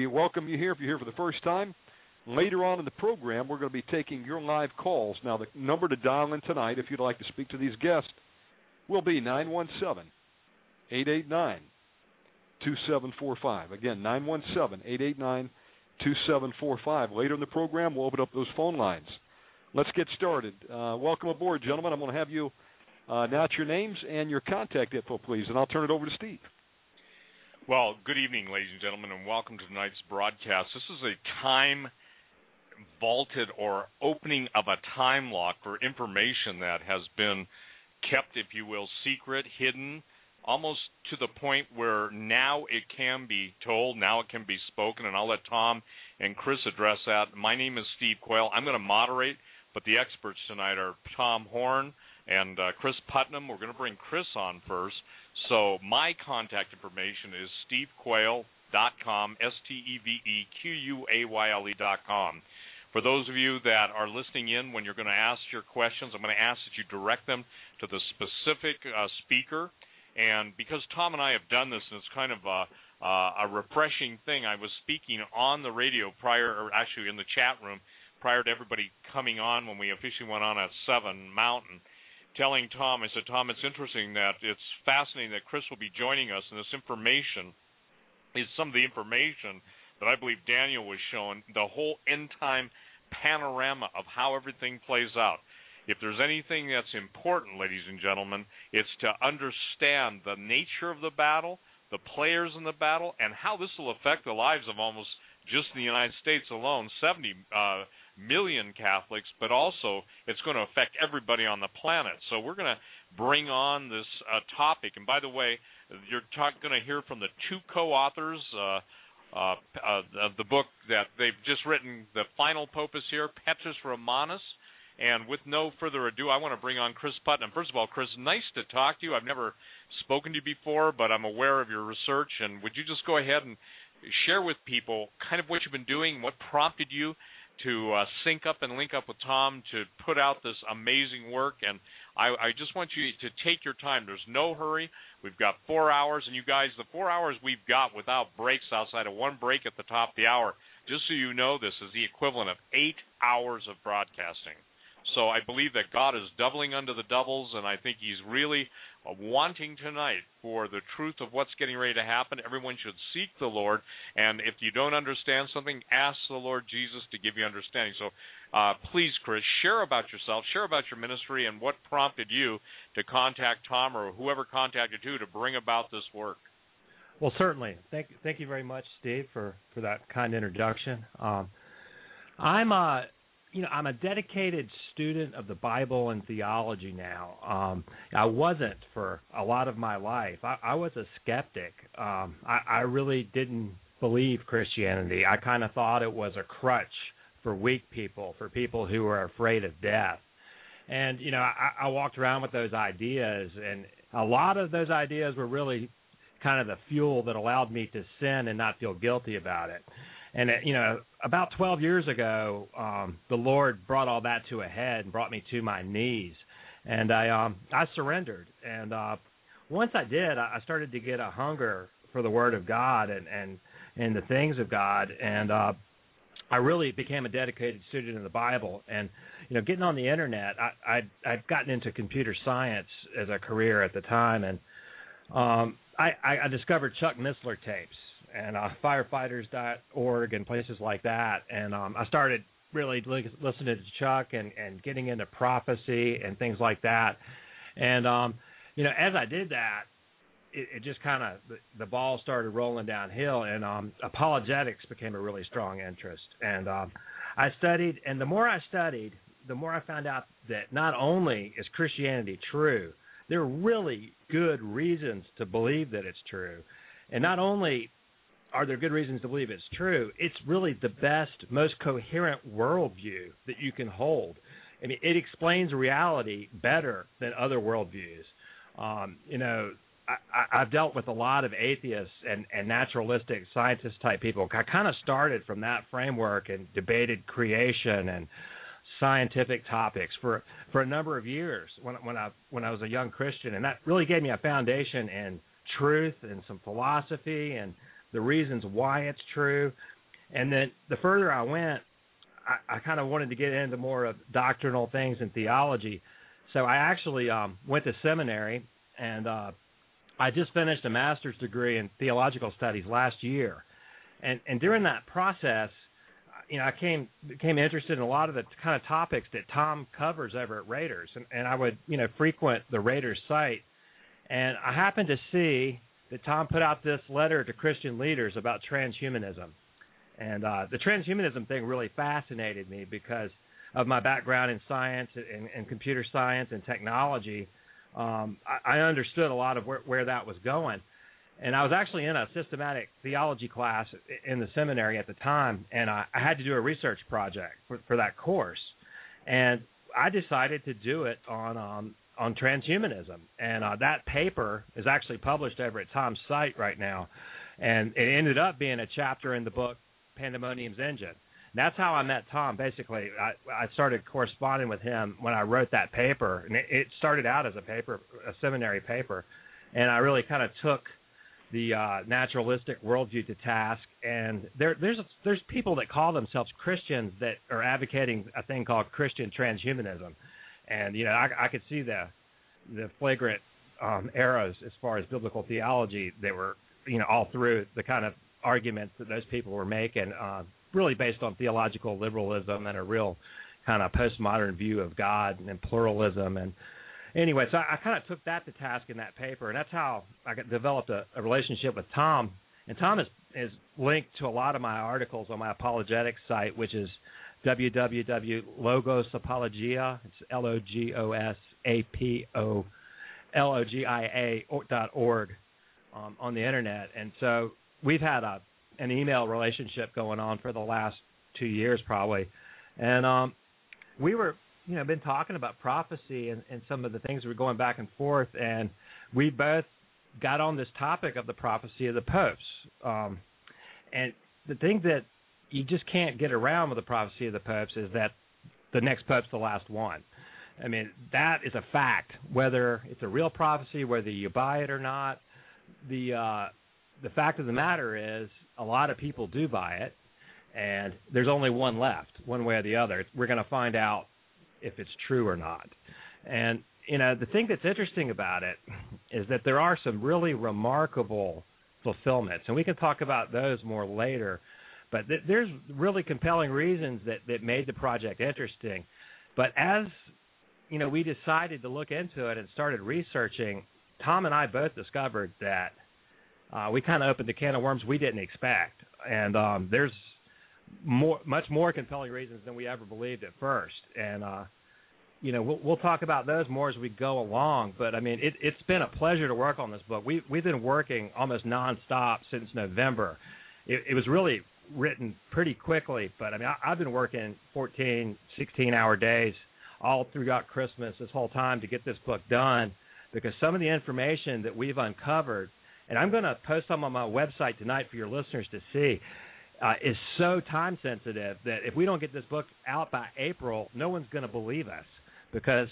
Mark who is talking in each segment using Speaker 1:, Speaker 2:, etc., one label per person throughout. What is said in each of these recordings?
Speaker 1: We welcome you here if you're here for the first time. Later on in the program, we're going to be taking your live calls. Now, the number to dial in tonight, if you'd like to speak to these guests, will be 917-889-2745. Again, 917-889-2745. Later in the program, we'll open up those phone lines. Let's get started. Welcome aboard, gentlemen. I'm going to have you announce your names and your contact info, please, and I'll turn it over to Steve.
Speaker 2: Well, good evening, ladies and gentlemen, and welcome to tonight's broadcast. This is a time-vaulted or opening of a time lock for information that has been kept, if you will, secret, hidden, almost to the point where now it can be told, now it can be spoken, and I'll let Tom and Chris address that. My name is Steve Quayle. I'm going to moderate, but the experts tonight are Tom Horn and Chris Putnam. We're going to bring Chris on first. So my contact information is stevequayle.com, SteveQuayle.com. For those of you that are listening in, when you're going to ask your questions, I'm going to ask that you direct them to the specific speaker. And because Tom and I have done this, and it's kind of a refreshing thing, I was speaking on the radio prior, or actually in the chat room, prior to everybody coming on when we officially went on at 7 Mountain, telling Tom, I said, Tom, it's interesting that it's fascinating that Chris will be joining us, and this information is some of the information that I believe Daniel was showing, the whole end-time panorama of how everything plays out. If there's anything that's important, ladies and gentlemen, it's to understand the nature of the battle, the players in the battle, and how this will affect the lives of almost just in the United States alone, 70 million Catholics, but also it's going to affect everybody on the planet. So we're going to bring on this topic. And by the way, you're going to hear from the two co-authors of the book that they've just written. The final Pope is here, Petrus Romanus. And with no further ado, I want to bring on Chris Putnam. First of all, Chris, nice to talk to you. I've never spoken to you before, but I'm aware of your research. And would you just go ahead and share with people kind of what you've been doing, what prompted you to sync up and link up with Tom to put out this amazing work. And I just want you to take your time. There's no hurry. We've got 4 hours, and you guys, the 4 hours we've got without breaks outside of one break at the top of the hour, just so you know, this is the equivalent of 8 hours of broadcasting. So I believe that God is doubling unto the doubles, and I think he's really wanting tonight for the truth of what's getting ready to happen. Everyone should seek the Lord, and if you don't understand something, ask the Lord Jesus to give you understanding. So please, Chris, share about yourself, share about your ministry, and what prompted you to contact Tom or whoever contacted you to bring about this work.
Speaker 3: Well, certainly. Thank you very much, Steve, for that kind introduction. I'm a dedicated student of the Bible and theology now. I wasn't for a lot of my life. I was a skeptic. I really didn't believe Christianity. I kind of thought it was a crutch for weak people, for people who are afraid of death. And, I walked around with those ideas, and a lot of those ideas were really kind of the fuel that allowed me to sin and not feel guilty about it. And, about 12 years ago, the Lord brought all that to a head and brought me to my knees. And I surrendered. And once I did, I started to get a hunger for the Word of God and the things of God. And I really became a dedicated student of the Bible. And, getting on the Internet, I'd gotten into computer science as a career at the time. And I discovered Chuck Missler tapes and firefighters.org and places like that. And I started really listening to Chuck and getting into prophecy and things like that. And, as I did that, it just kind of, the ball started rolling downhill, and apologetics became a really strong interest. And I studied, and the more I studied, the more I found out that not only is Christianity true, there are really good reasons to believe that it's true. And not only are there good reasons to believe it's true, it's really the best, most coherent worldview that you can hold. I mean, it explains reality better than other worldviews. I've dealt with a lot of atheists and naturalistic scientist-type people. I kind of started from that framework and debated creation and scientific topics for a number of years when I was a young Christian, and that really gave me a foundation in truth and some philosophy and the reasons why it's true. And then the further I went, I kind of wanted to get into more of doctrinal things and theology. So I actually went to seminary, and I just finished a master's degree in theological studies last year. And during that process, I became interested in a lot of the kind of topics that Tom covers over at Raiders. And I would, frequent the Raiders site. And I happened to see that Tom put out this letter to Christian leaders about transhumanism. And the transhumanism thing really fascinated me because of my background in science and computer science and technology. I understood a lot of where that was going. And I was actually in a systematic theology class in the seminary at the time, and I had to do a research project for that course. And I decided to do it on transhumanism. And that paper is actually published over at Tom's site right now. And it ended up being a chapter in the book Pandemonium's Engine. And that's how I met Tom. Basically, I started corresponding with him when I wrote that paper. And it started out as a seminary paper. And I really kind of took the naturalistic worldview to task. And there's people that call themselves Christians that are advocating a thing called Christian transhumanism. And, I could see the flagrant errors as far as biblical theology that were, all through the kind of arguments that those people were making, really based on theological liberalism and a real kind of postmodern view of God and pluralism. And anyway, so I kind of took that to task in that paper, and that's how I developed a relationship with Tom. And Tom is linked to a lot of my articles on my apologetics site, which is www.logosapologia. It's LOGOSAPOLOGIA.org on the internet. And so we've had an email relationship going on for the last 2 years probably. And we were, been talking about prophecy and some of the things we were going back and forth. And we both got on this topic of the prophecy of the popes. And the thing that you just can't get around with the prophecy of the popes is that the next pope's the last one. I mean, that is a fact, whether it's a real prophecy, whether you buy it or not. The fact of the matter is a lot of people do buy it, and there's only one left, one way or the other. We're going to find out if it's true or not. And, the thing that's interesting about it is that there are some really remarkable fulfillments, and we can talk about those more later. But there's really compelling reasons that made the project interesting. But as, we decided to look into it and started researching, Tom and I both discovered that we kind of opened a can of worms we didn't expect. And there's much more compelling reasons than we ever believed at first. And, we'll talk about those more as we go along. But, I mean, it's been a pleasure to work on this book. We've been working almost nonstop since November. It was really written pretty quickly, but, I mean, I've been working 14, 16-hour days all throughout Christmas this whole time to get this book done, because some of the information that we've uncovered, and I'm going to post some on my website tonight for your listeners to see, is so time-sensitive that if we don't get this book out by April, no one's going to believe us, because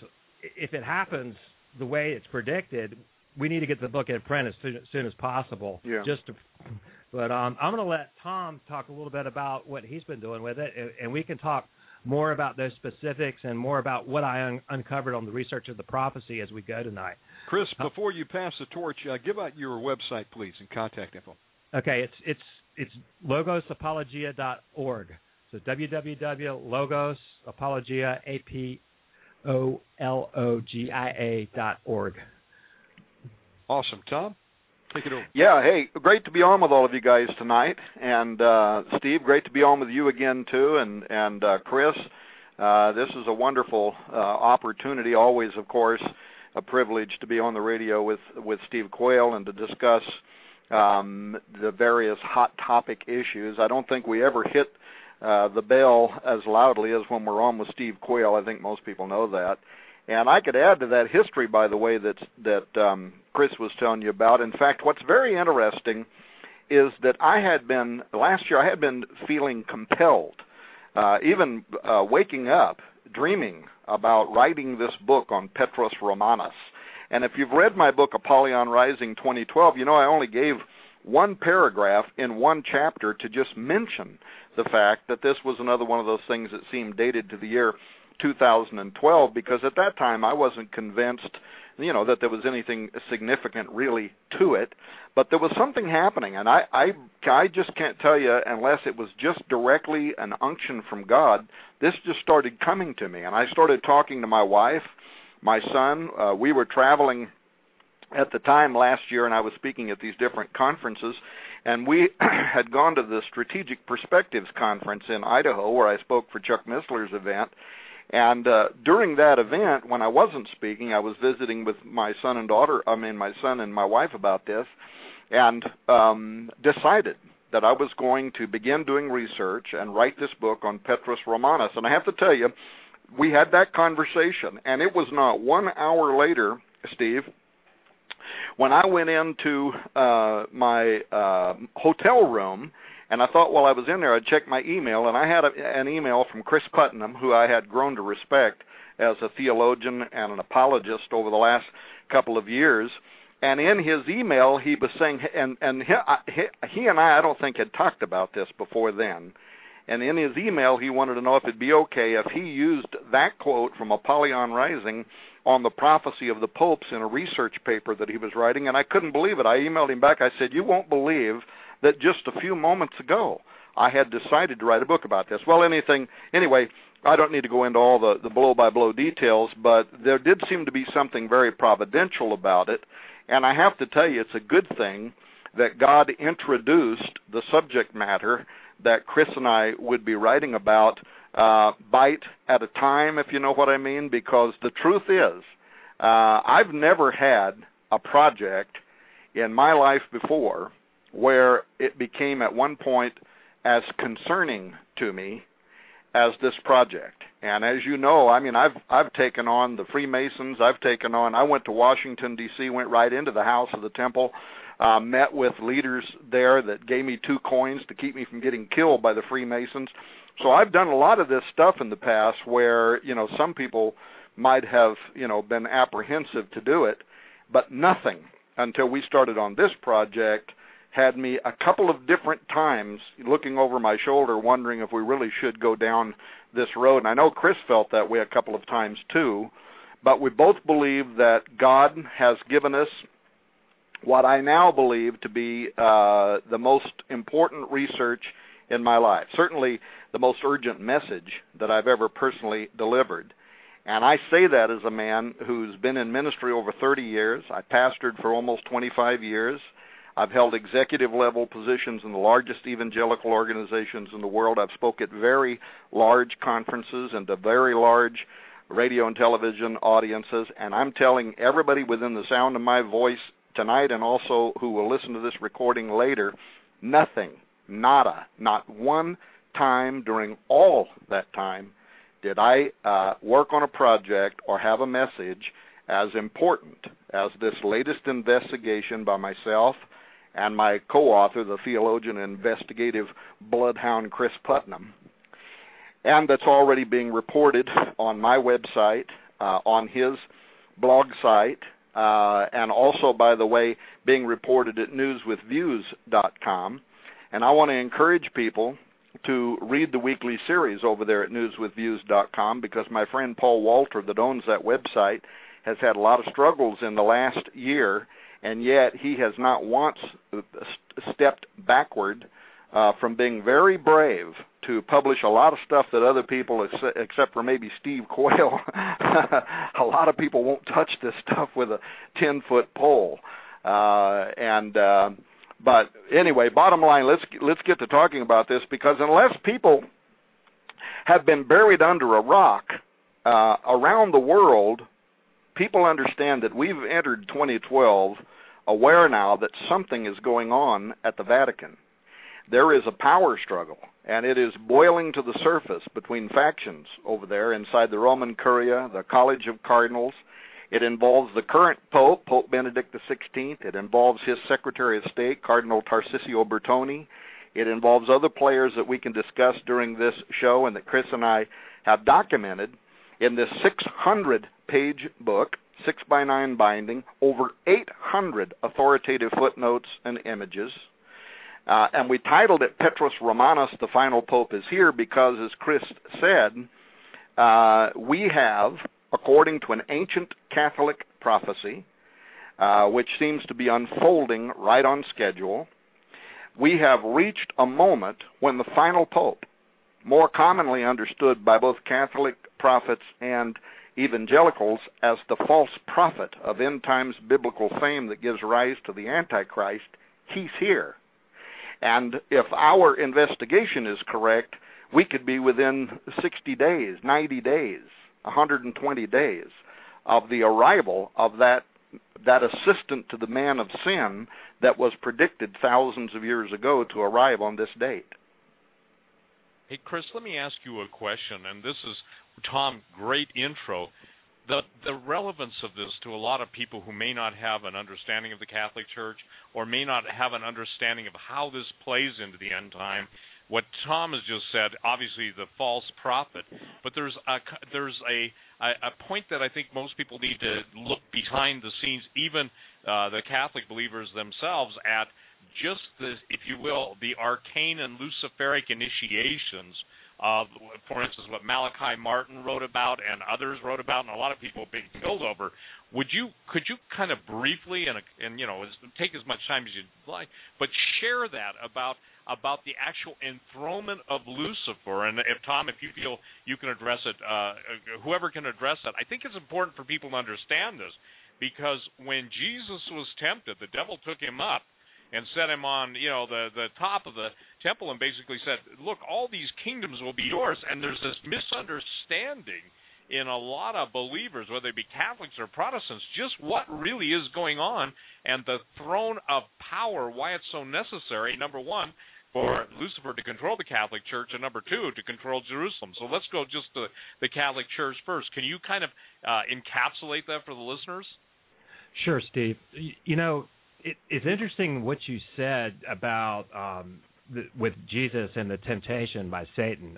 Speaker 3: if it happens the way it's predicted, we need to get the book in print as soon as possible.
Speaker 4: Yeah.
Speaker 3: But I'm going to let Tom talk a little bit about what he's been doing with it, and we can talk more about those specifics and more about what I uncovered on the research of the prophecy as we go tonight.
Speaker 1: Chris, before you pass the torch, give out your website, please, and contact info.
Speaker 3: Okay, it's logosapologia.org. So www.logosapologia.org.
Speaker 1: Awesome. Tom, take it over.
Speaker 4: Yeah, hey, great to be on with all of you guys tonight. And Steve, great to be on with you again, too. And Chris, this is a wonderful opportunity, always, of course, a privilege to be on the radio with Steve Quayle and to discuss the various hot topic issues. I don't think we ever hit the bell as loudly as when we're on with Steve Quayle. I think most people know that. And I could add to that history, by the way, that Chris was telling you about. In fact, what's very interesting is that last year I had been feeling compelled, even waking up, dreaming about writing this book on Petrus Romanus. And if you've read my book, Apollyon Rising 2012, I only gave one paragraph in one chapter to just mention the fact that this was another one of those things that seemed dated to the year 2012, because at that time I wasn't convinced, that there was anything significant really to it, but there was something happening, and I just can't tell you unless it was just directly an unction from God. This just started coming to me, and I started talking to my wife, my son. We were traveling at the time last year, and I was speaking at these different conferences, and we had gone to the Strategic Perspectives Conference in Idaho, where I spoke for Chuck Missler's event. And during that event, when I wasn't speaking, I was visiting with my son and my wife about this, and decided that I was going to begin doing research and write this book on Petrus Romanus. And I have to tell you, we had that conversation, and it was not 1 hour later, Steve, when I went into my hotel room, and I thought while I was in there I'd check my email, and I had an email from Chris Putnam, who I had grown to respect as a theologian and an apologist over the last couple of years. And in his email he was saying, and he and I don't think had talked about this before then, and in his email he wanted to know if it'd be okay if he used that quote from Apollyon Rising on the prophecy of the popes in a research paper that he was writing, and I couldn't believe it. I emailed him back. I said, you won't believe that just a few moments ago I had decided to write a book about this. Well, anyway, I don't need to go into all the blow-by-blow details, but there did seem to be something very providential about it, and I have to tell you, it's a good thing that God introduced the subject matter that Chris and I would be writing about bite at a time, if you know what I mean, because the truth is, I've never had a project in my life before where it became at one point as concerning to me as this project. And as you know, I've taken on the Freemasons. I went to Washington, D.C., went right into the house of the temple, met with leaders there that gave me 2 coins to keep me from getting killed by the Freemasons. So I've done a lot of this stuff in the past where, some people might have, been apprehensive to do it, but nothing until we started on this project had me a couple of different times looking over my shoulder wondering if we really should go down this road. And I know Chris felt that way a couple of times too, but we both believe that God has given us what I now believe to be the most important research in my life, certainly the most urgent message that I've ever personally delivered. And I say that as a man who's been in ministry over 30 years. I pastored for almost 25 years. I've held executive-level positions in the largest evangelical organizations in the world. I've spoke at very large conferences and to very large radio and television audiences. And I'm telling everybody within the sound of my voice tonight, and also who will listen to this recording later, nothing, nada, not one time during all that time did I work on a project or have a message as important as this latest investigation by myself and my co-author, the theologian and investigative bloodhound Chris Putnam. And that's already being reported on my website, on his blog site, and also, by the way, being reported at newswithviews.com. And I want to encourage people to read the weekly series over there at newswithviews.com, because my friend Paul Walter, that owns that website, has had a lot of struggles in the last year, and yet he has not once stepped backward from being very brave to publish a lot of stuff that other people, except for maybe Steve Quayle, a lot of people won't touch this stuff with a 10-foot pole. But anyway, bottom line, let's get to talking about this, because unless people have been buried under a rock around the world, people understand that we've entered 2012 aware now that something is going on at the Vatican. There is a power struggle, and it is boiling to the surface between factions over there inside the Roman Curia, the College of Cardinals. It involves the current Pope, Pope Benedict XVI. It involves his Secretary of State, Cardinal Tarcisio Bertoni. It involves other players that we can discuss during this show and that Chris and I have documented in this 600-page book, 6x9 binding, over 800 authoritative footnotes and images, And we titled it Petrus Romanus, the Final Pope is Here, because, as Chris said, we have, according to an ancient Catholic prophecy, which seems to be unfolding right on schedule, we have reached a moment when the final pope, more commonly understood by both Catholic prophets and evangelicals as the false prophet of end times biblical fame that gives rise to the Antichrist, he's here. And if our investigation is correct, we could be within 60 days, 90 days, 120 days of the arrival of that assistant to the man of sin that was predicted thousands of years ago to arrive on this date.
Speaker 2: Hey, Chris, let me ask you a question, and this is, Tom, great intro. The relevance of this to a lot of people who may not have an understanding of the Catholic Church or may not have an understanding of how this plays into the end time. What Tom has just said, obviously the false prophet, but there's a point that I think most people need to look behind the scenes, even the Catholic believers themselves, at just the, if you will, the arcane and Luciferic initiations of, for instance, what Malachi Martin wrote about and others wrote about, and a lot of people have been killed over. Could you kind of briefly and take as much time as you'd like, but share that about the actual enthronement of Lucifer? And if Tom, if you feel you can address it, whoever can address it, I think it's important for people to understand this, because when Jesus was tempted, the devil took him up and set him on, the top of the temple and basically said, look, all these kingdoms will be yours. And there's this misunderstanding in a lot of believers, whether they be Catholics or Protestants, just what really is going on and the throne of power, why it's so necessary, number one, for Lucifer to control the Catholic Church, and number two, to control Jerusalem. So let's go just to the Catholic Church first. Can you kind of encapsulate that for the listeners?
Speaker 3: Sure, Steve. It's interesting what you said about with Jesus and the temptation by Satan,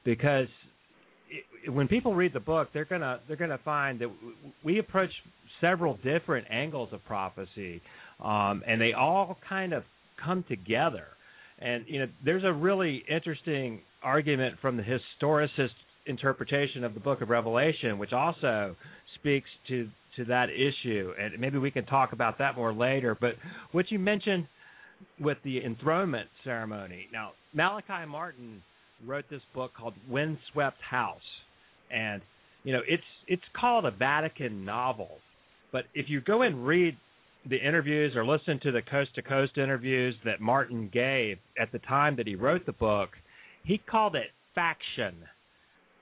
Speaker 3: because when people read the book, they're gonna find that we approach several different angles of prophecy, and they all kind of come together. And there's a really interesting argument from the historicist interpretation of the Book of Revelation, which also speaks to that issue, and maybe we can talk about that more later. But what you mentioned with the enthronement ceremony, now Malachi Martin wrote this book called Windswept House, and it's called a Vatican novel, but if you go and read the interviews or listen to the coast-to-coast interviews that Martin gave at the time that he wrote the book, he called it faction.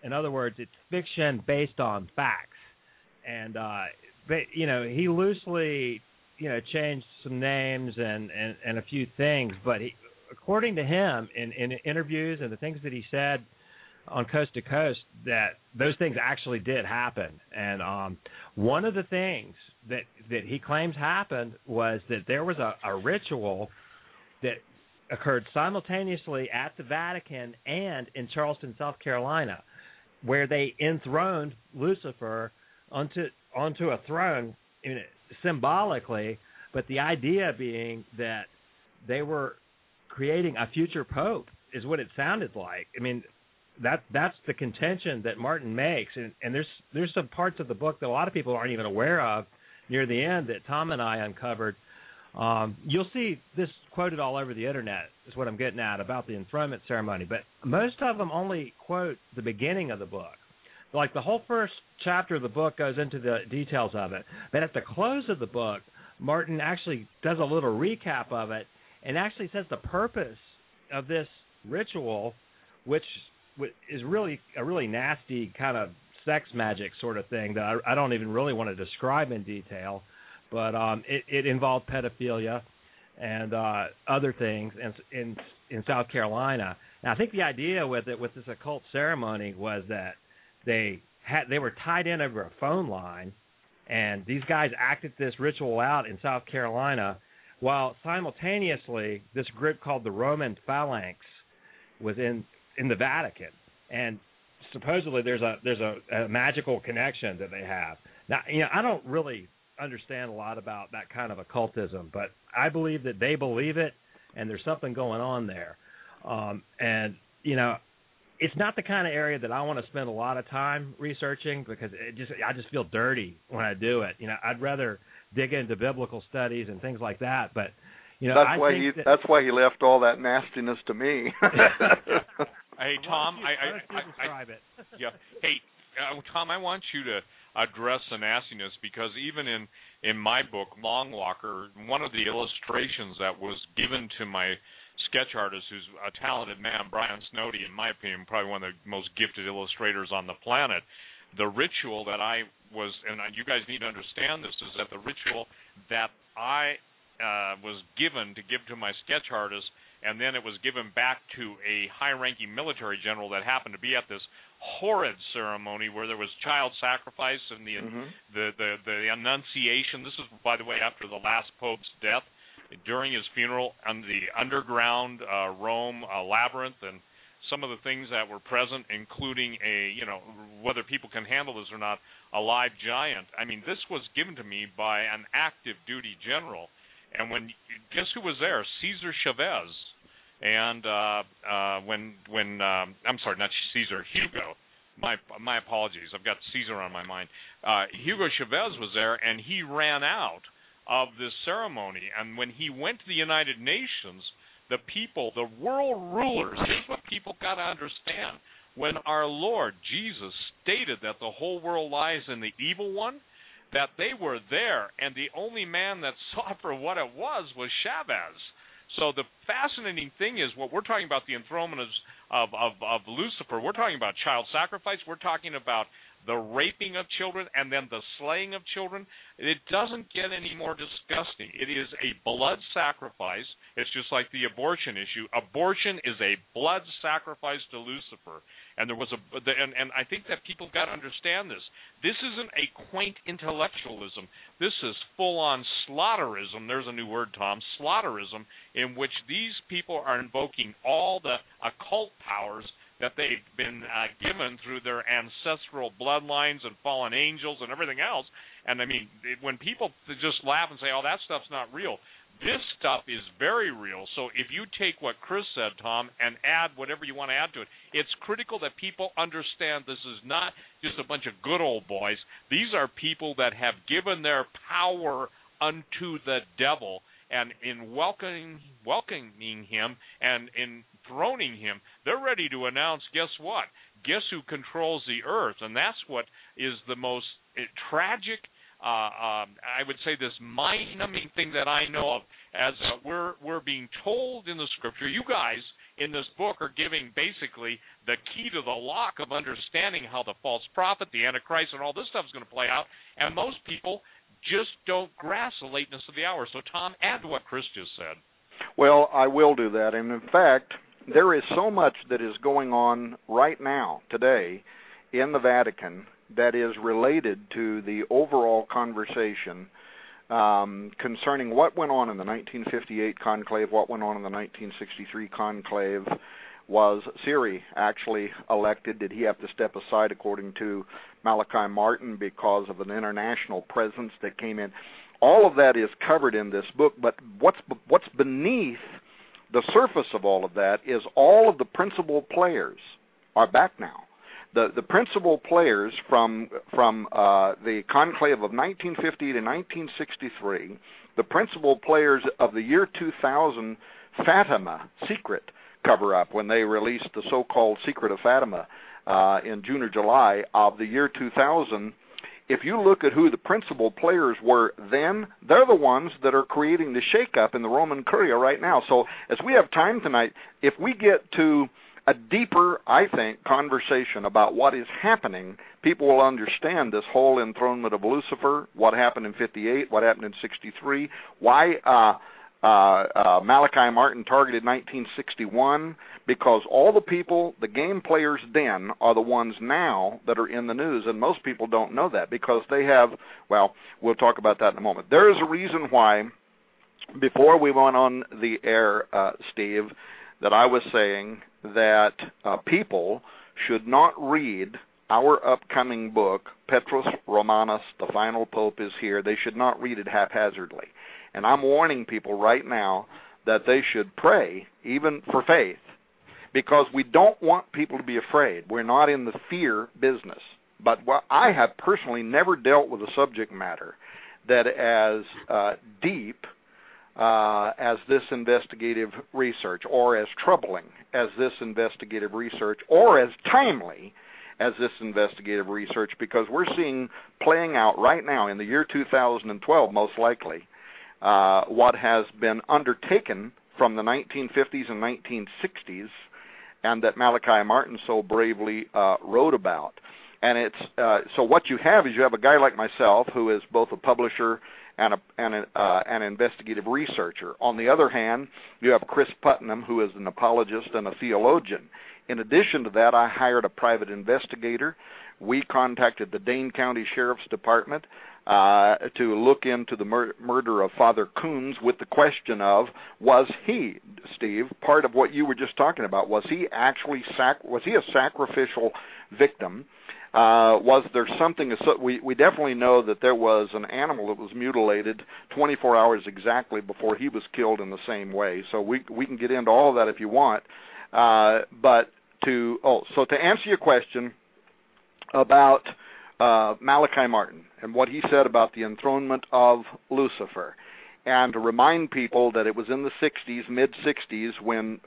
Speaker 3: In other words, it's fiction based on facts. And he loosely changed some names and a few things, but according to him in interviews and the things that he said on Coast to Coast, that those things actually did happen. And one of the things that he claims happened was that there was a ritual that occurred simultaneously at the Vatican and in Charleston, South Carolina, where they enthroned Lucifer onto a throne, symbolically, but the idea being that they were creating a future pope, is what it sounded like. I mean, that's the contention that Martin makes, and there's some parts of the book that a lot of people aren't even aware of near the end that Tom and I uncovered. You'll see this quoted all over the internet, is what I'm getting at, about the enthronement ceremony, but most of them only quote the beginning of the book. Like the whole first chapter of the book goes into the details of it. But at the close of the book, Martin actually does a little recap of it and actually says the purpose of this ritual, which is really a really nasty kind of sex magic sort of thing that I don't even really want to describe in detail. But it involved pedophilia and other things in South Carolina. Now, I think the idea with this occult ceremony was that they were tied in over a phone line, and these guys acted this ritual out in South Carolina, while simultaneously this group called the Roman Phalanx was in the Vatican, and supposedly there's a magical connection that they have. Now, I don't really understand a lot about that kind of occultism, but I believe that they believe it, and there's something going on there. And, you know, it's not the kind of area that I want to spend a lot of time researching because I just feel dirty when I do it. You know, I'd rather dig into biblical studies and things like that. But, you know,
Speaker 4: that's why he left all that nastiness to me.
Speaker 2: Hey, Tom,
Speaker 3: describe it.
Speaker 2: Yeah. Hey, Tom, I want you to address the nastiness because even in my book, Long Walker, one of the illustrations that was given to my sketch artist, who's a talented man, Brian Snowdy, in my opinion, probably one of the most gifted illustrators on the planet. The ritual that I was, and you guys need to understand this, is that the ritual that I was given to give to my sketch artist, and then it was given back to a high-ranking military general that happened to be at this horrid ceremony where there was child sacrifice and the Annunciation. This is, by the way, after the last Pope's death. During his funeral, on the underground Rome labyrinth, and some of the things that were present, including whether people can handle this or not, a live giant. I mean, this was given to me by an active duty general. And guess who was there? Cesar Chavez. And I'm sorry, not Cesar, Hugo. My apologies. I've got Cesar on my mind. Hugo Chavez was there, and he ran out of this ceremony. And when he went to the United Nations, the people, the world rulers, here's what people got to understand. When our Lord Jesus stated that the whole world lies in the evil one, that they were there, and the only man that saw it for what it was Chavez. So the fascinating thing is what we're talking about, the enthronement of Lucifer. We're talking about child sacrifice. We're talking about the raping of children and then the slaying of children. It doesn't get any more disgusting. It is a blood sacrifice. It's just like the abortion issue. Abortion is a blood sacrifice to Lucifer. And there was and I think that people got to understand this. This isn't a quaint intellectualism. This is full-on slaughterism. There's a new word, Tom, slaughterism, in which these people are invoking all the occult powers that they've been given through their ancestral bloodlines and fallen angels and everything else. And, I mean, when people just laugh and say, oh, that stuff's not real, this stuff is very real. So if you take what Chris said, Tom, and add whatever you want to add to it, it's critical that people understand this is not just a bunch of good old boys. These are people that have given their power unto the devil. And in welcoming him and enthroning him, they're ready to announce, guess what? Guess who controls the earth? And that's what is the most tragic, I would say, this mind-numbing thing that I know of. As we're being told in the Scripture, you guys in this book are giving basically the key to the lock of understanding how the false prophet, the Antichrist, and all this stuff is going to play out. And most people just don't grasp the lateness of the hour. So, Tom, add to what Chris just said.
Speaker 4: Well, I will do that. And, in fact, there is so much that is going on right now, today, in the Vatican that is related to the overall conversation concerning what went on in the 1958 conclave, what went on in the 1963 conclave. Was Siri actually elected? Did he have to step aside, according to Malachi Martin, because of an international presence that came in? All of that is covered in this book, but what's beneath the surface of all of that is all of the principal players are back now. The principal players from the conclave of 1950 to 1963, the principal players of the year 2000 Fatima secret cover-up, when they released the so-called Secret of Fatima in June or July of the year 2000, if you look at who the principal players were then, they're the ones that are creating the shakeup in the Roman Curia right now. So as we have time tonight, if we get to a deeper, I think, conversation about what is happening, people will understand this whole enthronement of Lucifer, what happened in 58, what happened in 63, why Malachi Martin targeted 1961, because all the people, the game players then, are the ones now that are in the news, and most people don't know that because they have, well, we'll talk about that in a moment. There is a reason why, before we went on the air, Steve, that I was saying that people should not read our upcoming book, Petrus Romanus, The Final Pope is Here. They should not read it haphazardly. And I'm warning people right now that they should pray, even for faith, because we don't want people to be afraid. We're not in the fear business. But I have personally never dealt with a subject matter that as deep as this investigative research, or as troubling as this investigative research, or as timely as this investigative research, because we're seeing playing out right now in the year 2012, most likely, what has been undertaken from the 1950s and 1960s, and that Malachi Martin so bravely wrote about. And it's so what you have is you have a guy like myself who is both a publisher and an investigative researcher. On the other hand, you have Chris Putnam, who is an apologist and a theologian. In addition to that, I hired a private investigator. We contacted the Dane County Sheriff's Department to look into the murder of Father Coons with the question of, was he, Steve, part of what you were just talking about? Was he actually was he a sacrificial victim? Was there something? We definitely know that there was an animal that was mutilated 24 hours exactly before he was killed in the same way. So we can get into all of that if you want. But to answer your question about Malachi Martin and what he said about the enthronement of Lucifer, and to remind people that it was in the 60s, mid-60s, when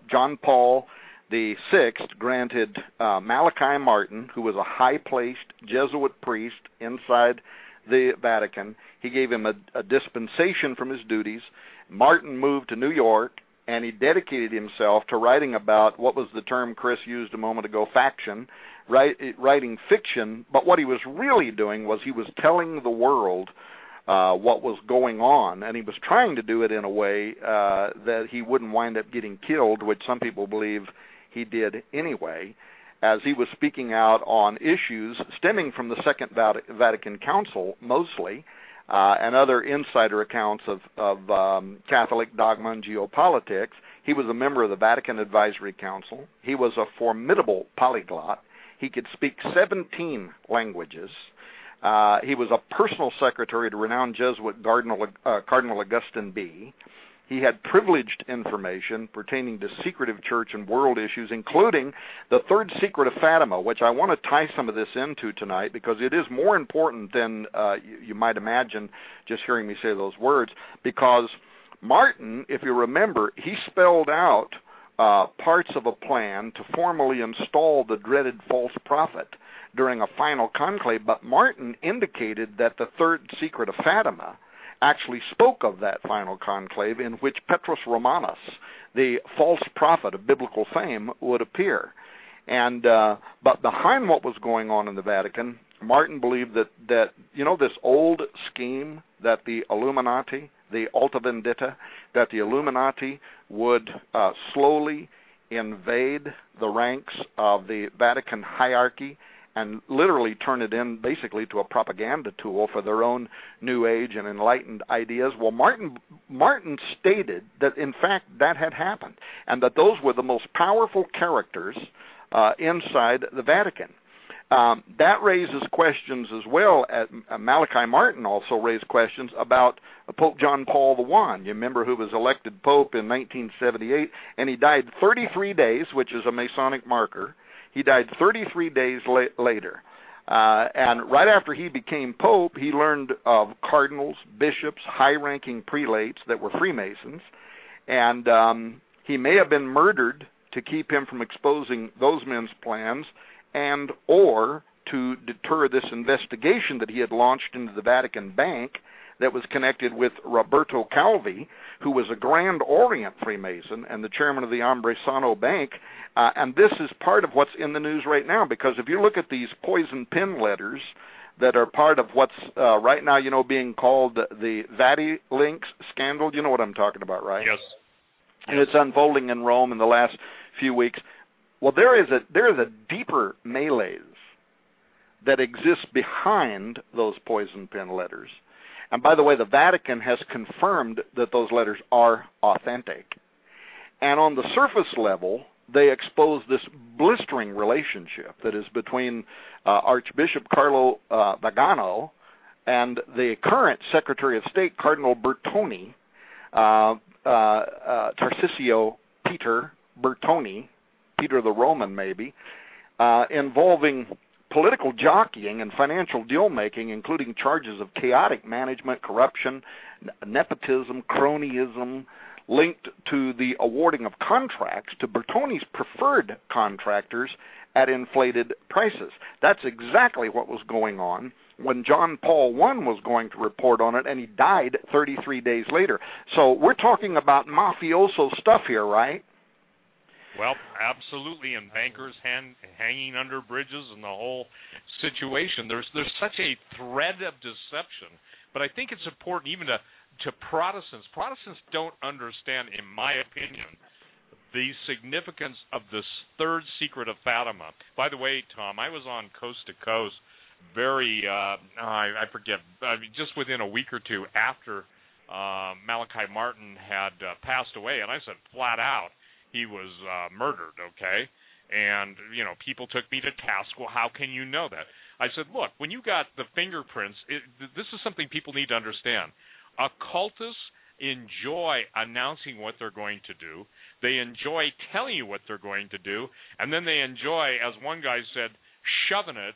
Speaker 4: John Paul the Sixth granted Malachi Martin, who was a high-placed Jesuit priest inside the Vatican, he gave him a dispensation from his duties. Martin moved to New York, and he dedicated himself to writing about what was the term Chris used a moment ago, faction, writing fiction. But what he was really doing was he was telling the world what was going on, and he was trying to do it in a way that he wouldn't wind up getting killed, which some people believe he did anyway, as he was speaking out on issues stemming from the Second Vatican Council mostly, and other insider accounts of Catholic dogma and geopolitics. He was a member of the Vatican Advisory Council. He was a formidable polyglot. He could speak 17 languages. He was a personal secretary to renowned Jesuit Cardinal Augustine B. He had privileged information pertaining to secretive church and world issues, including the third secret of Fatima, which I want to tie some of this into tonight because it is more important than you might imagine just hearing me say those words, because Martin, if you remember, he spelled out parts of a plan to formally install the dreaded false prophet during a final conclave, but Martin indicated that the third secret of Fatima actually spoke of that final conclave in which Petrus Romanus, the false prophet of biblical fame, would appear. And but behind what was going on in the Vatican, Martin believed that this old scheme that the Illuminati, the Alta Vendita, that the Illuminati would slowly invade the ranks of the Vatican hierarchy and literally turn it in basically to a propaganda tool for their own New Age and enlightened ideas. Well, Martin stated that, in fact, that had happened, and that those were the most powerful characters inside the Vatican. That raises questions as well. Malachi Martin also raised questions about Pope John Paul I. You remember, who was elected Pope in 1978, and he died 33 days, which is a Masonic marker. He died 33 days later. And right after he became Pope, he learned of cardinals, bishops, high-ranking prelates that were Freemasons, and he may have been murdered to keep him from exposing those men's plans and or to deter this investigation that he had launched into the Vatican Bank that was connected with Roberto Calvi, who was a Grand Orient Freemason and the chairman of the Ambresano Bank. And this is part of what's in the news right now, because if you look at these poison pen letters that are part of what's right now, being called the VatiLinks scandal, you know what I'm talking about, right?
Speaker 2: Yes.
Speaker 4: And it's unfolding in Rome in the last few weeks. Well, there is a deeper malaise that exists behind those poison pen letters. And by the way, the Vatican has confirmed that those letters are authentic. And on the surface level, they expose this blistering relationship that is between Archbishop Carlo Vagano and the current Secretary of State, Cardinal Bertone, Tarcisio Peter Bertoni, Peter the Roman maybe, involving political jockeying and financial deal-making, including charges of chaotic management, corruption, nepotism, cronyism, linked to the awarding of contracts to Bertoni's preferred contractors at inflated prices. That's exactly what was going on when John Paul I was going to report on it, and he died 33 days later. So we're talking about mafioso stuff here, right?
Speaker 2: Well, absolutely, and bankers hanging under bridges and the whole situation. There's such a thread of deception, but I think it's important even to Protestants. Protestants don't understand, in my opinion, the significance of this third secret of Fatima. By the way, Tom, I was on Coast to Coast I forget, just within a week or two after Malachi Martin had passed away, and I said flat out, he was murdered, okay? And, people took me to task. Well, how can you know that? I said, look, when you got the fingerprints, this is something people need to understand. Occultists enjoy announcing what they're going to do. They enjoy telling you what they're going to do. And then they enjoy, as one guy said, shoving it,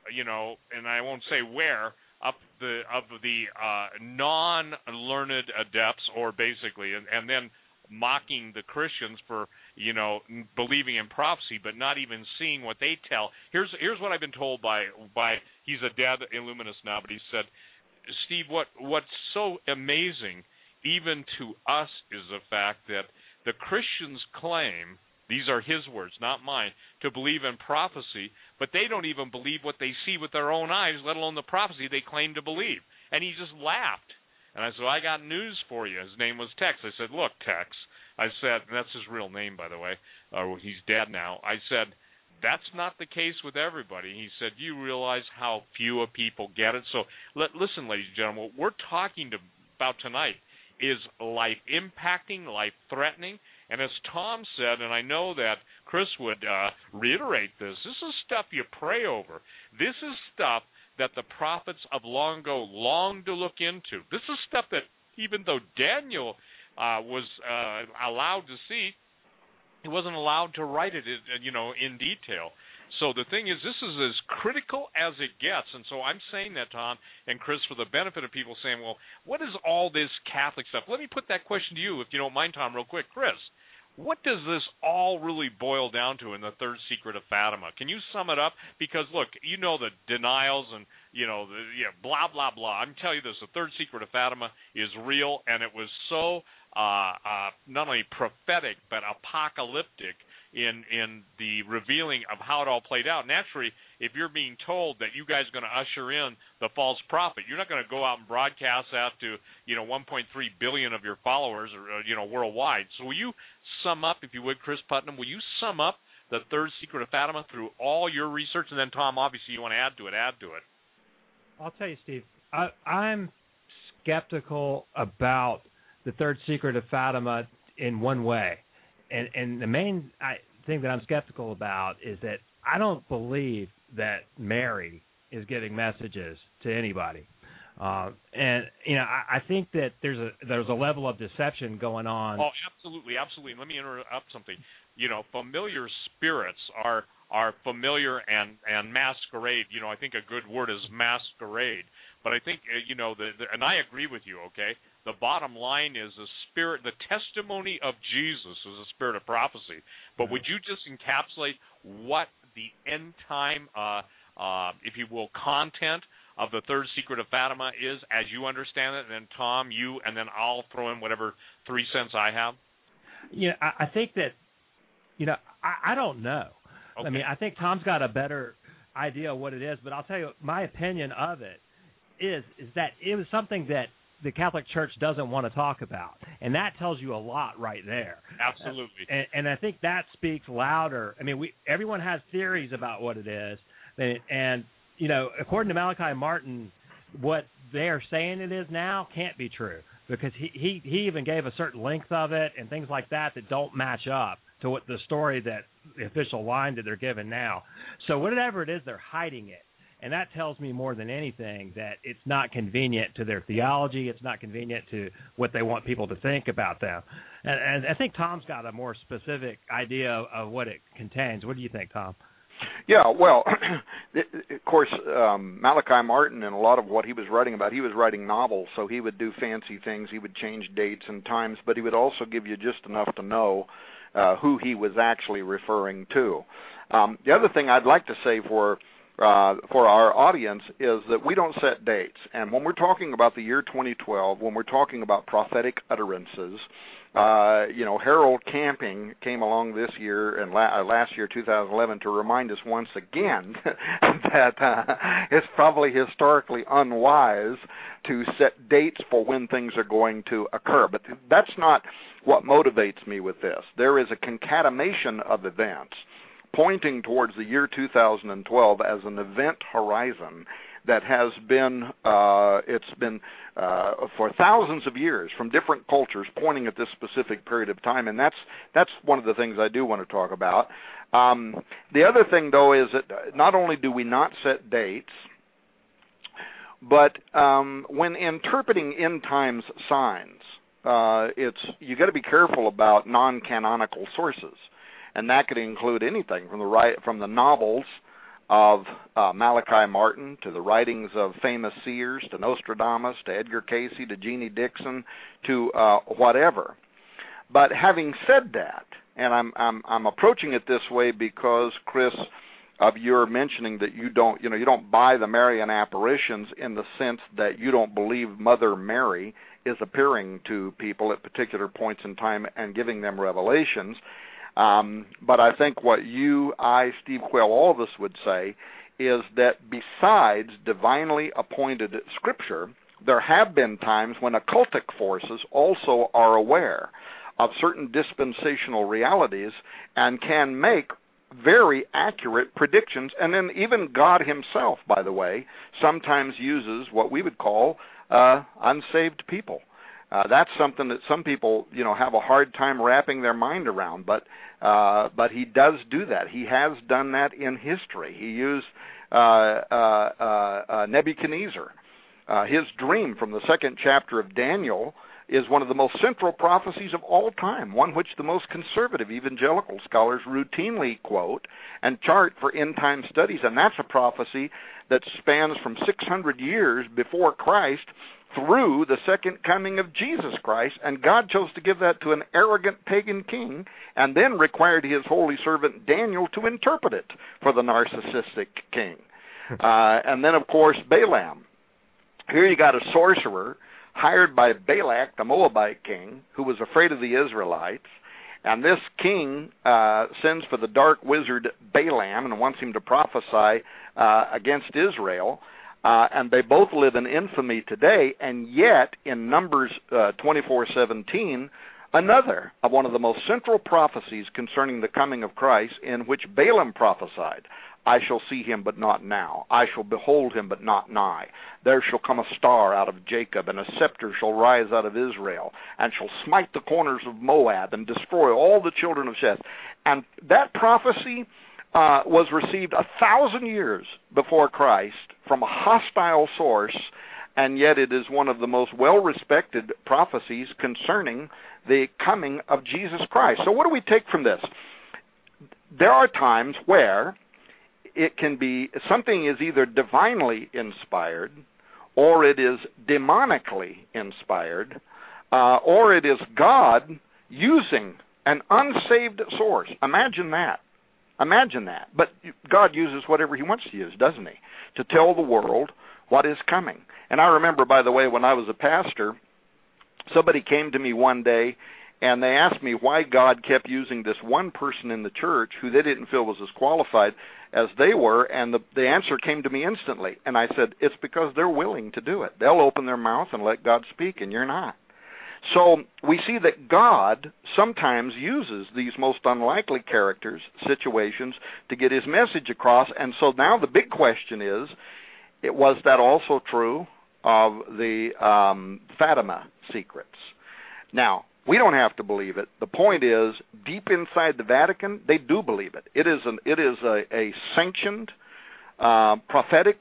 Speaker 2: and I won't say where, up the non-learned adepts, or basically, and then mocking the Christians for, believing in prophecy, but not even seeing what they tell. Here's what I've been told by he's a dead Illuminist now, but he said, Steve, what's so amazing, even to us, is the fact that the Christians claim, these are his words, not mine, to believe in prophecy, but they don't even believe what they see with their own eyes, let alone the prophecy they claim to believe. And he just laughed. And I said, I got news for you. His name was Tex. I said, look, Tex. I said, and that's his real name, by the way. He's dead now. I said, that's not the case with everybody. He said, do you realize how few people get it? So listen, ladies and gentlemen, what we're talking about tonight is life-impacting, life-threatening. And as Tom said, and I know that Chris would reiterate this is stuff you pray over. This is stuff that the prophets of long ago longed to look into. This is stuff that even though Daniel was allowed to see, he wasn't allowed to write it, in detail. So the thing is, this is as critical as it gets. And so I'm saying that, Tom and Chris, for the benefit of people saying, well, what is all this Catholic stuff? Let me put that question to you, if you don't mind, Tom, real quick. Chris, what does this all really boil down to in the third secret of Fatima? Can you sum it up? Because, look, the denials and, blah, blah, blah. I'm telling you this, the third secret of Fatima is real, and it was so not only prophetic but apocalyptic in the revealing of how it all played out. Naturally, if you're being told that you guys are going to usher in the false prophet, you're not going to go out and broadcast that to 1.3 billion of your followers or worldwide. So will you sum up, if you would, Chris Putnam, will you sum up the third secret of Fatima through all your research? And then, Tom, obviously you want to add to it.
Speaker 3: I'll tell you, Steve, I'm skeptical about the third secret of Fatima in one way. And the main thing that I'm skeptical about is that I don't believe that Mary is giving messages to anybody. I think that there's a level of deception going on.
Speaker 2: Oh, absolutely. Let me interrupt something. Familiar spirits are familiar and masquerade. I think a good word is masquerade. But I think, and I agree with you, okay? The bottom line is the testimony of Jesus is a spirit of prophecy. But would you just encapsulate what the end time, if you will, content of the third secret of Fatima is as you understand it? And then, Tom, you, and then I'll throw in whatever 3 cents I have.
Speaker 3: I think that, I don't know. Okay. I mean, I think Tom's got a better idea of what it is, but I'll tell you, my opinion of it is that it was something that the Catholic Church doesn't want to talk about, and that tells you a lot right there.
Speaker 2: Absolutely.
Speaker 3: And I think that speaks louder. I mean, everyone has theories about what it is, and according to Malachi Martin, what they are saying it is now can't be true, because he even gave a certain length of it and things like that don't match up to what the story that the official line that they're giving now. So whatever it is, they're hiding it. And that tells me more than anything that it's not convenient to their theology. It's not convenient to what they want people to think about them. And I think Tom's got a more specific idea of what it contains. What do you think, Tom?
Speaker 4: Yeah, well, of course, Malachi Martin, and a lot of what he was writing about, he was writing novels, so he would do fancy things. He would change dates and times, but he would also give you just enough to know who he was actually referring to. The other thing I'd like to say for our audience is that we don't set dates. And when we're talking about the year 2012, when we're talking about prophetic utterances, Harold Camping came along this year and last year, 2011, to remind us once again that it's probably historically unwise to set dates for when things are going to occur. But that's not what motivates me with this. There is a concatenation of events pointing towards the year 2012 as an event horizon that has been, for thousands of years from different cultures pointing at this specific period of time, and that's one of the things I do want to talk about. The other thing, though, is that not only do we not set dates, but when interpreting end times signs, you got to be careful about non-canonical sources, and that could include anything from the novels of Malachi Martin to the writings of famous seers, to Nostradamus, to Edgar Cayce, to Jeannie Dixon, to whatever. But having said that, and I'm approaching it this way because, Chris, of your mentioning that you don't buy the Marian apparitions in the sense that you don't believe Mother Mary is appearing to people at particular points in time and giving them revelations. But I think what you, I, Steve Quayle, all of us would say is that besides divinely appointed Scripture, there have been times when occultic forces also are aware of certain dispensational realities and can make very accurate predictions. And then even God himself, by the way, sometimes uses what we would call unsaved people. That's something that some people, have a hard time wrapping their mind around, but he does do that. He has done that in history. He used Nebuchadnezzar. His dream from the second chapter of Daniel is one of the most central prophecies of all time, one which the most conservative evangelical scholars routinely quote and chart for end-time studies, and that's a prophecy that spans from 600 years before Christ through the second coming of Jesus Christ, and God chose to give that to an arrogant pagan king and then required his holy servant Daniel to interpret it for the narcissistic king. And then, of course, Balaam. Here you got a sorcerer hired by Balak, the Moabite king, who was afraid of the Israelites, and this king sends for the dark wizard Balaam and wants him to prophesy against Israel. And they both live in infamy today, and yet in Numbers 24:17, another of one of the most central prophecies concerning the coming of Christ, in which Balaam prophesied, I shall see him, but not now. I shall behold him, but not nigh. There shall come a star out of Jacob, and a scepter shall rise out of Israel, and shall smite the corners of Moab, and destroy all the children of Sheth. And that prophecy was received 1,000 years before Christ from a hostile source, and yet it is one of the most well-respected prophecies concerning the coming of Jesus Christ. So what do we take from this? There are times where it can be, something is either divinely inspired, or it is demonically inspired, or it is God using an unsaved source. Imagine that. Imagine that. But God uses whatever he wants to use, doesn't he, to tell the world what is coming. And I remember, by the way, when I was a pastor, somebody came to me one day and they asked me why God kept using this one person in the church who they didn't feel was as qualified as they were, and the answer came to me instantly. And I said, it's because they're willing to do it. They'll open their mouth and let God speak, and you're not. So we see that God sometimes uses these most unlikely characters, situations, to get his message across. And so now the big question is, was that also true of the Fatima secrets? Now, we don't have to believe it. The point is, deep inside the Vatican, they do believe it. It is a sanctioned prophetic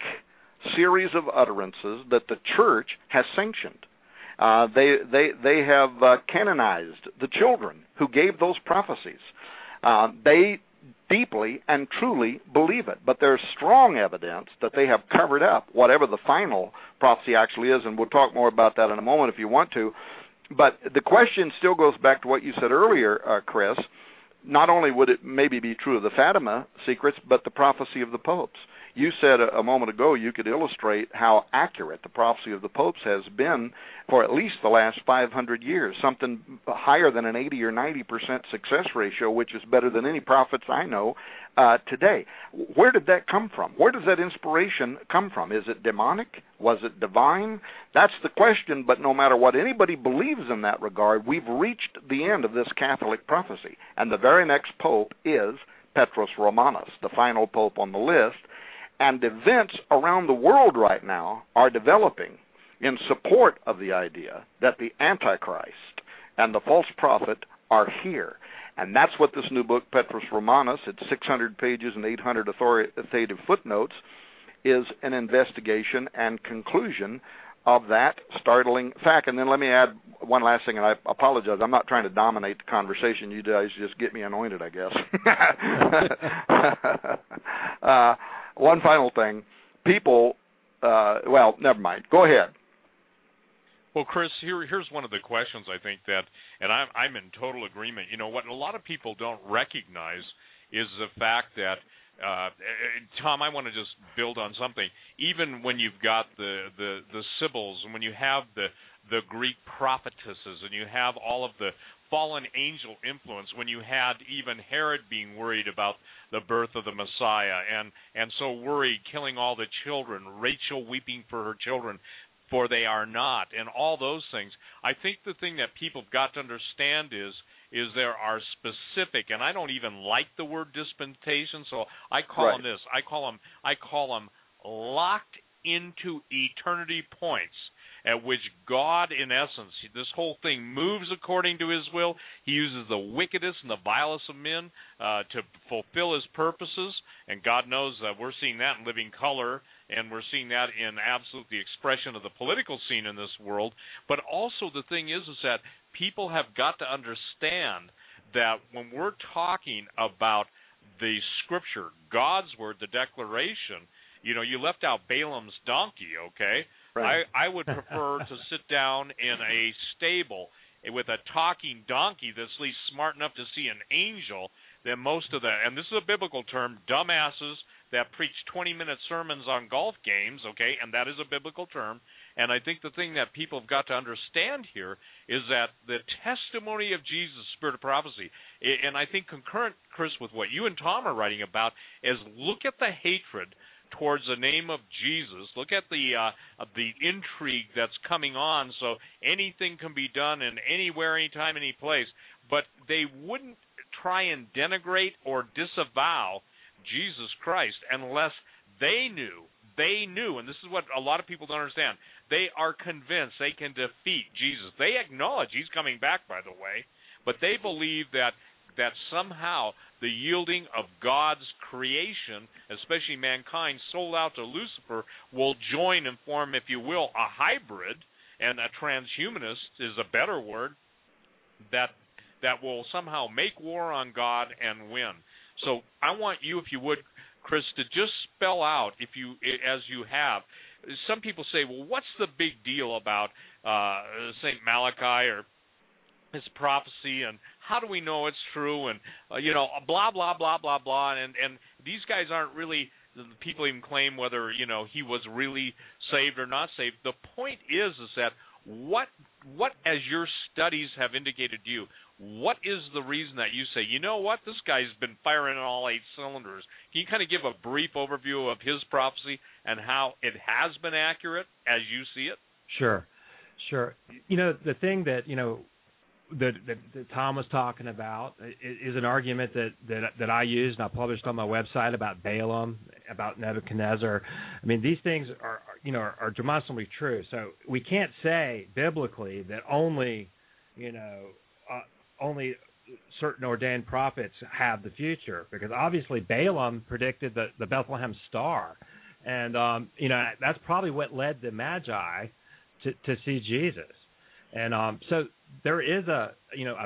Speaker 4: series of utterances that the church has sanctioned. They have canonized the children who gave those prophecies. They deeply and truly believe it, but there's strong evidence that they have covered up whatever the final prophecy actually is, and we'll talk more about that in a moment if you want to. But the question still goes back to what you said earlier, Chris. Not only would it maybe be true of the Fatima secrets, but the prophecy of the popes. You said a moment ago you could illustrate how accurate the prophecy of the popes has been for at least the last 500 years, something higher than an 80 or 90% success ratio, which is better than any prophets I know today. Where did that come from? Where does that inspiration come from? Is it demonic? Was it divine? That's the question, but no matter what anybody believes in that regard, we've reached the end of this Catholic prophecy. And the very next pope is Petrus Romanus, the final pope on the list. And events around the world right now are developing in support of the idea that the Antichrist and the false prophet are here. And that's what this new book, Petrus Romanus, it's 600 pages and 800 authoritative footnotes, is an investigation and conclusion of that startling fact. And then let me add one last thing, and I apologize. I'm not trying to dominate the conversation. You guys just get me anointed, I guess. One final thing. People, well, never mind. Go ahead.
Speaker 2: Well, Chris, here's one of the questions I think that, and I'm in total agreement. You know, what a lot of people don't recognize is the fact that, Tom, I want to just build on something. Even when you've got the Sibyls, and when you have the Greek prophetesses, and you have all of the fallen angel influence, when you had even Herod being worried about the birth of the Messiah, and so worried, killing all the children, Rachel weeping for her children, for they are not, and all those things. I think the thing that people have got to understand is there are specific, and I don't even like the word dispensation, so I call them this. I call them locked into eternity points at which God, in essence, this whole thing moves according to His will. He uses the wickedest and the vilest of men to fulfill His purposes, and God knows that we're seeing that in living color, and we're seeing that in absolute the expression of the political scene in this world. But also the thing is that people have got to understand that when we're talking about the Scripture, God's Word, the declaration, you know, you left out Balaam's donkey, okay? Right. I would prefer to sit down in a stable with a talking donkey that's at least smart enough to see an angel than most of the, and this is a biblical term, dumbasses that preach 20-minute sermons on golf games, okay, and that is a biblical term. And I think the thing that people have got to understand here is that the testimony of Jesus, Spirit of prophecy, and I think concurrent, Chris, with what you and Tom are writing about, is look at the hatred towards the name of Jesus. Look at the intrigue that's coming on, so anything can be done in anywhere, anytime, any place. But they wouldn't try and denigrate or disavow Jesus Christ unless they knew, and this is what a lot of people don't understand, they are convinced they can defeat Jesus. They acknowledge He's coming back, by the way, but they believe that somehow the yielding of God's creation, especially mankind, sold out to Lucifer, will join and form, if you will, a hybrid, and a transhumanist is a better word, that will somehow make war on God and win. So I want you, if you would, Chris, to just spell out, as you have. Some people say, well, what's the big deal about St. Malachi or his prophecy, and how do we know it's true, and blah blah blah blah blah, and these guys aren't really, people even claim whether he was really saved or not saved. The point is that what as your studies have indicated to you, what is the reason that you say, you know what, this guy's been firing on all 8 cylinders? Can you kind of give a brief overview of his prophecy and how it has been accurate as you see it?
Speaker 3: Sure. The thing that that Tom was talking about is an argument that I used and I published on my website about Balaam, about Nebuchadnezzar. I mean, these things are demonstrably true. So we can't say biblically that only certain ordained prophets have the future, because obviously Balaam predicted the Bethlehem star, and that's probably what led the Magi to see Jesus, and so there is a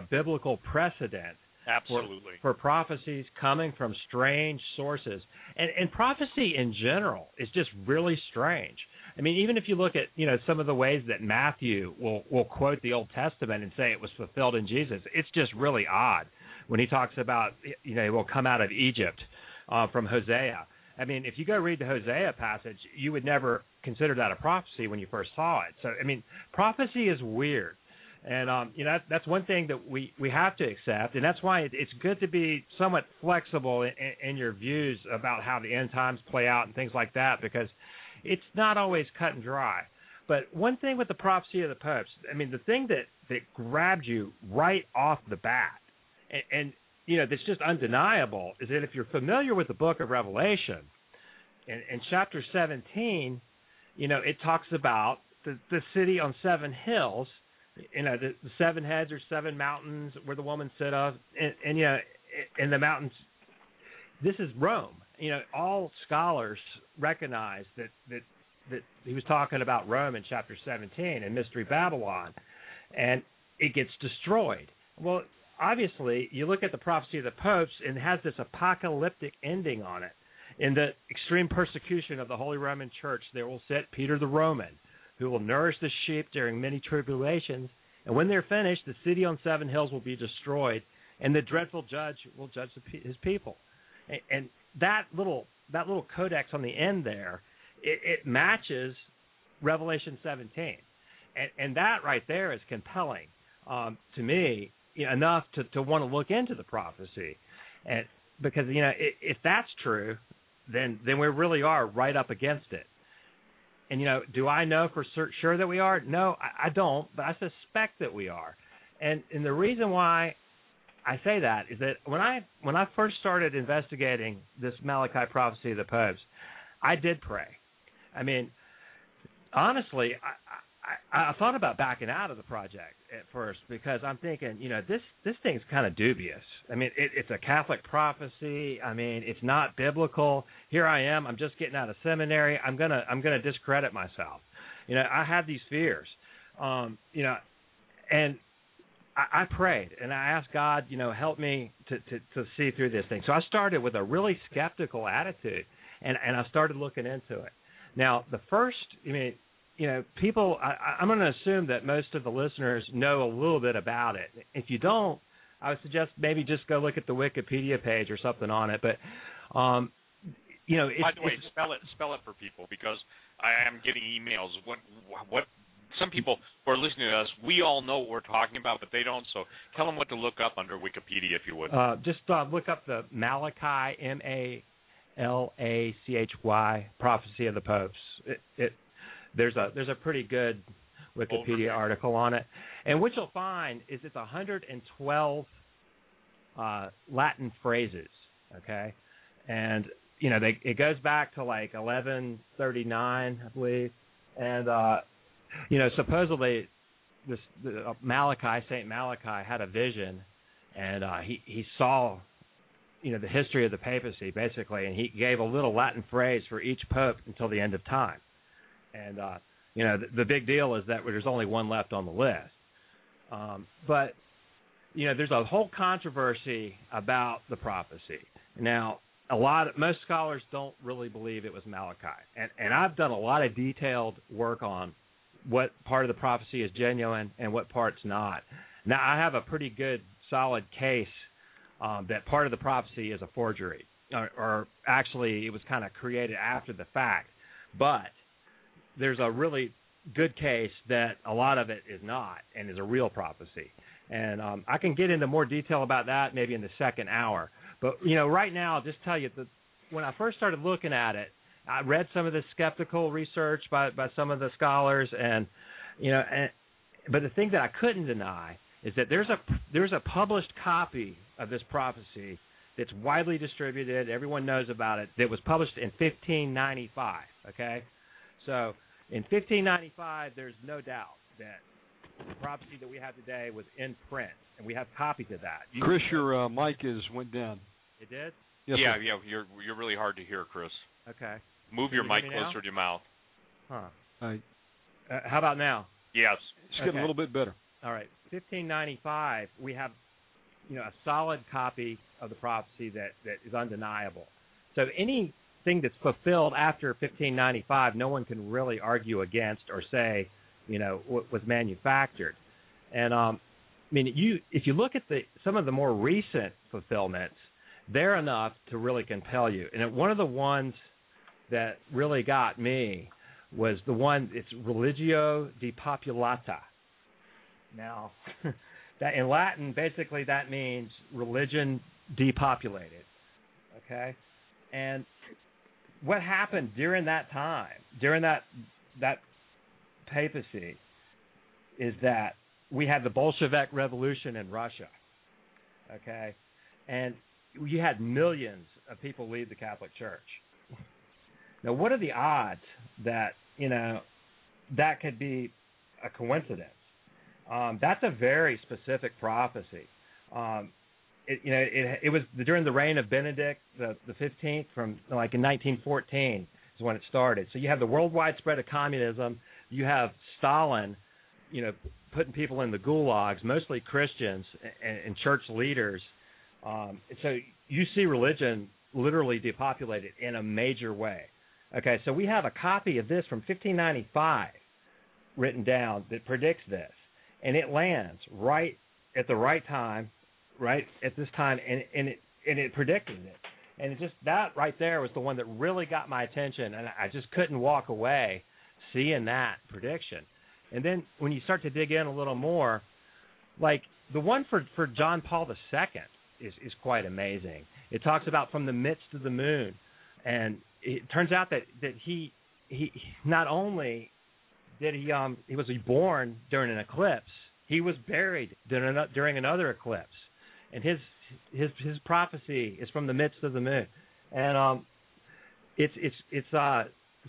Speaker 3: biblical precedent.
Speaker 2: Absolutely.
Speaker 3: For prophecies coming from strange sources. And prophecy in general is just really strange. I mean, even if you look at, some of the ways that Matthew will quote the Old Testament and say it was fulfilled in Jesus, it's just really odd when he talks about, he will come out of Egypt from Hosea. I mean, if you go read the Hosea passage, you would never consider that a prophecy when you first saw it. So, I mean, prophecy is weird. And that's one thing that we have to accept, and that's why it's good to be somewhat flexible in your views about how the end times play out and things like that, because it's not always cut and dry. But one thing with the prophecy of the popes, I mean, the thing that grabbed you right off the bat, and that's just undeniable, is that if you're familiar with the book of Revelation, in chapter 17, it talks about the city on 7 hills. The 7 heads or 7 mountains where the woman sit of, and in the mountains, this is Rome. All scholars recognize that he was talking about Rome in chapter 17 and Mystery Babylon, and it gets destroyed. Well, obviously, you look at the prophecy of the popes, and it has this apocalyptic ending on it. In the extreme persecution of the Holy Roman Church, there will sit Peter the Roman, who will nourish the sheep during many tribulations, and when they're finished, the city on 7 hills will be destroyed, and the dreadful judge will judge his people. And that little codex on the end there, it matches Revelation 17, and that right there is compelling to me, enough to want to look into the prophecy, and because if that's true, then we really are right up against it. And, do I know for sure that we are? No, I don't, but I suspect that we are. And the reason why I say that is that when I first started investigating this Malachi prophecy of the popes, I did pray. I mean, honestly, I thought about backing out of the project at first, because I'm thinking, this thing's kind of dubious. I mean, it's a Catholic prophecy. I mean, it's not biblical. Here I am. I'm just getting out of seminary. I'm gonna discredit myself. I had these fears. And I prayed and I asked God, help me to see through this thing. So I started with a really skeptical attitude, and I started looking into it. Now, the first, people, I'm going to assume that most of the listeners know a little bit about it. If you don't, I would suggest maybe just go look at the Wikipedia page or something on it. But,
Speaker 2: by the way, spell it for people, because I am getting emails. What some people who are listening to us, we all know what we're talking about, but they don't. So tell them what to look up under Wikipedia, if you would.
Speaker 3: Just look up the Malachi, Malachy, prophecy of the popes. There's a pretty good Wikipedia article on it, and what you'll find is it's 112 Latin phrases. Okay, and it goes back to like 1139, I believe, and supposedly Saint Malachi had a vision, and he saw the history of the papacy basically, and he gave a little Latin phrase for each pope until the end of time. And, the big deal is that there's only one left on the list. But, there's a whole controversy about the prophecy. Now, most scholars don't really believe it was Malachi. And I've done a lot of detailed work on what part of the prophecy is genuine and what part's not. Now, I have a pretty good, solid case that part of the prophecy is a forgery. Or actually, it was kind of created after the fact. But there's a really good case that a lot of it is not and is a real prophecy. And I can get into more detail about that maybe in the second hour. But, right now I'll just tell you that when I first started looking at it, I read some of the skeptical research by some of the scholars, but the thing that I couldn't deny is that there's a published copy of this prophecy that's widely distributed. Everyone knows about it. That was published in 1595, okay? So in 1595, there's no doubt that the prophecy that we have today was in print, and we have copies of that.
Speaker 1: Chris, your mic went down.
Speaker 3: It did?
Speaker 2: Yes, yeah. You're really hard to hear, Chris.
Speaker 3: Okay.
Speaker 2: Move your mic closer to your mouth.
Speaker 3: Huh. How about now?
Speaker 2: Yes.
Speaker 1: It's getting a little bit better.
Speaker 3: All right. 1595, we have, a solid copy of the prophecy that is undeniable. So anything that's fulfilled after 1595, no one can really argue against or say, was manufactured. And if you look at some of the more recent fulfillments, they're enough to really compel you. And one of the ones that really got me was the one, it's religio depopulata. Now, that in Latin, basically that means religion depopulated, okay? And what happened during that time, during that papacy, is that we had the Bolshevik Revolution in Russia, okay? And you had millions of people leave the Catholic Church. Now, what are the odds that, that could be a coincidence? That's a very specific prophecy. It was during the reign of Benedict the 15th, from in 1914 is when it started. So you have the worldwide spread of communism. You have Stalin, putting people in the gulags, mostly Christians and church leaders. So you see religion literally depopulated in a major way. Okay, so we have a copy of this from 1595 written down that predicts this, and it lands right at the right time, right at this time, and it predicted it. And it just, that right there was the one that really got my attention, and I just couldn't walk away seeing that prediction. And then when you start to dig in a little more, like the one for John Paul II is quite amazing. It talks about from the midst of the moon, and it turns out that he not only did he was born during an eclipse, he was buried during another eclipse, and his prophecy is from the midst of the moon, and it's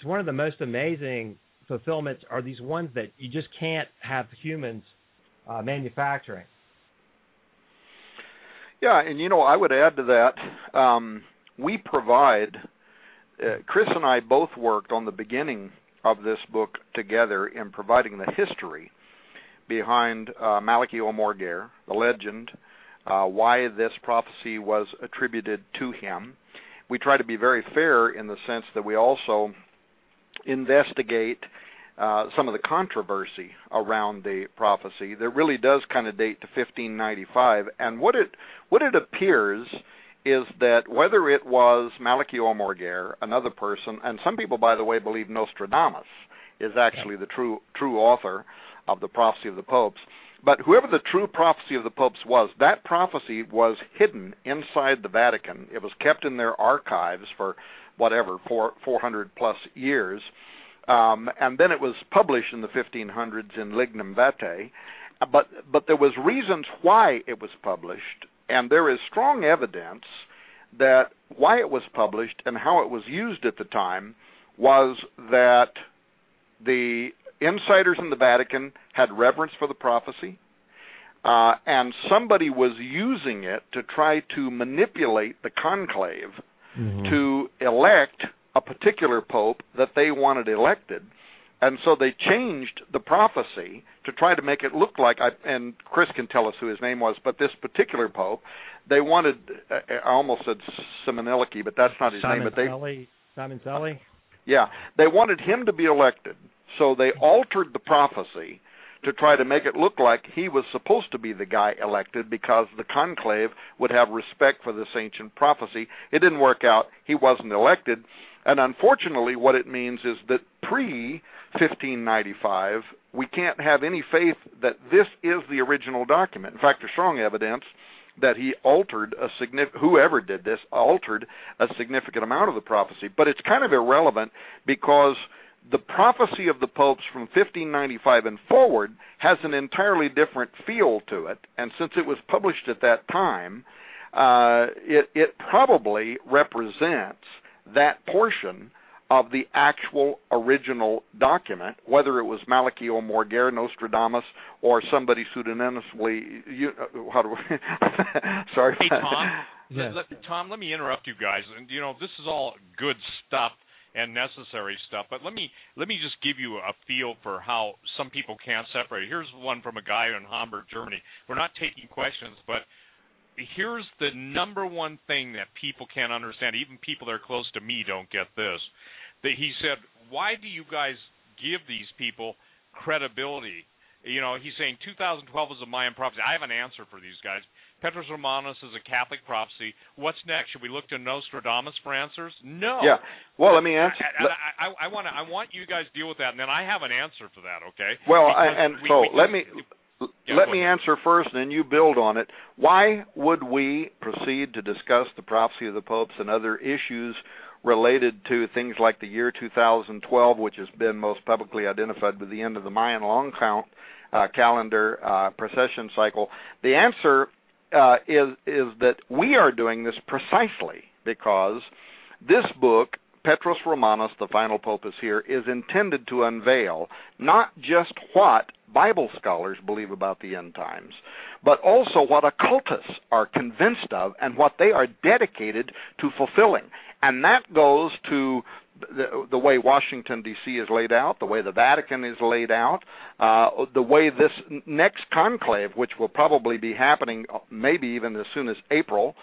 Speaker 3: one of the most amazing fulfillments are these ones that you just can't have humans manufacturing.
Speaker 4: Yeah, and I would add to that, we provide, Chris and I both worked on the beginning of this book together in providing the history behind Malachi O'Morgair, the legend, why this prophecy was attributed to him. We try to be very fair in the sense that we also investigate some of the controversy around the prophecy that really does kind of date to 1595. And what it appears is that whether it was Malachi O'Morgair, another person, and some people, by the way, believe Nostradamus is actually the true author of the prophecy of the popes. But whoever the true prophecy of the popes was, that prophecy was hidden inside the Vatican. It was kept in their archives for 400 plus years. And then it was published in the 1500s in Lignum Vitae. But there was reasons why it was published, and there is strong evidence that why it was published and how it was used at the time was that the insiders in the Vatican had reverence for the prophecy, and somebody was using it to try to manipulate the conclave to elect a particular pope that they wanted elected. And so they changed the prophecy to try to make it look like, and Chris can tell us who his name was, but this particular pope, they wanted, I almost said Simonelli, but that's not his name. But
Speaker 3: Simon Selly?
Speaker 4: Yeah, they wanted him to be elected, so they altered the prophecy to try to make it look like he was supposed to be the guy elected because the conclave would have respect for this ancient prophecy. It didn't work out. He wasn't elected. And unfortunately, what it means is that pre-1595, we can't have any faith that this is the original document. In fact, there's strong evidence that he altered whoever did this altered a significant amount of the prophecy. But it's kind of irrelevant because the prophecy of the popes from 1595 and forward has an entirely different feel to it. And since it was published at that time, it probably represents that portion of the actual original document, whether it was Malachi or Morger, Nostradamus, or somebody pseudonymously. Sorry.
Speaker 2: Hey, Tom.
Speaker 3: Yes.
Speaker 2: Tom, let me interrupt you guys. And this is all good stuff and necessary stuff, but let me just give you a feel for how some people can't separate. Here's one from a guy in Hamburg, Germany. We're not taking questions, but here's the number one thing that people can't understand. Even people that are close to me don't get this. That he said, why do you guys give these people credibility? He's saying 2012 is a Mayan prophecy. I have an answer for these guys. Petrus Romanus is a Catholic prophecy. What's next? Should we look to Nostradamus for answers? No.
Speaker 4: Yeah. Well, let me answer.
Speaker 2: I want you guys to deal with that, and then I have an answer for that. Okay.
Speaker 4: Well, let me answer first, and then you build on it. Why would we proceed to discuss the prophecy of the popes and other issues related to things like the year 2012, which has been most publicly identified with the end of the Mayan long count calendar precession cycle? The answer is that we are doing this precisely because this book, Petrus Romanus, the final pope is here, is intended to unveil not just what Bible scholars believe about the end times, but also what occultists are convinced of and what they are dedicated to fulfilling. And that goes to the way Washington, D.C. is laid out, the way the Vatican is laid out, the way this next conclave, which will probably be happening maybe even as soon as April,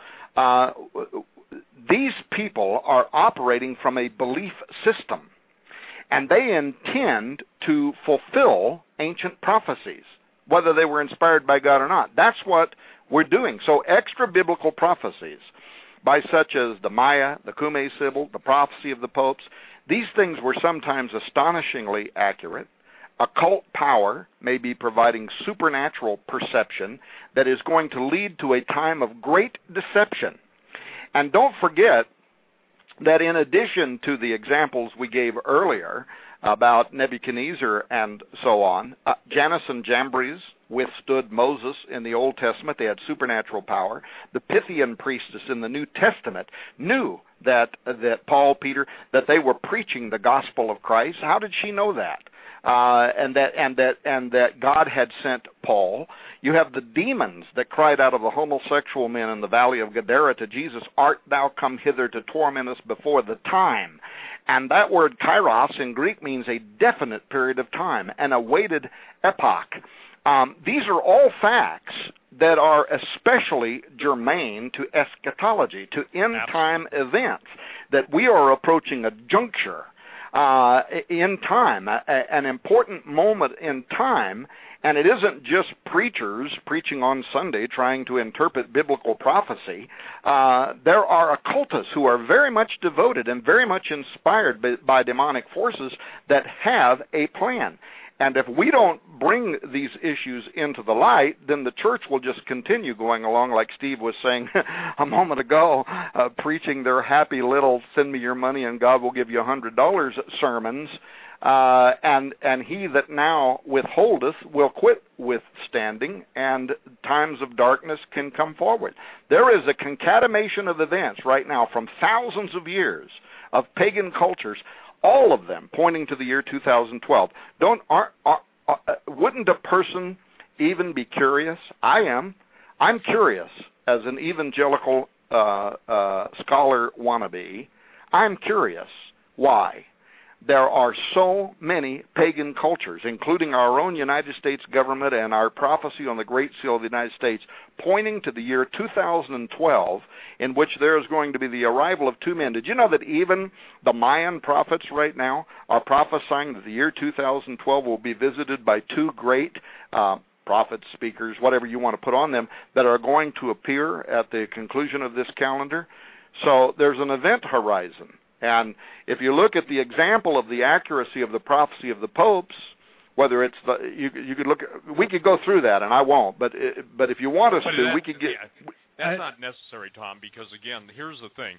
Speaker 4: these people are operating from a belief system, and they intend to fulfill ancient prophecies, whether they were inspired by God or not. That's what we're doing. So extra-biblical prophecies, by such as the Maya, the Cumae Sibyl, the prophecy of the popes, these things were sometimes astonishingly accurate. Occult power may be providing supernatural perception that is going to lead to a time of great deception. And don't forget that in addition to the examples we gave earlier about Nebuchadnezzar and so on, Jannes and Jambres withstood Moses in the Old Testament. They had supernatural power. The Pythian priestess in the New Testament knew that Paul, Peter, that they were preaching the gospel of Christ. How did she know that? And that God had sent Paul. You have the demons that cried out of the homosexual men in the valley of Gadara to Jesus, "Art thou come hither to torment us before the time?" And that word kairos in Greek means a definite period of time, an awaited epoch. These are all facts that are especially germane to eschatology, to end-time events, that we are approaching a juncture in time, an important moment in time, and it isn't just preachers preaching on Sunday trying to interpret biblical prophecy. There are occultists who are very much devoted and very much inspired by demonic forces that have a plan. And if we don't bring these issues into the light, then the church will just continue going along, like Steve was saying a moment ago, preaching their happy little "send me your money and God will give you $100" sermons. And he that now withholdeth will quit withstanding, and times of darkness can come forward. There is a concatenation of events right now from thousands of years of pagan cultures, all of them pointing to the year 2012. Wouldn't a person even be curious? I am. I'm curious as an evangelical scholar wannabe. I'm curious. Why? There are so many pagan cultures, including our own United States government and our prophecy on the Great Seal of the United States, pointing to the year 2012, in which there is going to be the arrival of two men. Did you know that even the Mayan prophets right now are prophesying that the year 2012 will be visited by two great prophets, speakers, whatever you want to put on them, that are going to appear at the conclusion of this calendar? So there's an event horizon. And if you look at the example of the accuracy of the prophecy of the popes, whether it's you could look, we could go through that, and I won't. But if you want us to, we could get.
Speaker 2: That's not necessary, Tom, because again, here's the thing.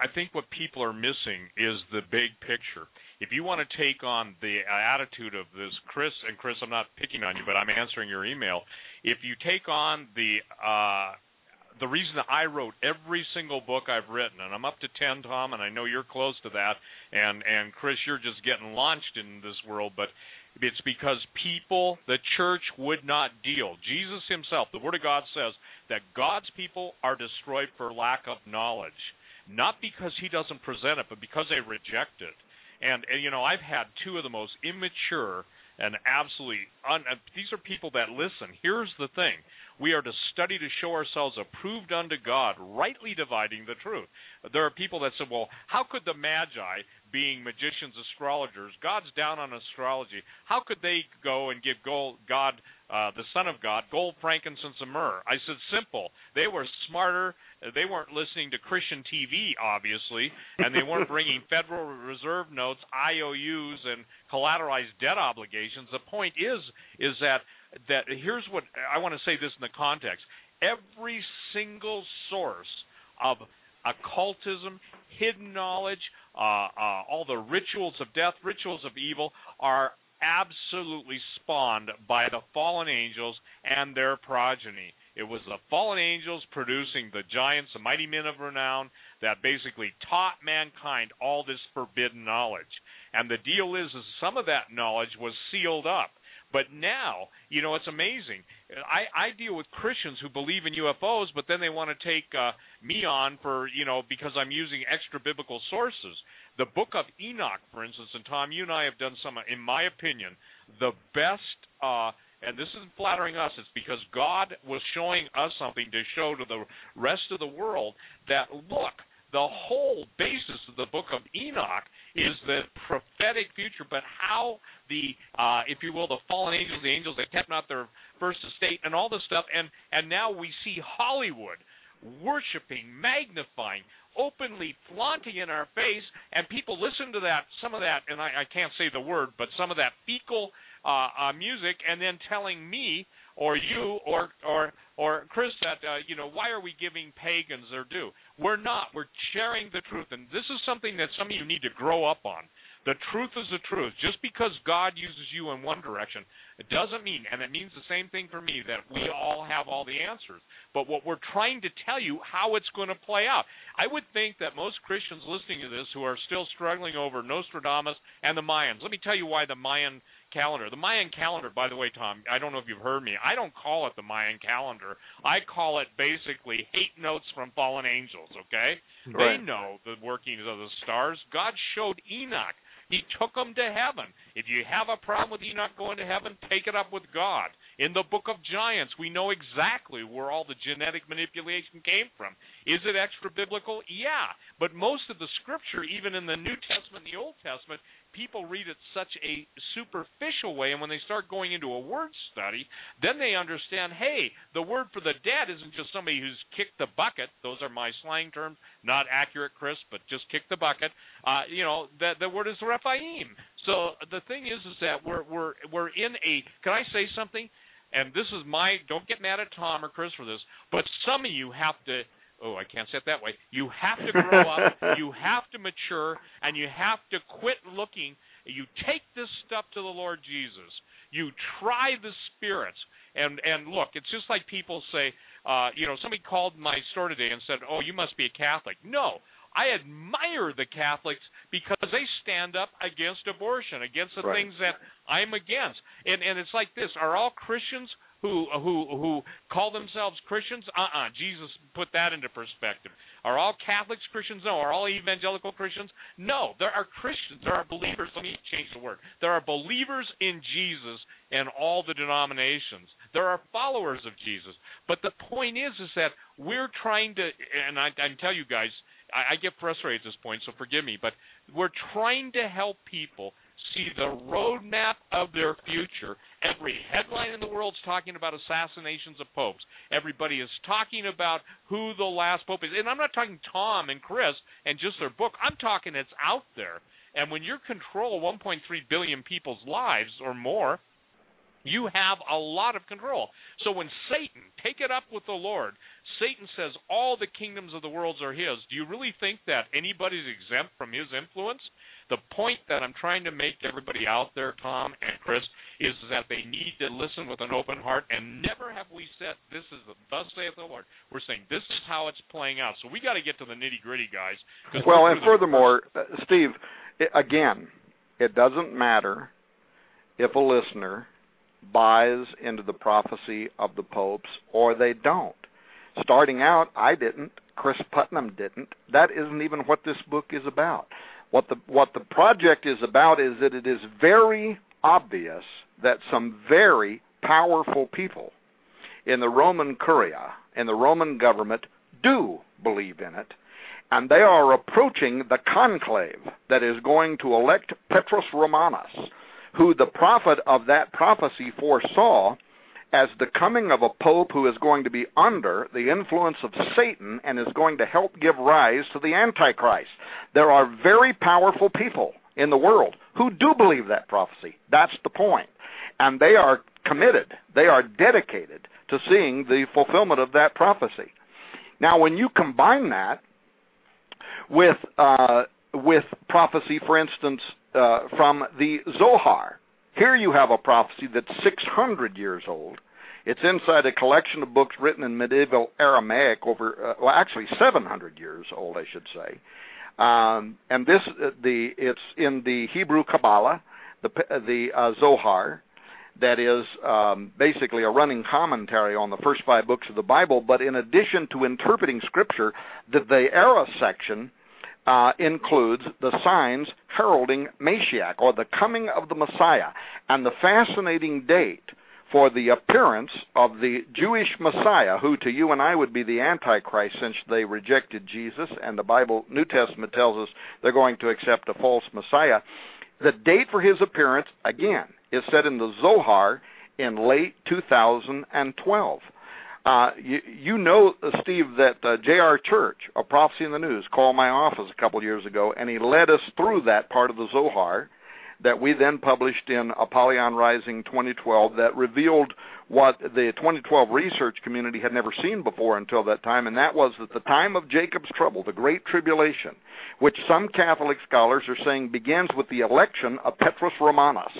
Speaker 2: I think what people are missing is the big picture. If you want to take on the attitude of this, Chris, I'm not picking on you, but I'm answering your email. If you take on the the reason that I wrote every single book I've written, and I'm up to 10, Tom, and I know you're close to that, and Chris, you're just getting launched in this world, but it's because people, the church, would not deal. Jesus himself, the Word of God says that God's people are destroyed for lack of knowledge, not because he doesn't present it, but because they reject it. And you know, I've had two of the most immature and absolutely these are people that listen. Here's the thing. We are to study to show ourselves approved unto God, rightly dividing the truth. There are people that say, well, how could the Magi, being magicians, astrologers, God's down on astrology, how could they go and give God, the Son of God, gold, frankincense, and myrrh? I said, simple. They were smarter. They weren't listening to Christian TV, obviously, and they weren't bringing Federal Reserve notes, IOUs, and collateralized debt obligations. The point is that here's what I want to say this in the context. Every single source of occultism, hidden knowledge, all the rituals of death, rituals of evil are absolutely spawned by the fallen angels and their progeny. It was the fallen angels producing the giants, the mighty men of renown, that basically taught mankind all this forbidden knowledge. And the deal is some of that knowledge was sealed up. But now, you know, it's amazing. I deal with Christians who believe in UFOs, but then they want to take me on for, you know, because I'm using extra biblical sources. The book of Enoch, for instance, and Tom, you and I have done some, in my opinion, the best, and this isn't flattering us, it's because God was showing us something to show to the rest of the world that, look, the whole basis of the book of Enoch is the prophetic future, but how the, if you will, the fallen angels, the angels that kept not their first estate, and all this stuff, and now we see Hollywood worshiping, magnifying, openly flaunting in our face, and people listen to that, some of that, and I can't say the word, but some of that fecal music, and then telling me or you or Chris that, you know, why are we giving pagans their due? We're not. We're sharing the truth, and this is something that some of you need to grow up on. The truth is the truth. Just because God uses you in one direction, it doesn't mean, and it means the same thing for me, that we all have all the answers. But what we're trying to tell you how it's going to play out. I would think that most Christians listening to this who are still struggling over Nostradamus and the Mayans, let me tell you why the Mayan calendar. The Mayan calendar, by the way, Tom, I don't know if you've heard me. I don't call it the Mayan calendar. I call it basically hate notes from fallen angels, okay? Right. They know the workings of the stars. God showed Enoch. He took them to heaven. If you have a problem with Enoch going to heaven, take it up with God. In the book of Giants, we know exactly where all the genetic manipulation came from. Is it extra-biblical? Yeah. But most of the scripture, even in the New Testament and the Old Testament, people read it such a superficial way, and when they start going into a word study, then they understand, hey, the word for the dead isn't just somebody who's kicked the bucket. Those are my slang terms, not accurate, Chris, but just kick the bucket. You know, the word is Rephaim. So the thing is that we're in a, can I say something? And this is don't get mad at Tom or Chris for this, but some of you have to, I can't say it that way. You have to grow up, you have to mature, and you have to quit looking. You take this stuff to the Lord Jesus. You try the spirits. And look, it's just like people say, you know, somebody called my store today and said, oh, you must be a Catholic. No, I admire the Catholics because they stand up against abortion, against the things that I'm against. And it's like this. Are all Christians who call themselves Christians? Jesus put that into perspective. Are all Catholics Christians? No. Are all evangelical Christians? No. There are Christians. There are believers. Let me change the word. There are believers in Jesus in all the denominations. There are followers of Jesus. But the point is that we're trying to, and I tell you guys, I get frustrated at this point, so forgive me, but we're trying to help people see the roadmap of their future. Every headline in the world is talking about assassinations of popes. Everybody is talking about who the last pope is. And I'm not talking Tom and Chris and just their book. I'm talking it's out there. And when you control 1.3 billion people's lives or more, You have a lot of control. So when Satan, take it up with the Lord, Satan says all the kingdoms of the world are his, do you really think that anybody's exempt from his influence? The point that I'm trying to make to everybody out there, Tom and Chris, is that they need to listen with an open heart, and never have we said, this is the thus saith the Lord. We're saying this is how it's playing out. So we got to get to the nitty-gritty, guys.
Speaker 4: Well, and furthermore, Steve, again, it doesn't matter if a listener buys into the prophecy of the popes or they don't. Starting out, I didn't. Chris Putnam didn't. That isn't even what this book is about. What the project is about is that it is very obvious that some very powerful people in the Roman Curia, in the Roman government, do believe in it, and they are approaching the conclave that is going to elect Petrus Romanus, who the prophet of that prophecy foresaw as the coming of a pope who is going to be under the influence of Satan and is going to help give rise to the Antichrist. There are very powerful people in the world who do believe that prophecy. That's the point. And they are committed, they are dedicated to seeing the fulfillment of that prophecy. Now, when you combine that with prophecy, for instance, from the Zohar, here you have a prophecy that's 600 years old. It's inside a collection of books written in medieval Aramaic over, actually 700 years old, I should say. And it's in the Hebrew Kabbalah, the Zohar, that is basically a running commentary on the first 5 books of the Bible. But in addition to interpreting Scripture, the era section includes the signs heralding Mashiach, or the coming of the Messiah, and the fascinating date for the appearance of the Jewish Messiah, who to you and I would be the Antichrist, since they rejected Jesus, and the Bible, New Testament, tells us they're going to accept a false Messiah. The date for his appearance, again, is set in the Zohar in late 2012. You know, Steve, that J.R. Church, a Prophecy in the News, called my office a couple years ago, and he led us through that part of the Zohar that we then published in Apollyon Rising 2012 that revealed what the 2012 research community had never seen before until that time, and that was that the time of Jacob's trouble, the Great Tribulation, which some Catholic scholars are saying begins with the election of Petrus Romanus,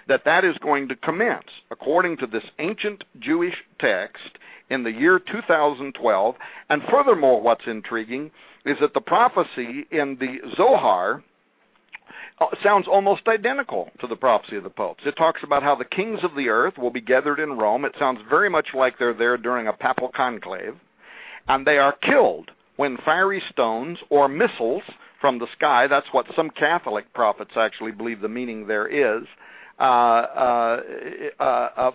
Speaker 4: that is going to commence, according to this ancient Jewish text, in the year 2012. And furthermore, what's intriguing is that the prophecy in the Zohar sounds almost identical to the prophecy of the popes. It talks about how the kings of the earth will be gathered in Rome. It sounds very much like they're there during a papal conclave, and they are killed when fiery stones or missiles from the sky, that's what some Catholic prophets actually believe the meaning there is,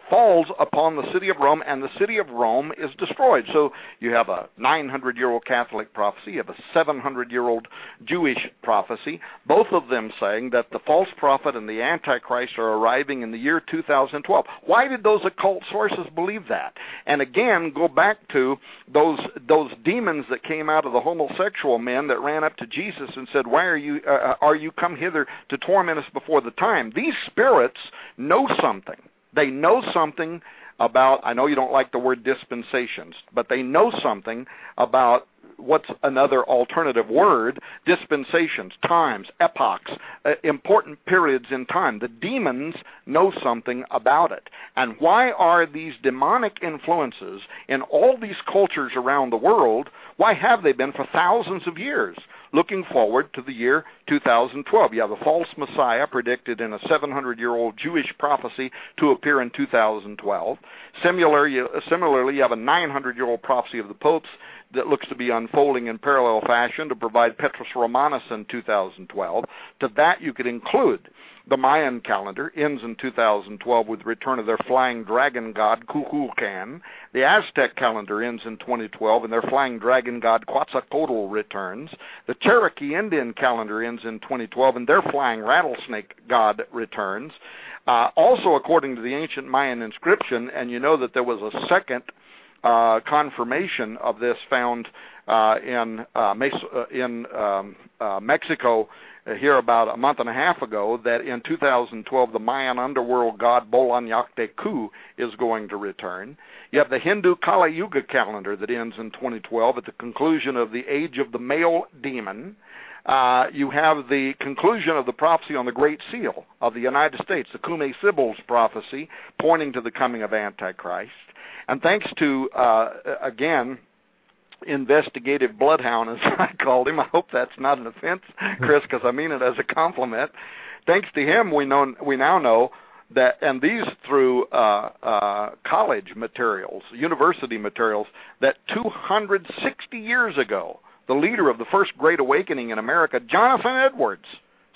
Speaker 4: falls upon the city of Rome, and the city of Rome is destroyed. So you have a 900-year-old Catholic prophecy, you have a 700-year-old Jewish prophecy, both of them saying that the false prophet and the Antichrist are arriving in the year 2012. Why did those occult sources believe that? And again, go back to those demons that came out of the homosexual men that ran up to Jesus and said, "Why are you come hither to torment us before the time?" These spirits know something. They know something about, I know you don't like the word dispensations, but they know something about what's another alternative word, dispensations, times, epochs, important periods in time. The demons know something about it. And why are these demonic influences in all these cultures around the world, why have they been for thousands of years? Looking forward to the year 2012. You have a false Messiah predicted in a 700-year-old Jewish prophecy to appear in 2012. Similarly, you have a 900-year-old prophecy of the popes that looks to be unfolding in parallel fashion to provide Petrus Romanus in 2012. To that you could include the Mayan calendar, ends in 2012 with the return of their flying dragon god, Kukulkan. The Aztec calendar ends in 2012, and their flying dragon god, Quetzalcoatl, returns. The Cherokee Indian calendar ends in 2012, and their flying rattlesnake god returns. Also, according to the ancient Mayan inscription, and you know that there was a second confirmation of this found in Mexico here about a month and a half ago, that in 2012 the Mayan underworld god Bolanyakteku is going to return. You have the Hindu Kali Yuga calendar that ends in 2012 at the conclusion of the age of the male demon. You have the conclusion of the prophecy on the Great Seal of the United States, the Kume Sybil's prophecy, pointing to the coming of Antichrist. And thanks to, again, investigative bloodhound, as I called him. I hope that's not an offense, Chris, because I mean it as a compliment. Thanks to him, we now know that, and these through college materials, university materials, that 260 years ago, the leader of the first Great Awakening in America, Jonathan Edwards,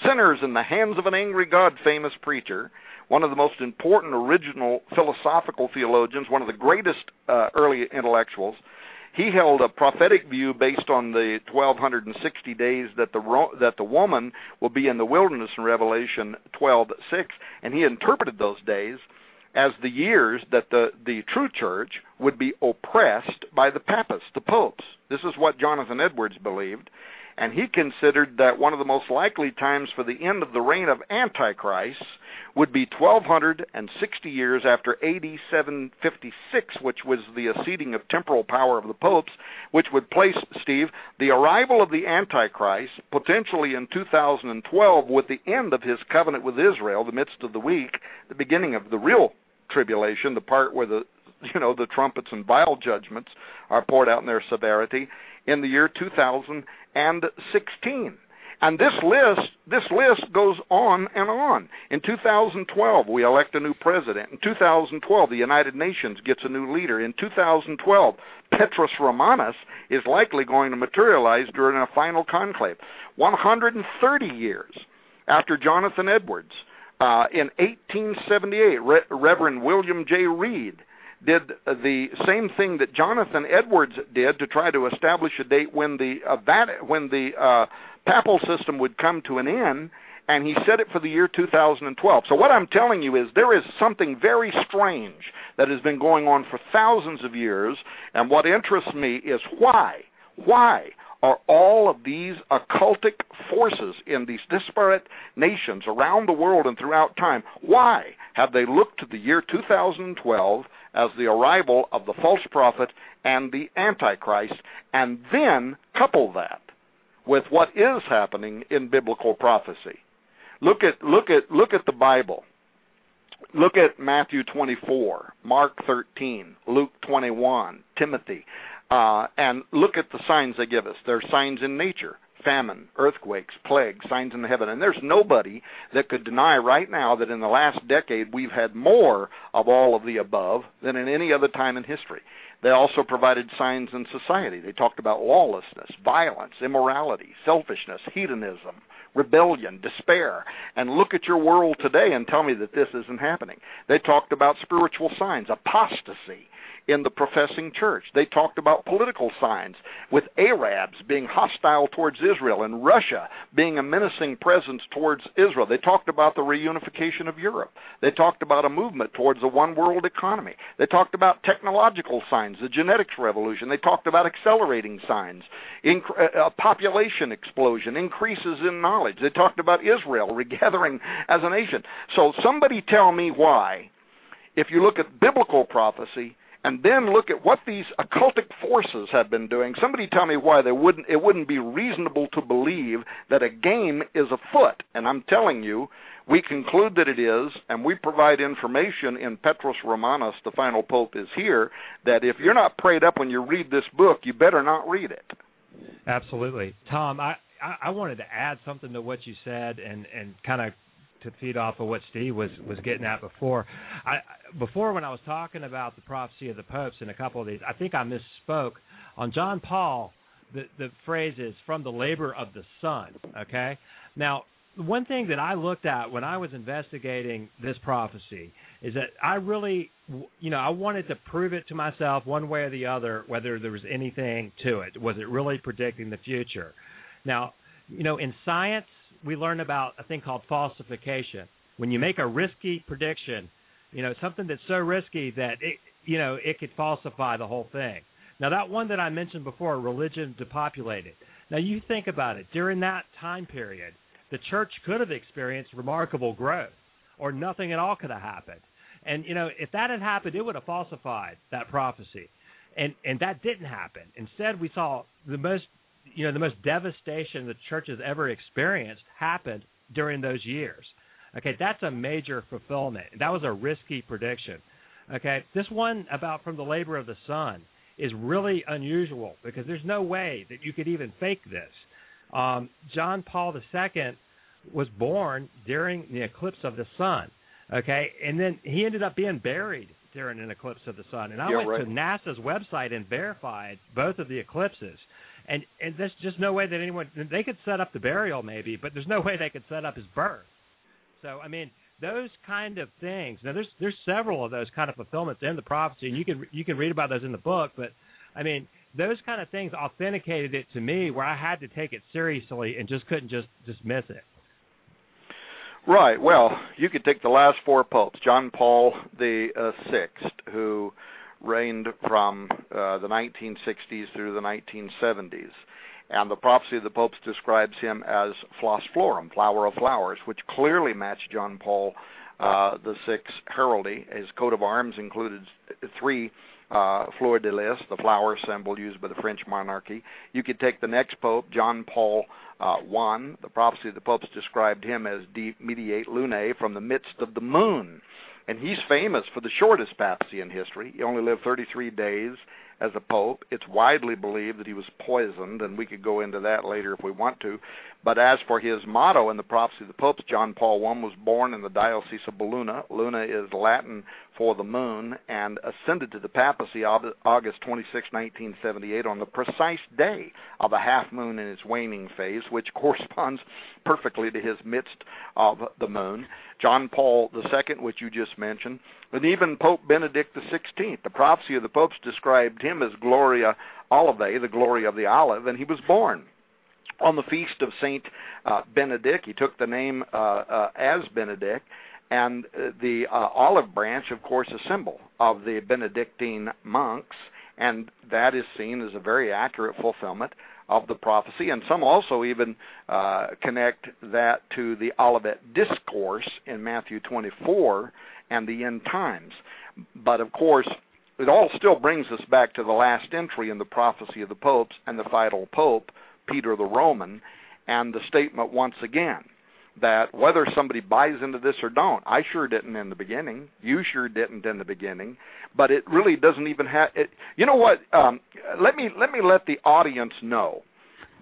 Speaker 4: Sinners in the Hands of an Angry God, famous preacher, one of the most important original philosophical theologians, one of the greatest early intellectuals. He held a prophetic view based on the 1,260 days that the woman will be in the wilderness in Revelation 12:6, and he interpreted those days as the years that the true church would be oppressed by the papists, the popes. This is what Jonathan Edwards believed, and he considered that one of the most likely times for the end of the reign of Antichrist would be 1,260 years after AD 756, which was the acceding of temporal power of the popes, which would place, Steve, the arrival of the Antichrist potentially in 2012 with the end of his covenant with Israel, the midst of the week, the beginning of the real tribulation, the part where the trumpets and vial judgments are poured out in their severity, in the year 2016. And this list goes on and on. In 2012, we elect a new president. In 2012, the United Nations gets a new leader. In 2012, Petrus Romanus is likely going to materialize during a final conclave. 130 years after Jonathan Edwards, in 1878, Reverend William J. Reed did the same thing that Jonathan Edwards did to try to establish a date when the papal system would come to an end, and he set it for the year 2012. So what I'm telling you is there is something very strange that has been going on for thousands of years, and what interests me is why are all of these occultic forces in these disparate nations around the world and throughout time, why have they looked to the year 2012 as the arrival of the false prophet and the Antichrist, and then couple that with what is happening in biblical prophecy? Look at the Bible. Look at Matthew 24, Mark 13, Luke 21, Timothy, and look at the signs they give us. There are signs in nature: famine, earthquakes, plagues, signs in the heaven. And there's nobody that could deny right now that in the last decade we've had more of all of the above than in any other time in history. They also provided signs in society. They talked about lawlessness, violence, immorality, selfishness, hedonism, rebellion, despair. And look at your world today and tell me that this isn't happening. They talked about spiritual signs, apostasy in the professing church. They talked about political signs, with Arabs being hostile towards Israel and Russia being a menacing presence towards Israel. They talked about the reunification of Europe. They talked about a movement towards a one-world economy. They talked about technological signs, the genetics revolution. They talked about accelerating signs, population explosion, increases in knowledge. They talked about Israel regathering as a nation. So somebody tell me why, if you look at biblical prophecy and then look at what these occultic forces have been doing, somebody tell me why it wouldn't be reasonable to believe that a game is afoot. And I'm telling you, we conclude that it is, and we provide information in Petrus Romanus, the final pope is here, that if you're not prayed up when you read this book, you better not read it.
Speaker 3: Absolutely. Tom, I wanted to add something to what you said and kind of to feed off of what Steve was getting at before. Before, when I was talking about the prophecy of the popes in a couple of these, I think I misspoke. On John Paul, the phrase is from the labor of the sun, okay? Now, one thing that I looked at when I was investigating this prophecy is that I really, I wanted to prove it to myself one way or the other, whether there was anything to it. Was it really predicting the future? Now, in science, we learn about a thing called falsification. When you make a risky prediction, something that's so risky that it could falsify the whole thing. Now, that one that I mentioned before, religion depopulated. Now, you think about it. During that time period, the church could have experienced remarkable growth, or nothing at all could have happened. And, if that had happened, it would have falsified that prophecy. And that didn't happen. Instead, we saw the most devastation the church has ever experienced happened during those years. Okay, that's a major fulfillment. That was a risky prediction. Okay, this one about from the labor of the sun is really unusual because there's no way that you could even fake this. John Paul II was born during the eclipse of the sun, okay, and then he ended up being buried during an eclipse of the sun. And I went to NASA's website and verified both of the eclipses. And there's just no way that they could set up the burial maybe, but there's no way they could set up his birth. So, those kind of things. Now, there's several of those kind of fulfillments in the prophecy, and you can read about those in the book. But those kind of things authenticated it to me, where I had to take it seriously and just couldn't just dismiss it.
Speaker 4: Right. Well, you could take the last four popes, John Paul the Sixth, who reigned from the 1960s through the 1970s. And the prophecy of the popes describes him as Flos Florum, flower of flowers, which clearly matched John Paul the Sixth's heraldry. His coat of arms included three fleur de lis, the flower symbol used by the French monarchy. You could take the next pope, John Paul I. The prophecy of the popes described him as De Mediate Lunae, from the midst of the moon. And he's famous for the shortest papacy in history. He only lived 33 days as a pope. It's widely believed that he was poisoned, and we could go into that later if we want to. But as for his motto in the prophecy of the popes, John Paul I was born in the diocese of Beluna. Luna is Latin for the moon, and ascended to the papacy August 26, 1978, on the precise day of a half moon in its waning phase, which corresponds perfectly to his midst of the moon. John Paul II, which you just mentioned, and even Pope Benedict XVI. The prophecy of the popes described him as Gloria Olivae, the glory of the olive, and he was born on the feast of Saint Benedict. He took the name as Benedict, and the olive branch, of course, a symbol of the Benedictine monks, and that is seen as a very accurate fulfillment of the prophecy. And some also even connect that to the Olivet Discourse in Matthew 24 and the end times. But, of course, it all still brings us back to the last entry in the prophecy of the popes and the final pope, Peter the Roman, and the statement once again that whether somebody buys into this or don't, I sure didn't in the beginning, you sure didn't in the beginning, but it really doesn't even have it. You know what? Let me let the audience know.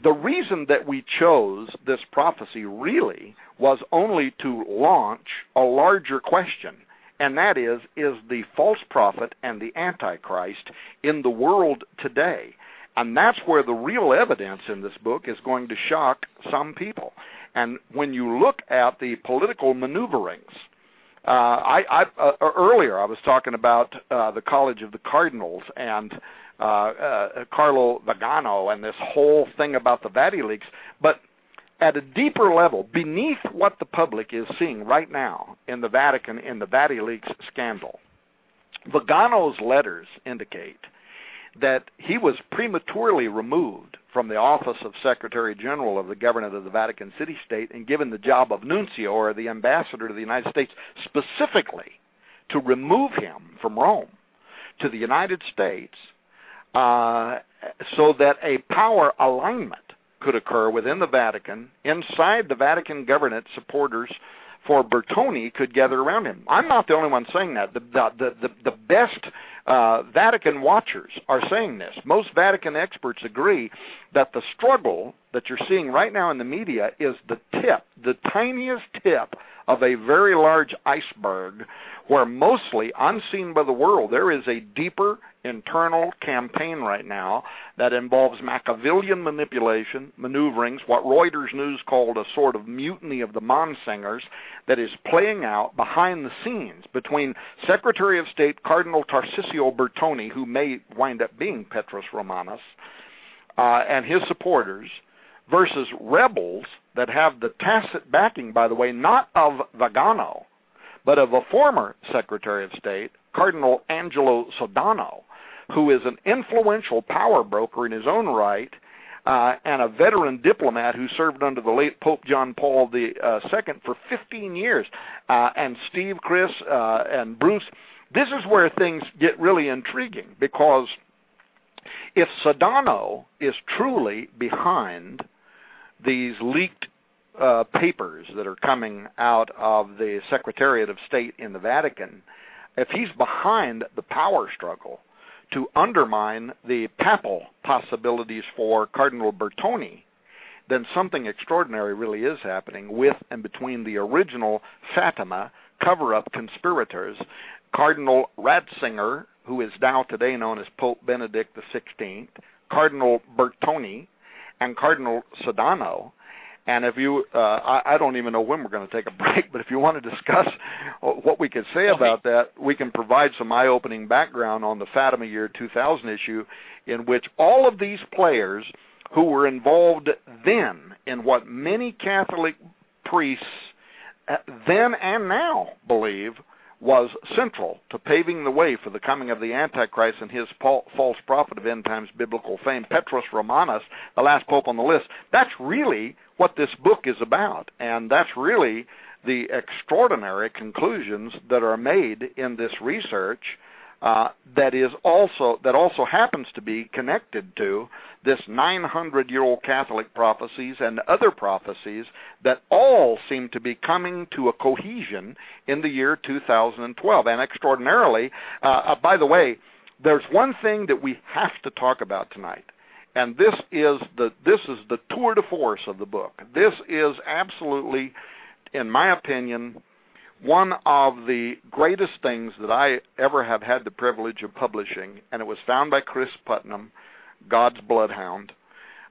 Speaker 4: The reason that we chose this prophecy really was only to launch a larger question, and that is the false prophet and the Antichrist in the world today? And that's where the real evidence in this book is going to shock some people. And when you look at the political maneuverings, earlier I was talking about the College of the Cardinals and Carlo Vagano and this whole thing about the Vatican leaks, but at a deeper level, beneath what the public is seeing right now in the Vatican in the Vatican leaks scandal, Vagano's letters indicate that he was prematurely removed from the office of Secretary General of the Government of the Vatican City-State and given the job of nuncio, or the ambassador to the United States, specifically to remove him from Rome to the United States so that a power alignment could occur within the Vatican. Inside the Vatican government, supporters for Bertone could gather around him. I'm not the only one saying that. The best Vatican watchers are saying this. Most Vatican experts agree that the struggle that you're seeing right now in the media is the tiniest tip of a very large iceberg, where mostly unseen by the world, there is a deeper internal campaign right now that involves Machiavellian manipulation, maneuverings, what Reuters News called a sort of mutiny of the Monsignors, that is playing out behind the scenes between Secretary of State Cardinal Tarcisio Bertone, who may wind up being Petrus Romanus, and his supporters, versus rebels that have the tacit backing, by the way, not of Vagano, but of a former Secretary of State, Cardinal Angelo Sodano, who is an influential power broker in his own right, and a veteran diplomat who served under the late Pope John Paul II for 15 years. And Steve, Chris, and Bruce, this is where things get really intriguing, because if Sodano is truly behind these leaked papers that are coming out of the Secretariat of State in the Vatican, if he's behind the power struggle to undermine the papal possibilities for Cardinal Bertone, then something extraordinary really is happening with and between the original Fatima cover-up conspirators, Cardinal Ratzinger, who is now today known as Pope Benedict XVI, Cardinal Bertone, and Cardinal Sodano. And if you, I don't even know when we're going to take a break, but if you want to discuss what we could say about that, we can provide some eye-opening background on the Fatima year 2000 issue, in which all of these players who were involved then in what many Catholic priests then and now believe was central to paving the way for the coming of the Antichrist and his false prophet of end times biblical fame, Petros Romanus, the last pope on the list. That's really what this book is about, and that's really the extraordinary conclusions that are made in this research that also happens to be connected to this 900-year-old Catholic prophecies and other prophecies that all seem to be coming to a cohesion in the year 2012. And extraordinarily, by the way, there's one thing that we have to talk about tonight, and this is the tour de force of the book. This is absolutely, in my opinion, one of the greatest things that I ever have had the privilege of publishing, and it was found by Chris Putnam, God's Bloodhound,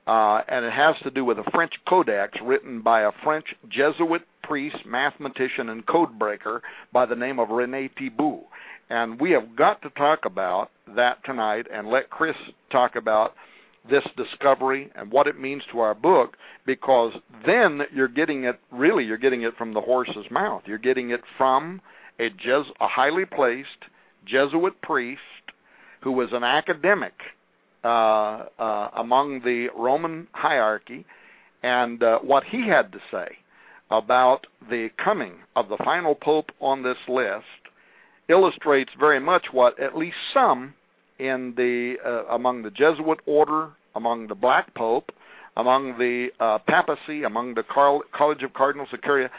Speaker 4: and it has to do with a French codex written by a French Jesuit priest, mathematician, and code breaker by the name of René Thibault. And we have got to talk about that tonight and let Chris talk about this discovery and what it means to our book, because then you're getting it from the horse's mouth. You're getting it from a highly placed Jesuit priest who was an academic among the Roman hierarchy, and what he had to say about the coming of the final pope on this list illustrates very much what at least some in the among the Jesuit order, among the Black Pope, among the papacy, among the College of Cardinals of Curia,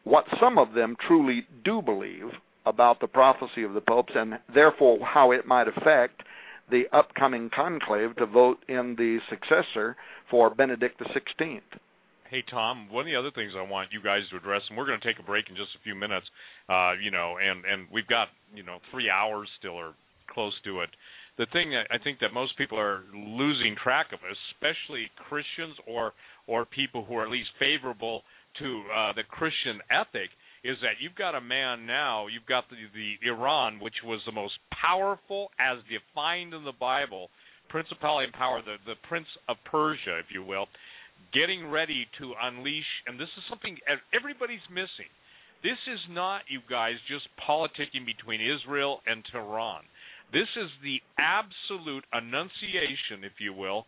Speaker 4: what some of them truly do believe about the prophecy of the popes, and therefore how it might affect the upcoming conclave to vote in the successor for Benedict XVI.
Speaker 2: Hey, Tom, one of the other things I want you guys to address, and we're going to take a break in just a few minutes, and we've got, 3 hours still or close to it. The thing that I think that most people are losing track of, especially Christians or people who are at least favorable to the Christian ethic, is that you've got a man now, you've got the Iran, which was the most powerful, as defined in the Bible, principality and power, the Prince of Persia, if you will, getting ready to unleash, and this is something everybody's missing. This is not, you guys, just politicking between Israel and Tehran. This is the absolute annunciation, if you will,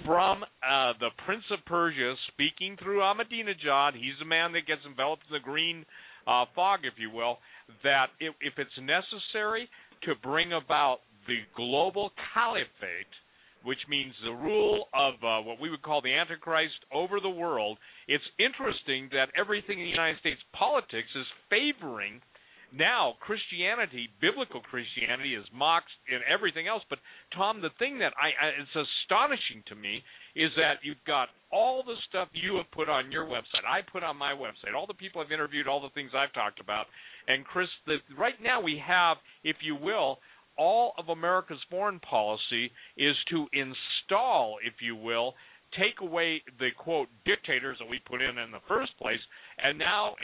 Speaker 2: from the Prince of Persia speaking through Ahmadinejad. He's the man that gets enveloped in the green fog, if you will, that if it's necessary to bring about the global caliphate, which means the rule of what we would call the Antichrist over the world, it's interesting that everything in the United States politics is favoring now Christianity. Biblical Christianity is mocked and everything else. But, Tom, the thing that it's astonishing to me is that you've got all the stuff you have put on your website, I put on my website, all the people I've interviewed, all the things I've talked about. And, Chris, right now we have, if you will, all of America's foreign policy is to install, if you will, take away the, quote, dictators that we put in the first place, and now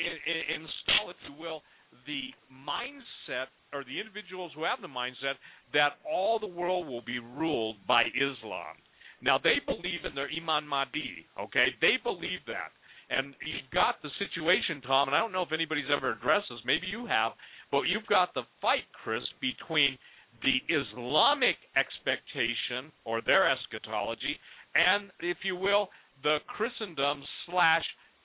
Speaker 2: install, if you will, the mindset, or the individuals who have the mindset, that all the world will be ruled by Islam. Now, they believe in their Imam Mahdi, okay? They believe that. And you've got the situation, Tom, and I don't know if anybody's ever addressed this, maybe you have, But you've got the fight, Chris, between the Islamic expectation or their eschatology and, if you will, the Christendom /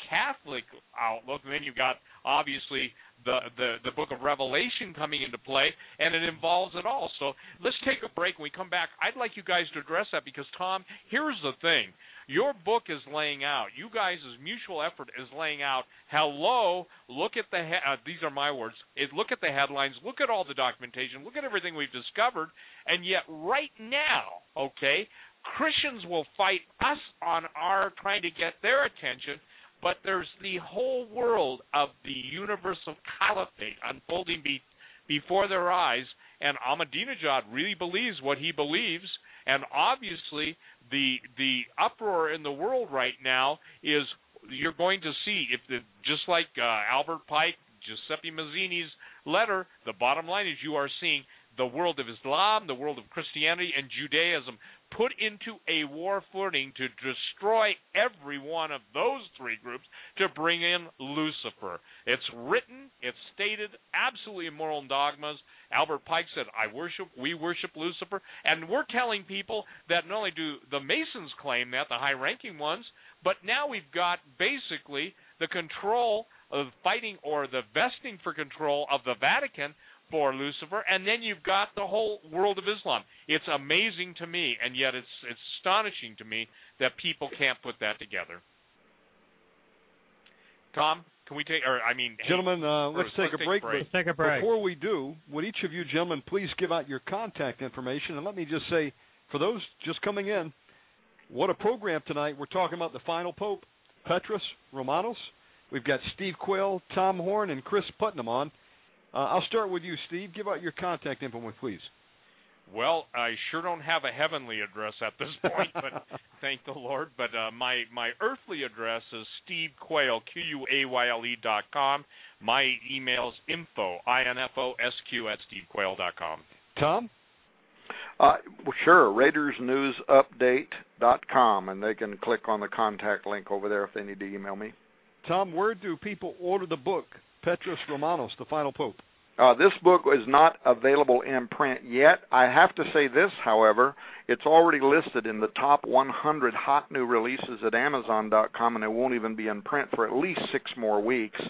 Speaker 2: Catholic outlook. And then you've got, obviously, the book of Revelation coming into play, and it involves it all. So let's take a break. When we come back, I'd like you guys to address that because, Tom, here's the thing. Your book is laying out, you guys' mutual effort is laying out, hello, look at these are my words, look at the headlines, look at all the documentation, look at everything we've discovered, and yet right now, okay, Christians will fight us on our trying to get their attention, but there's the whole world of the universal caliphate unfolding before their eyes, and Ahmadinejad really believes what he believes, and obviously the uproar in the world right now is you're going to see, just like Albert Pike, Giuseppe Mazzini's letter, the bottom line is you are seeing the world of Islam, the world of Christianity, and Judaism put into a war footing to destroy every one of those three groups to bring in Lucifer. It's written, it's stated, absolutely immoral dogmas. Albert Pike said, we worship Lucifer, and we're telling people that not only do the Masons claim that, the high-ranking ones, but now we've got basically the control of fighting or the vesting for control of the Vatican for Lucifer, and then you've got the whole world of Islam. It's amazing to me, and yet it's astonishing to me that people can't put that together. Tom, can we take,
Speaker 1: gentlemen, let's take a break.
Speaker 3: Let's take a break.
Speaker 1: Before we do, would each of you gentlemen please give out your contact information, and let me just say, for those just coming in, what a program tonight. We're talking about the final Pope, Petrus Romanus. We've got Steve Quayle, Tom Horn, and Chris Putnam on. I'll start with you, Steve. Give out your contact info, please. Well, I sure don't have a heavenly address at this point, but thank the Lord. But my earthly address is Steve Quayle, QUAYLE.com. My email is info@stevequayle.com. Tom?
Speaker 4: Sure, RaidersNewsUpdate.com, and they can click on the contact link over there if they need to email me.
Speaker 1: Tom, where do people order the book, Petrus Romanus, the Final Pope?
Speaker 4: This book is not available in print yet. I have to say this, however, it's already listed in the top 100 hot new releases at Amazon.com, and it won't even be in print for at least 6 more weeks.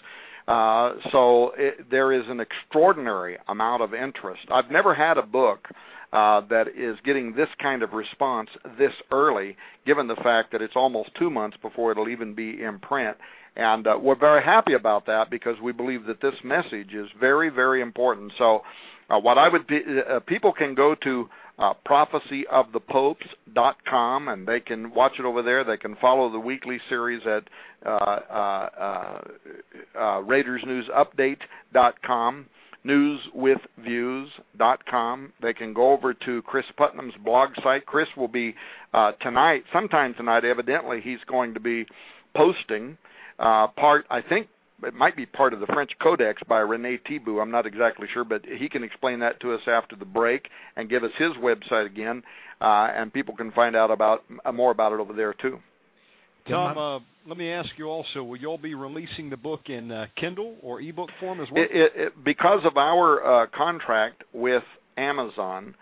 Speaker 4: There is an extraordinary amount of interest. I've never had a book that is getting this kind of response this early, given the fact that it's almost 2 months before it'll even be in print. And we're very happy about that because we believe that this message is very, very important. So what I would people can go to prophecyofthepopes.com, and they can watch it over there. They can follow the weekly series at RaidersNewsUpdate.com, newswithviews.com. They can go over to Chris Putnam's blog site. Chris will be sometime tonight, evidently, he's going to be posting I think it might be part of the French Codex by René Thibault. I'm not exactly sure, but he can explain that to us after the break and give us his website again, and people can find out more about it over there too.
Speaker 1: Tom, let me ask you also, will you all be releasing the book in Kindle or ebook form as well?
Speaker 4: Because of our contract with Amazon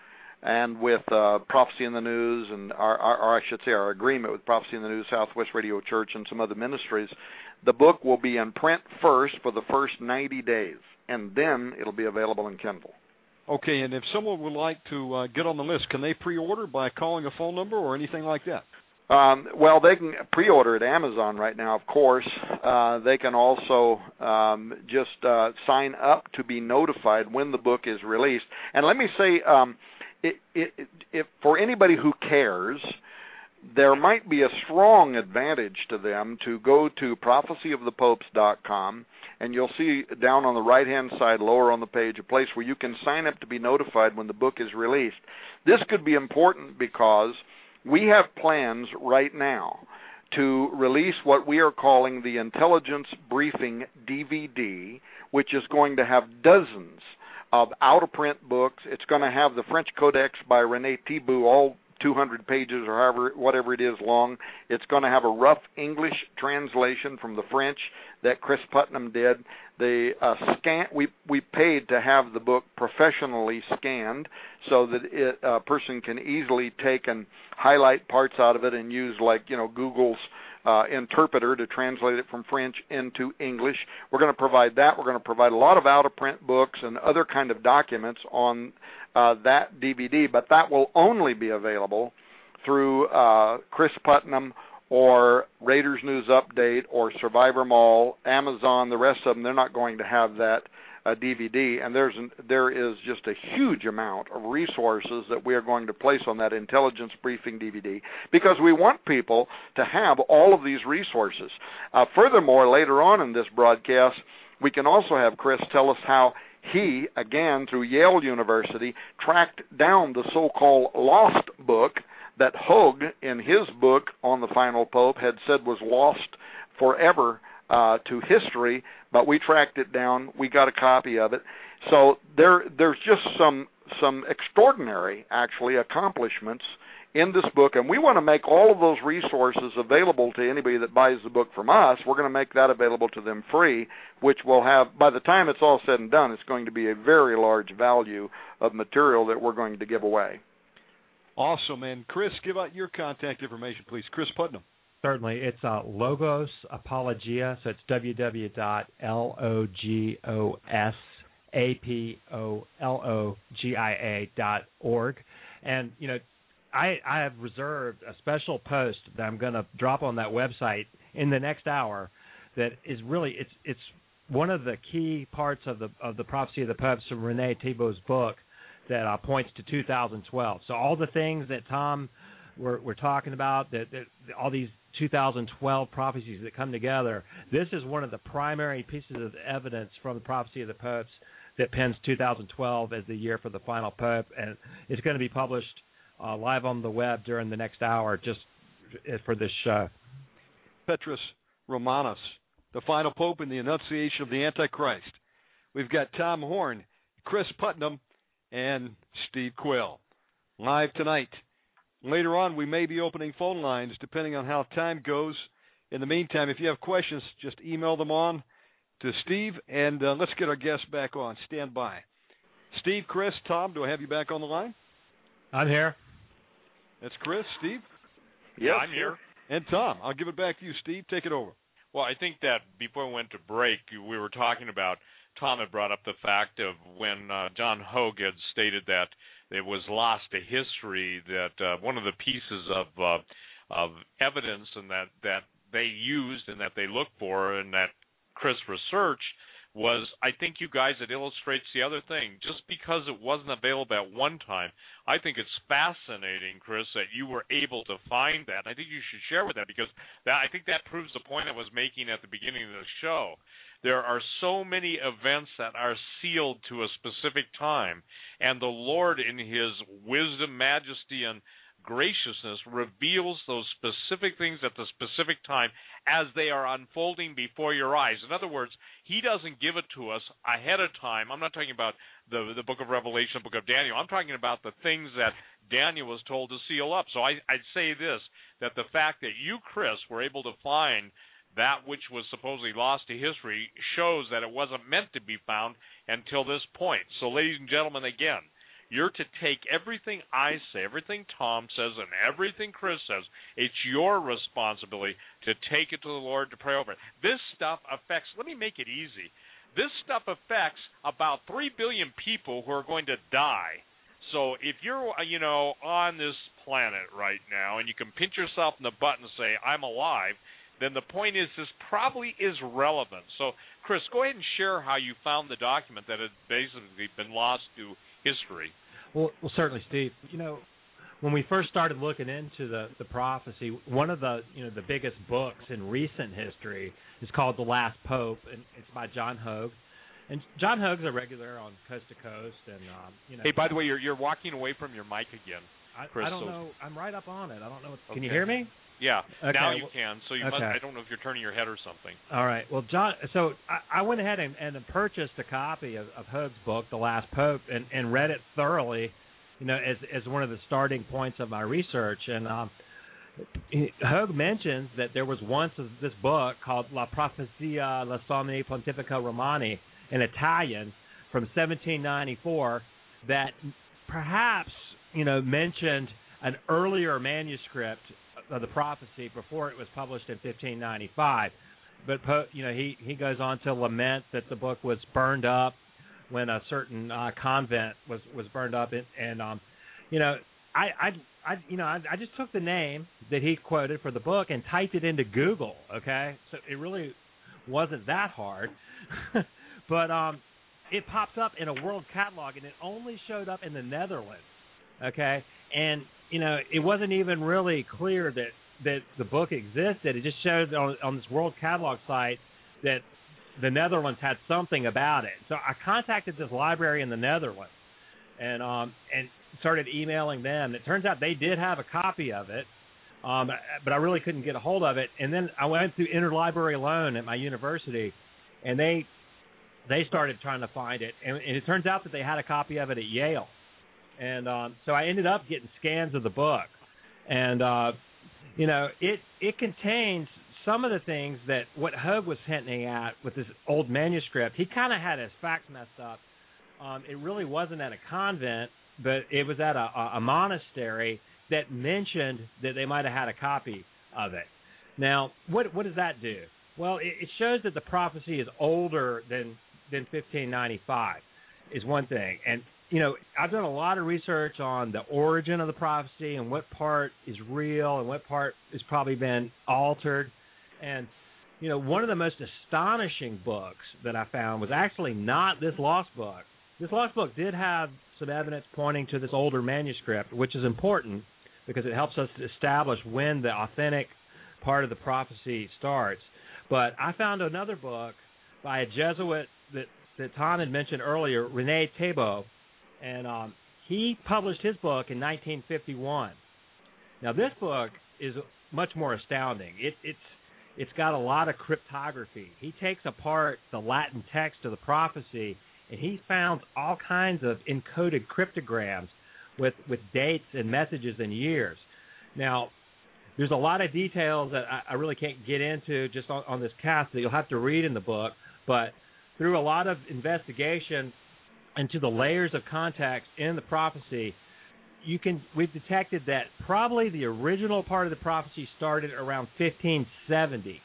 Speaker 4: and with Prophecy in the News, and our agreement with Prophecy in the News, Southwest Radio Church, and some other ministries, the book will be in print first for the first 90 days, and then it'll be available in Kindle.
Speaker 1: Okay, and if someone would like to get on the list, can they pre-order by calling a phone number or anything like that?
Speaker 4: Well, they can pre-order at Amazon right now, of course. They can also just sign up to be notified when the book is released. And let me say, if for anybody who cares, there might be a strong advantage to them to go to prophecyofthepopes.com, and you'll see down on the right-hand side, lower on the page, a place where you can sign up to be notified when the book is released. This could be important because we have plans right now to release what we are calling the Intelligence Briefing DVD, which is going to have dozens of out-of-print books. It's going to have the French Codex by René Thibault, all 200 pages or whatever it is long. It's going to have a rough English translation from the French that Chris Putnam did. The we paid to have the book professionally scanned so that a person can easily take and highlight parts out of it and use, like, Google's interpreter to translate it from French into English. We're going to provide that. We're going to provide a lot of out-of-print books and other kind of documents on that DVD, but that will only be available through Chris Putnam or Raiders News Update or Survivor Mall, Amazon. The rest of them, they're not going to have that DVD, and there is just a huge amount of resources that we are going to place on that Intelligence Briefing DVD, because we want people to have all of these resources. Furthermore, later on in this broadcast, we can also have Chris tell us how he, again, through Yale University, tracked down the so-called lost book that Hogue, in his book on the Final Pope, had said was lost forever to history, but we tracked it down. We got a copy of it. So there's just some extraordinary, actually, accomplishments in this book, and we want to make all of those resources available to anybody that buys the book from us. We're going to make that available to them free, which will have, by the time it's all said and done, it's going to be a very large value of material that we're going to give away.
Speaker 1: Awesome. And Chris, give out your contact information, please. Chris Putnam.
Speaker 3: Certainly. It's Logos Apologia, so it's www.logosapologia.org. And, I have reserved a special post that I'm going to drop on that website in the next hour that is really, it's one of the key parts of the Prophecy of the Popes from Rene Thibault's book that points to 2012. So all the things that Tom we're talking about, that all these 2012 prophecies that come together, this is one of the primary pieces of evidence from the Prophecy of the Popes that pins 2012 as the year for the final Pope, and it's going to be published live on the web during the next hour just for this show.
Speaker 1: Petrus Romanus, the final Pope and the Annunciation of the Antichrist. We've got Tom Horn, Chris Putnam, and Steve Quayle live tonight. Later on, we may be opening phone lines depending on how time goes. In the meantime, if you have questions, just email them on to Steve, and let's get our guests back on. Stand by. Steve, Chris, Tom, do I have you back on the line?
Speaker 3: I'm here.
Speaker 1: That's Chris, Steve?
Speaker 2: Yeah, I'm here.
Speaker 1: And Tom. I'll give it back to you, Steve. Take it over.
Speaker 2: Well, I think that before we went to break, we were talking about, Tom had brought up the fact of when John Hogue had stated that it was lost to history, that one of the pieces of evidence and that they used and that they looked for and that Chris researched was, I think, you guys, it illustrates the other thing. Just because it wasn't available at one time, I think it's fascinating, Chris, that you were able to find that. I think you should share with that, because I think that proves the point I was making at the beginning of the show. There are so many events that are sealed to a specific time, and the Lord, in His wisdom, majesty, and graciousness, reveals those specific things at the specific time as they are unfolding before your eyes. In other words, He doesn't give it to us ahead of time. I'm not talking about the book of Revelation, the book of Daniel. I'm talking about the things that Daniel was told to seal up. So I'd say this, that the fact that you, Chris, were able to find that which was supposedly lost to history shows that it wasn't meant to be found until this point. So, ladies and gentlemen, again, you're to take everything I say, everything Tom says, and everything Chris says. It's your responsibility to take it to the Lord, to pray over it. This stuff affects, let me make it easy, this stuff affects about 3 billion people who are going to die. So if you're, on this planet right now and you can pinch yourself in the butt and say, I'm alive, then the point is this probably is relevant. So, Chris, go ahead and share how you found the document that had basically been lost to history.
Speaker 3: Well, certainly, Steve. When we first started looking into the prophecy, one of the the biggest books in recent history is called The Last Pope, and it's by John Hogue. And John Hogue's a regular on Coast to Coast, and
Speaker 2: Hey, by the way, you're walking away from your mic again, Chris.
Speaker 3: I don't know. I'm right up on it. I don't know. Can you hear me?
Speaker 2: Yeah,
Speaker 3: okay,
Speaker 2: now you can. So you must. I don't know if you're turning your head or something.
Speaker 3: All right. Well, John. So I went ahead and purchased a copy of Hogue's book, The Last Pope, and read it thoroughly, as one of the starting points of my research. And Hogue mentions that there was once this book called La Profezia La Somni Pontifica Romani in Italian from 1794 that perhaps, mentioned an earlier manuscript of the prophecy before it was published in 1595. But, he goes on to lament that the book was burned up when a certain convent was burned up. I just took the name that he quoted for the book and typed it into Google, okay? So it really wasn't that hard. But it popped up in a world catalog, and it only showed up in the Netherlands, okay? And, it wasn't even really clear that the book existed. It just showed on this world catalog site that the Netherlands had something about it. So I contacted this library in the Netherlands and started emailing them. It turns out they did have a copy of it, but I really couldn't get a hold of it. And then I went through interlibrary loan at my university, and they started trying to find it. And it turns out that they had a copy of it at Yale. And so I ended up getting scans of the book. And, it contains some of the things that what Hogue was hinting at with this old manuscript. He kind of had his facts messed up. It really wasn't at a convent, but it was at a monastery that mentioned that they might have had a copy of it. Now, what does that do? Well, it shows that the prophecy is older than 1595 is one thing. And, I've done a lot of research on the origin of the prophecy and what part is real and what part has probably been altered. And, one of the most astonishing books that I found was actually not this lost book. This lost book did have some evidence pointing to this older manuscript, which is important because it helps us to establish when the authentic part of the prophecy starts. But I found another book by a Jesuit that Tom had mentioned earlier, René Thébault, and he published his book in 1951. Now, this book is much more astounding. It's got a lot of cryptography. He takes apart the Latin text of the prophecy, and he found all kinds of encoded cryptograms with dates and messages and years. Now, there's a lot of details that I really can't get into just on this cast that you'll have to read in the book, but through a lot of investigation into the layers of context in the prophecy, we've detected that probably the original part of the prophecy started around 1570,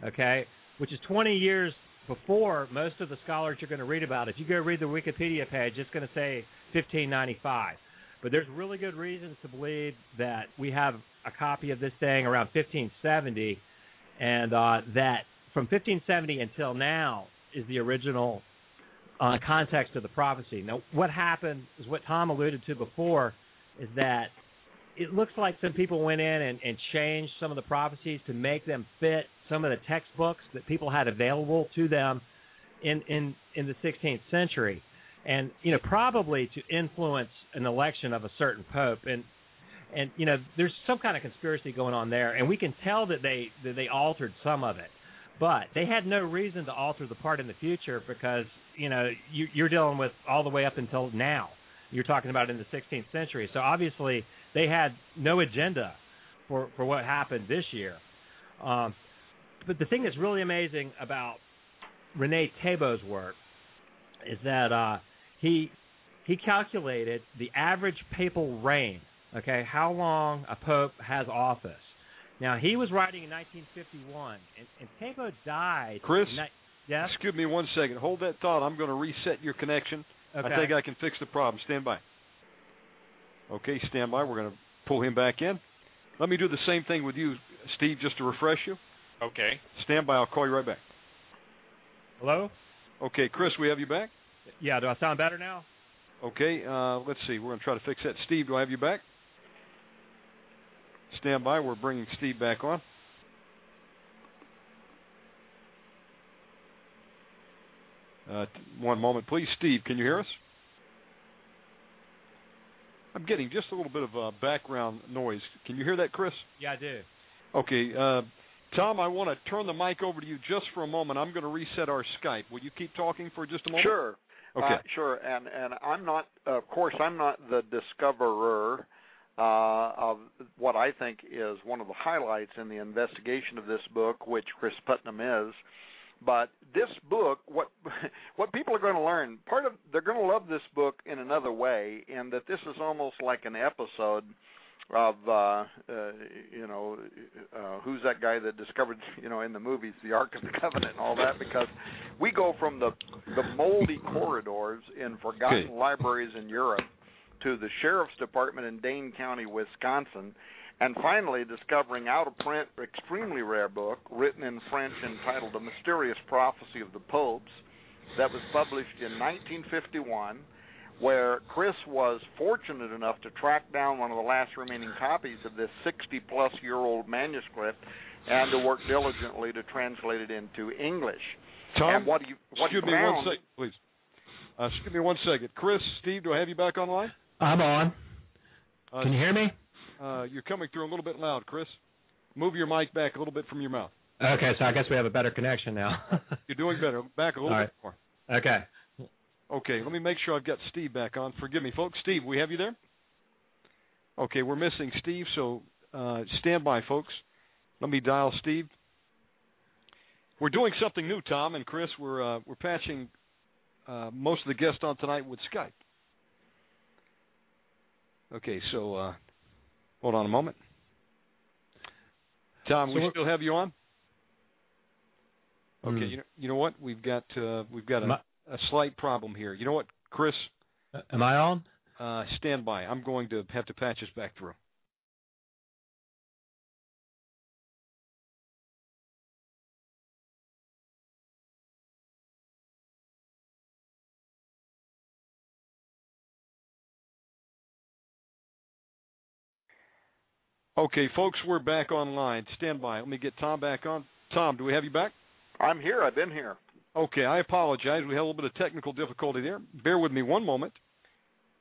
Speaker 3: okay, which is 20 years before most of the scholars you're going to read about. If you go read the Wikipedia page, it's going to say 1595. But there's really good reasons to believe that we have a copy of this thing around 1570, and that from 1570 until now is the original context of the prophecy. Now, what happened is what Tom alluded to before, is that it looks like some people went in and changed some of the prophecies to make them fit some of the textbooks that people had available to them in the 16th century, and probably to influence an election of a certain pope. And there's some kind of conspiracy going on there, and we can tell that they altered some of it. But they had no reason to alter the part in the future because, you're dealing with all the way up until now. You're talking about in the 16th century. So obviously they had no agenda for what happened this year. But the thing that's really amazing about René Thébault's work is that he calculated the average papal reign, okay, how long a pope has office. Now, he was writing in 1951, and Thébault died.
Speaker 1: Chris,
Speaker 3: yes?
Speaker 1: Excuse me 1 second. Hold that thought. I'm going to reset your connection.
Speaker 3: Okay.
Speaker 1: I think I can fix the problem. Stand by. Okay, stand by. We're going to pull him back in. Let me do the same thing with you, Steve, just to refresh you.
Speaker 2: Okay.
Speaker 1: Stand by. I'll call you right back.
Speaker 3: Hello?
Speaker 1: Okay, Chris, we have you back?
Speaker 3: Yeah, do I sound better now?
Speaker 1: Okay, let's see. We're going to try to fix that. Steve, do I have you back? Stand by. We're bringing Steve back on. One moment, please. Steve, can you hear us? I'm getting just a little bit of background noise. Can you hear that, Chris?
Speaker 3: Yeah, I do.
Speaker 1: Okay. Tom, I want to turn the mic over to you just for a moment. I'm going to reset our Skype. Will you keep talking for just a moment?
Speaker 4: Sure.
Speaker 1: Okay.
Speaker 4: Sure, and I'm not, of course, I'm not the discoverer of what I think is one of the highlights in the investigation of this book, which Chris Putnam is. But this book, what people are going to learn, they're going to love this book in another way, in that this is almost like an episode of who's that guy that discovered in the movies the Ark of the Covenant and all that, because we go from the moldy corridors in forgotten libraries in Europe to the sheriff's department in Dane County, Wisconsin, and finally discovering out-of-print, extremely rare book written in French entitled The Mysterious Prophecy of the Popes that was published in 1951, where Chris was fortunate enough to track down one of the last remaining copies of this 60-plus-year-old manuscript and to work diligently to translate it into English.
Speaker 1: Tom,
Speaker 4: and what
Speaker 1: excuse me one second, please. Excuse me 1 second. Chris, Steve, do I have you back online?
Speaker 3: I'm on. Can you hear me?
Speaker 1: You're coming through a little bit loud, Chris. Move your mic back a little bit from your mouth.
Speaker 3: Okay, so I guess we have a better connection now.
Speaker 1: You're doing better. Back a little bit more.
Speaker 3: Okay.
Speaker 1: Okay, let me make sure I've got Steve back on. Forgive me, folks. Steve, we have you there? Okay, we're missing Steve, so stand by, folks. Let me dial Steve. We're doing something new, Tom and Chris. We're patching most of the guests on tonight with Skype. Okay, so hold on a moment. Tom, we still have you on? Okay, you know what? We've got a slight problem here. You know what, Chris?
Speaker 3: Am I on?
Speaker 1: Stand by. I'm going to have to patch us back through. Okay, folks, we're back online. Stand by. Let me get Tom back on. Tom, do we have you back?
Speaker 4: I'm here. I've been here.
Speaker 1: Okay, I apologize. We had a little bit of technical difficulty there. Bear with me one moment.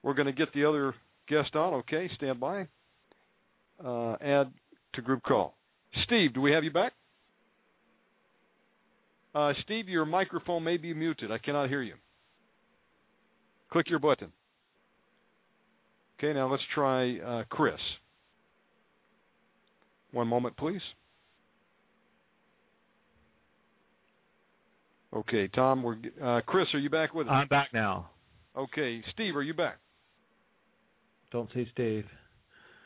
Speaker 1: We're going to get the other guest on. Okay, stand by. Add to group call. Steve, do we have you back? Steve, your microphone may be muted. I cannot hear you. Click your button. Okay, now let's try Chris. One moment, please. Okay, Tom, Chris, are you back with us?
Speaker 3: I'm back now.
Speaker 1: Okay, Steve, are you back?
Speaker 3: Don't see Steve.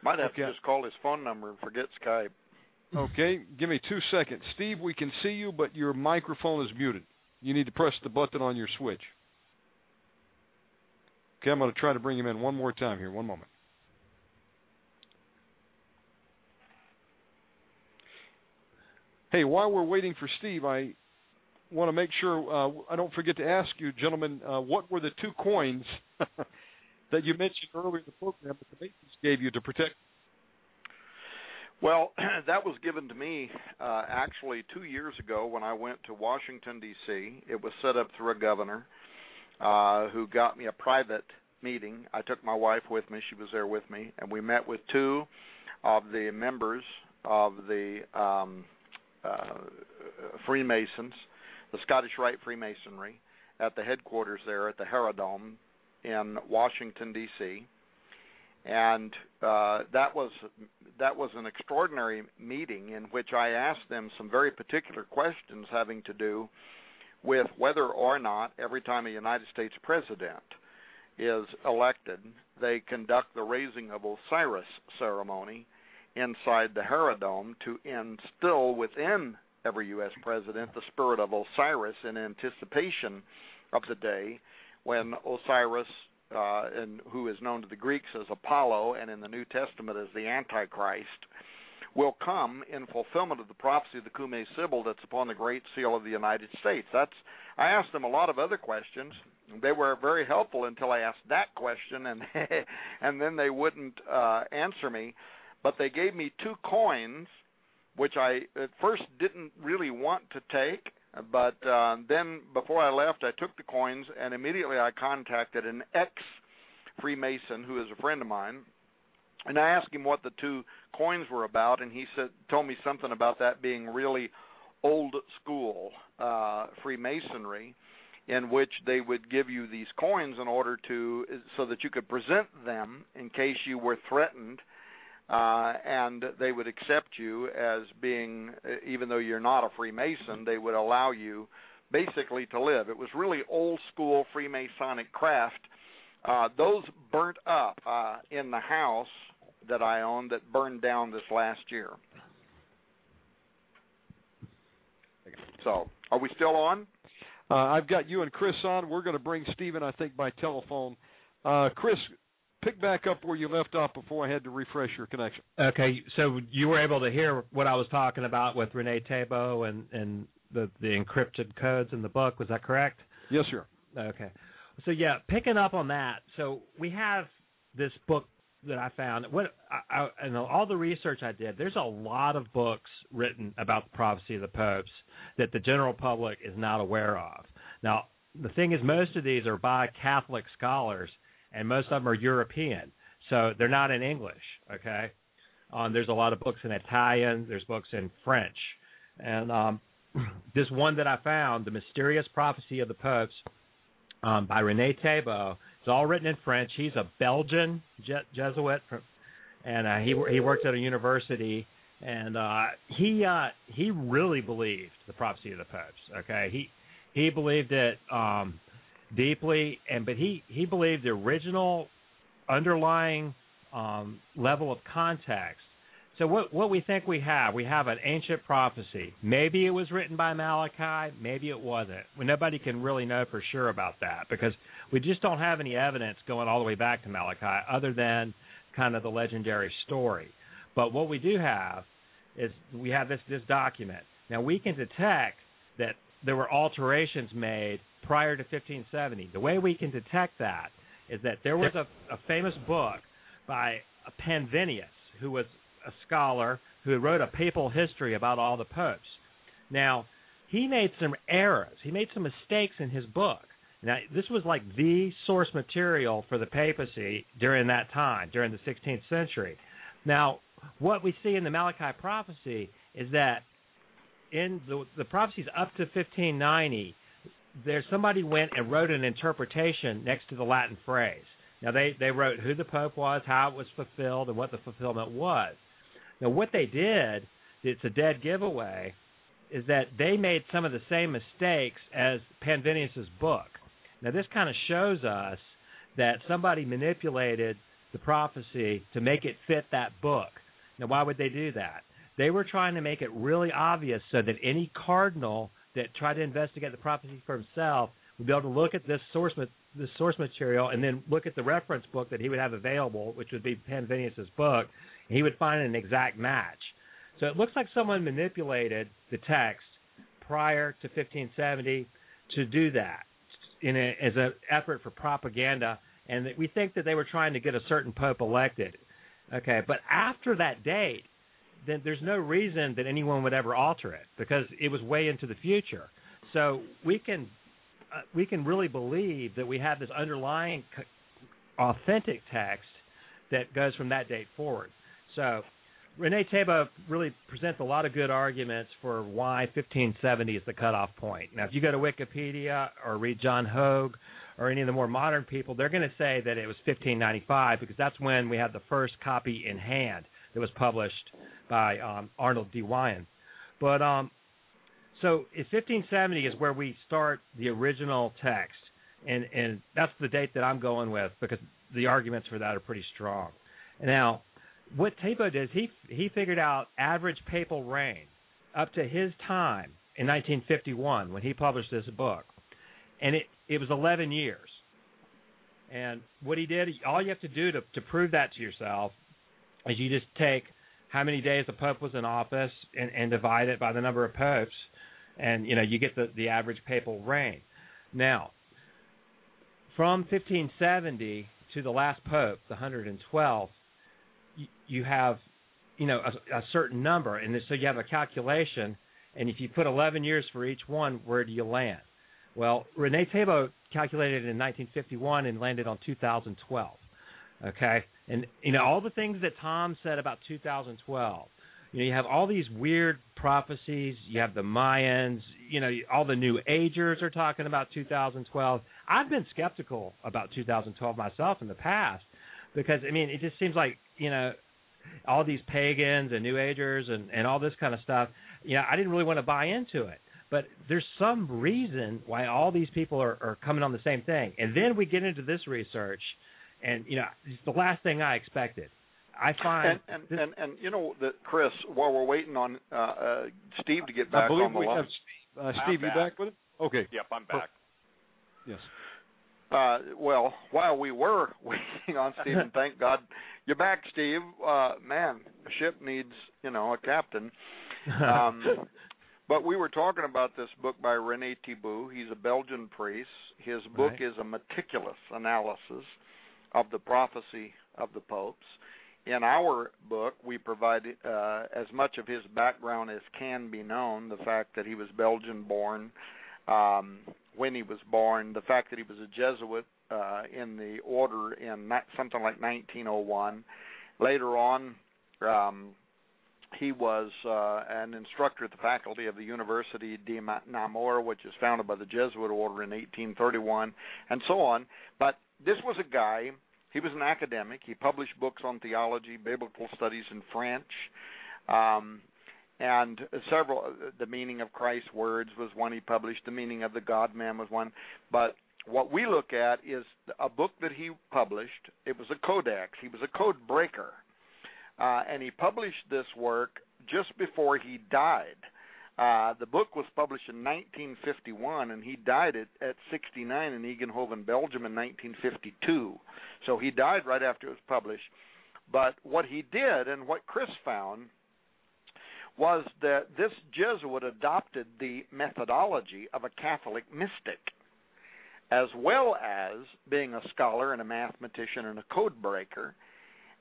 Speaker 4: Might have to just call his phone number and forget Skype.
Speaker 1: Okay, give me 2 seconds. Steve, we can see you, but your microphone is muted. You need to press the button on your switch. Okay, I'm going to try to bring him in one more time here. One moment. Hey, while we're waiting for Steve, I want to make sure I don't forget to ask you, gentlemen, what were the 2 coins that you mentioned earlier in the program that the Masons gave you to protect?
Speaker 4: Well, that was given to me actually 2 years ago when I went to Washington, D.C. It was set up through a governor who got me a private meeting. I took my wife with me. She was there with me. And we met with 2 of the members of the Freemasons, the Scottish Rite Freemasonry, at the headquarters there at the Herodome in Washington, D.C., and that was an extraordinary meeting in which I asked them some very particular questions having to do with whether or not every time a United States president is elected, they conduct the raising of Osiris ceremony inside the Herodome to instill within every U.S. president the spirit of Osiris in anticipation of the day when Osiris, and who is known to the Greeks as Apollo and in the New Testament as the Antichrist, will come in fulfillment of the prophecy of the Cumae Sibyl that's upon the Great Seal of the United States. I asked them a lot of other questions. They were very helpful until I asked that question, and then they wouldn't answer me. But they gave me 2 coins, which I at first didn't really want to take. But then before I left, I took the coins, and immediately I contacted an ex-Freemason who is a friend of mine. And I asked him what the 2 coins were about, and he told me something about that being really old school Freemasonry. in which they would give you these coins in order to, so that you could present them in case you were threatened, and they would accept you as being, even though you're not a Freemason, they would allow you basically to live. It was really old school Freemasonic craft. Those burnt up in the house that I own that burned down this last year. So, are we still on?
Speaker 1: I've got you and Chris on. We're going to bring Stephen, I think, by telephone. Chris, pick back up where you left off before I had to refresh your connection.
Speaker 3: Okay, so you were able to hear what I was talking about with Rene Thébault and the encrypted codes in the book. Was that correct?
Speaker 1: Yes, sir.
Speaker 3: Okay. So, yeah, picking up on that, so we have this book that I found. And all the research I did, there's a lot of books written about the prophecy of the popes that the general public is not aware of. Now, the thing is, most of these are by Catholic scholars, and most of them are European, so they're not in English, okay? There's a lot of books in Italian. There's books in French. And this one that I found, The Mysterious Prophecy of the Popes, by Rene Thébault, it's all written in French. He's a Belgian Jesuit, and he worked at a university, and he really believed the prophecy of the popes. Okay, he believed it deeply, but he believed the original underlying level of context. So what we think we have an ancient prophecy. Maybe it was written by Malachi, maybe it wasn't. Nobody can really know for sure about that because we just don't have any evidence going all the way back to Malachi other than kind of the legendary story. But what we do have is we have this document. Now, we can detect that there were alterations made prior to 1570. The way we can detect that is that there was a famous book by Panvinius, who was a scholar who wrote a papal history about all the popes. Now, he made some errors. He made some mistakes in his book. Now, this was like the source material for the papacy during that time, during the 16th century. Now, what we see in the Malachi prophecy is that in the prophecies up to 1590, somebody went and wrote an interpretation next to the Latin phrase. Now, they wrote who the Pope was, how it was fulfilled, and what the fulfillment was. Now, what they did, it's a dead giveaway, is that they made some of the same mistakes as Panvinius' book. Now, this kind of shows us that somebody manipulated the prophecy to make it fit that book. Now, why would they do that? They were trying to make it really obvious so that any cardinal that tried to investigate the prophecy for himself would be able to look at this source material and then look at the reference book that he would have available, which would be Panvinius' book, and he would find an exact match. So it looks like someone manipulated the text prior to 1570 to do that as an effort for propaganda, and we think that they were trying to get a certain pope elected. Okay, but after that date, then there's no reason that anyone would ever alter it because it was way into the future. So we can really believe that we have this underlying authentic text that goes from that date forward. So Rene Thébault really presents a lot of good arguments for why 1570 is the cutoff point. Now, if you go to Wikipedia or read John Hogue or any of the more modern people, they're going to say that it was 1595 because that's when we had the first copy in hand that was published by Arnold D. Wyan. But so 1570 is where we start the original text, and that's the date that I'm going with because the arguments for that are pretty strong. Now, what Thébault did is he figured out average papal reign up to his time in 1951 when he published this book, and it was 11 years. And what he did, all you have to do to prove that to yourself is you just take how many days the Pope was in office and divide it by the number of popes, and you get the average papal reign. Now, from 1570 to the last Pope, the 112th, you have a certain number, and so you have a calculation, and if you put 11 years for each one, where do you land? Well, Rene Thébault calculated it in 1951 and landed on 2012. Okay, and all the things that Tom said about 2012. You have all these weird prophecies. You have the Mayans. all the New Agers are talking about 2012. I've been skeptical about 2012 myself in the past because, it just seems like, all these pagans and New Agers and all this kind of stuff, I didn't really want to buy into it. But there's some reason why all these people are coming on the same thing. And then we get into this research, and, it's the last thing I expected. I find
Speaker 4: that Chris, while we're waiting on Steve to get back on the line. I believe
Speaker 1: we have Steve, you back with it? Okay.
Speaker 2: Yep, I'm back.
Speaker 1: Yes.
Speaker 4: Well, while we were waiting on Steve, and thank God you're back, Steve. Man, the ship needs, a captain. But we were talking about this book by René Thibault. He's a Belgian priest. His book is a meticulous analysis of the prophecy of the popes. In our book, we provide as much of his background as can be known, the fact that he was Belgian-born, when he was born, the fact that he was a Jesuit in the order in something like 1901. Later on, he was an instructor at the faculty of the University de Namur, which is founded by the Jesuit order in 1831, and so on. But this was a guy, he was an academic. He published books on theology, biblical studies in French, and several, The Meaning of Christ's Words was one he published, The Meaning of the God-Man was one. But what we look at is a book that he published. It was a codex. He was a code breaker. And he published this work just before he died. The book was published in 1951, and he died at 69 in Egenhoven, Belgium in 1952. So he died right after it was published. But what he did, and what Chris found, was that this Jesuit adopted the methodology of a Catholic mystic, as well as being a scholar and a mathematician and a code breaker.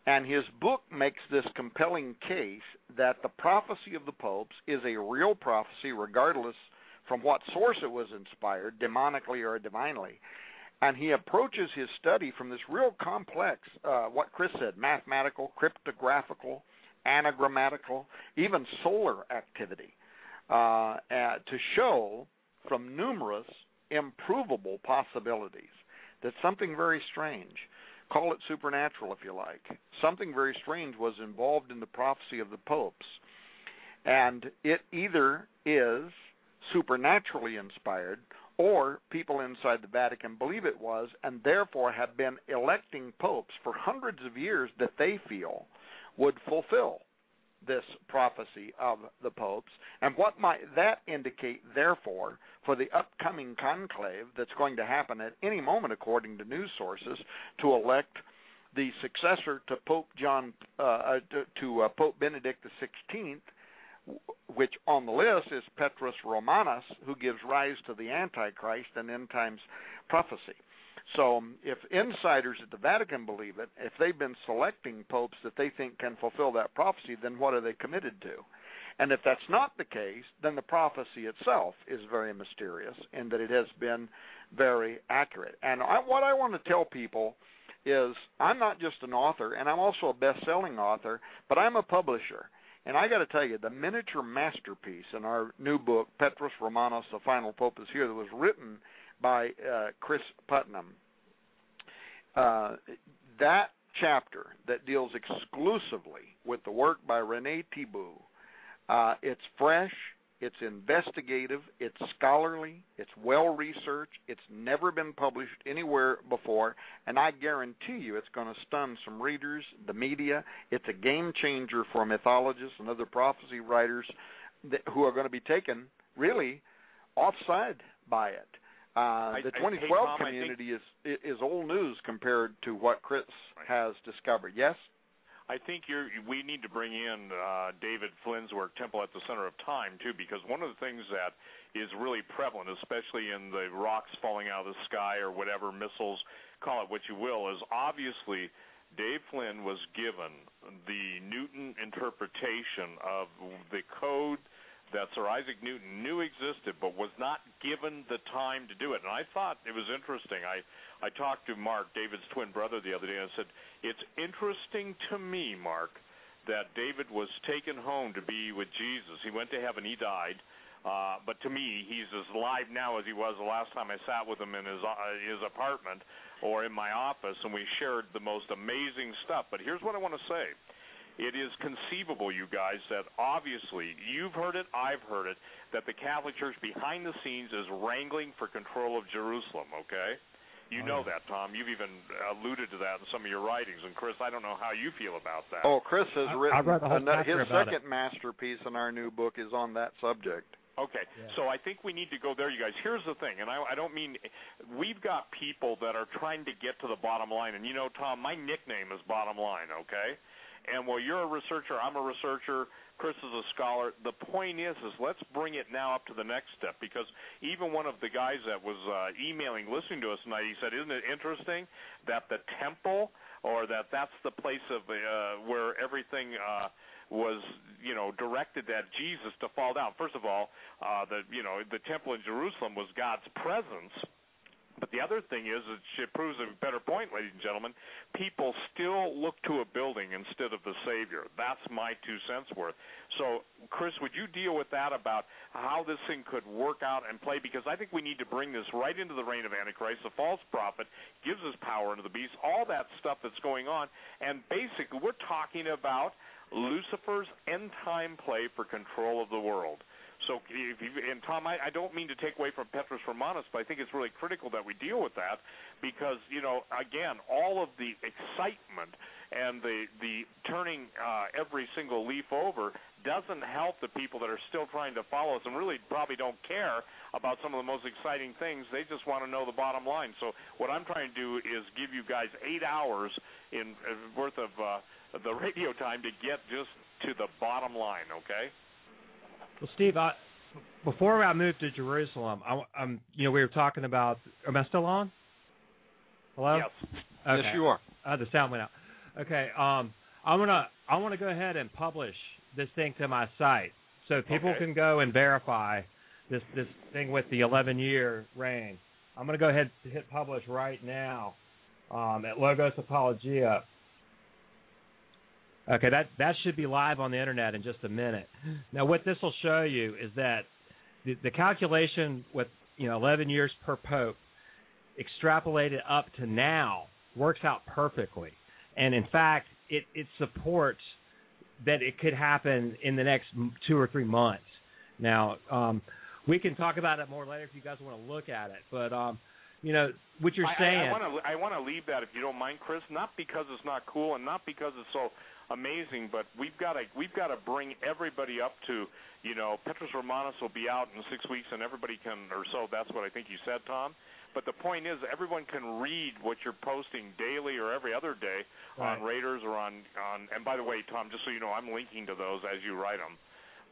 Speaker 4: And his book makes this compelling case that the prophecy of the popes is a real prophecy regardless from what source it was inspired, demonically or divinely. And he approaches his study from this real complex, what Chris said, mathematical, cryptographical, anagrammatical, even solar activity, to show from numerous improvable possibilities that something very strange, call it supernatural if you like, something very strange was involved in the prophecy of the popes. And it either is supernaturally inspired or people inside the Vatican believe it was, and therefore have been electing popes for hundreds of years that they feel would fulfill this prophecy of the popes. And what might that indicate, therefore, for the upcoming conclave that's going to happen at any moment, according to news sources, to elect the successor to Pope Pope Benedict XVI, which on the list is Petrus Romanus, who gives rise to the Antichrist and end times prophecy. So if insiders at the Vatican believe it, if they've been selecting popes that they think can fulfill that prophecy, then what are they committed to? And if that's not the case, then the prophecy itself is very mysterious in that it has been very accurate. And what I want to tell people is I'm not just an author, and I'm also a best-selling author, but I'm a publisher. And I got to tell you, the miniature masterpiece in our new book, Petrus Romanus, The Final Pope is Here, that was written by Chris Putnam, that chapter that deals exclusively with the work by René Thibault, it's fresh, it's investigative, it's scholarly, it's well-researched, it's never been published anywhere before, and I guarantee you it's going to stun some readers, the media. It's a game-changer for mythologists and other prophecy writers who are going to be taken, really, offside by it. The 2012 community is old news compared to what Chris has discovered. Yes?
Speaker 2: I think we need to bring in David Flynn's work, Temple at the Center of Time, too, because one of the things that is really prevalent, especially in the rocks falling out of the sky or whatever, missiles, call it what you will, is obviously Dave Flynn was given the Newton interpretation of the code that Sir Isaac Newton knew existed but was not given the time to do it. And I thought it was interesting. I talked to Mark, David's twin brother, the other day, and I said, it's interesting to me, Mark, that David was taken home to be with Jesus. He went to heaven. He died.
Speaker 5: But to me, he's as live now as he was the last time I sat with him in his apartment or in my office, and we shared the most amazing stuff. But here's what I want to say. It is conceivable, you guys, that obviously, you've heard it, I've heard it, that the Catholic Church behind the scenes is wrangling for control of Jerusalem, okay? You know that, Tom. You've even alluded to that in some of your writings. And, Chris, I don't know how you feel about that.
Speaker 4: Oh, Chris has written his second
Speaker 3: it.
Speaker 4: masterpiece in our new book is on that subject.
Speaker 5: Okay, so I think we need to go there, you guys. Here's the thing, and I don't mean – we've got people that are trying to get to the bottom line. And, you know, Tom, my nickname is Bottom Line, okay? And while you're a researcher, I'm a researcher, Chris is a scholar, the point is let's bring it now up to the next step, because even one of the guys that was listening to us tonight, he said, isn't it interesting that the temple, or that's the place of where everything was, directed at Jesus to fall down. First of all, the temple in Jerusalem was God's presence. But the other thing is, it proves a better point, ladies and gentlemen, people still look to a building instead of the Savior. That's my 2 cents worth. So, Chris, would you deal with that about how this thing could work out and play? Because I think we need to bring this right into the reign of Antichrist. The false prophet gives us power into the beast, all that stuff that's going on. And basically, we're talking about Lucifer's end-time play for control of the world. So, and Tom, I don't mean to take away from Petrus Romanus, but I think it's really critical that we deal with that because, again, all of the excitement and the turning every single leaf over doesn't help the people that are still trying to follow us and really probably don't care about some of the most exciting things. They just want to know the bottom line. So what I'm trying to do is give you guys 8 hours worth of the radio time to get just to the bottom line, okay?
Speaker 3: Well, Steve, before I moved to Jerusalem, we were talking about. Am I still on? Hello?
Speaker 5: Yes.
Speaker 3: Okay.
Speaker 1: Yes, you are.
Speaker 3: The sound went out. Okay. I want to go ahead and publish this thing to my site so people can go and verify this thing with the 11-year reign. I'm going to go ahead and hit publish right now at Logos Apologia. Okay, that should be live on the internet in just a minute. Now, what this will show you is that the calculation with 11 years per pope extrapolated up to now works out perfectly, and in fact, it supports that it could happen in the next 2 or 3 months. Now, we can talk about it more later if you guys want to look at it, but what you're saying.
Speaker 5: I want to leave that if you don't mind, Chris. Not because it's not cool and not because it's so amazing, but we've got to bring everybody up to, Petrus Romanus will be out in 6 weeks, and everybody can, or so. That's what I think you said, Tom. But the point is, everyone can read what you're posting daily or every other day on Raiders or on. And by the way, Tom, just so you know, I'm linking to those as you write them.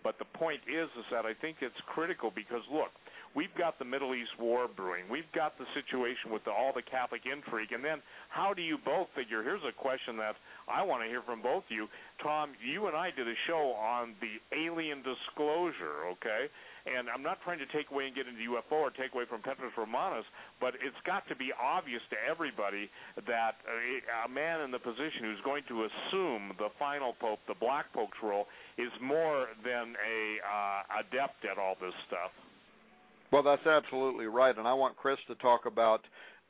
Speaker 5: But the point is that I think it's critical because look. We've got the Middle East war brewing. We've got the situation with all the Catholic intrigue. And then how do you both figure? Here's a question that I want to hear from both of you. Tom, you and I did a show on the alien disclosure, okay? And I'm not trying to take away and get into UFO or take away from Petrus Romanus, but it's got to be obvious to everybody that a man in the position who's going to assume the final pope, the Black Pope's role, is more than a adept at all this stuff.
Speaker 4: Well, that's absolutely right, and I want Chris to talk about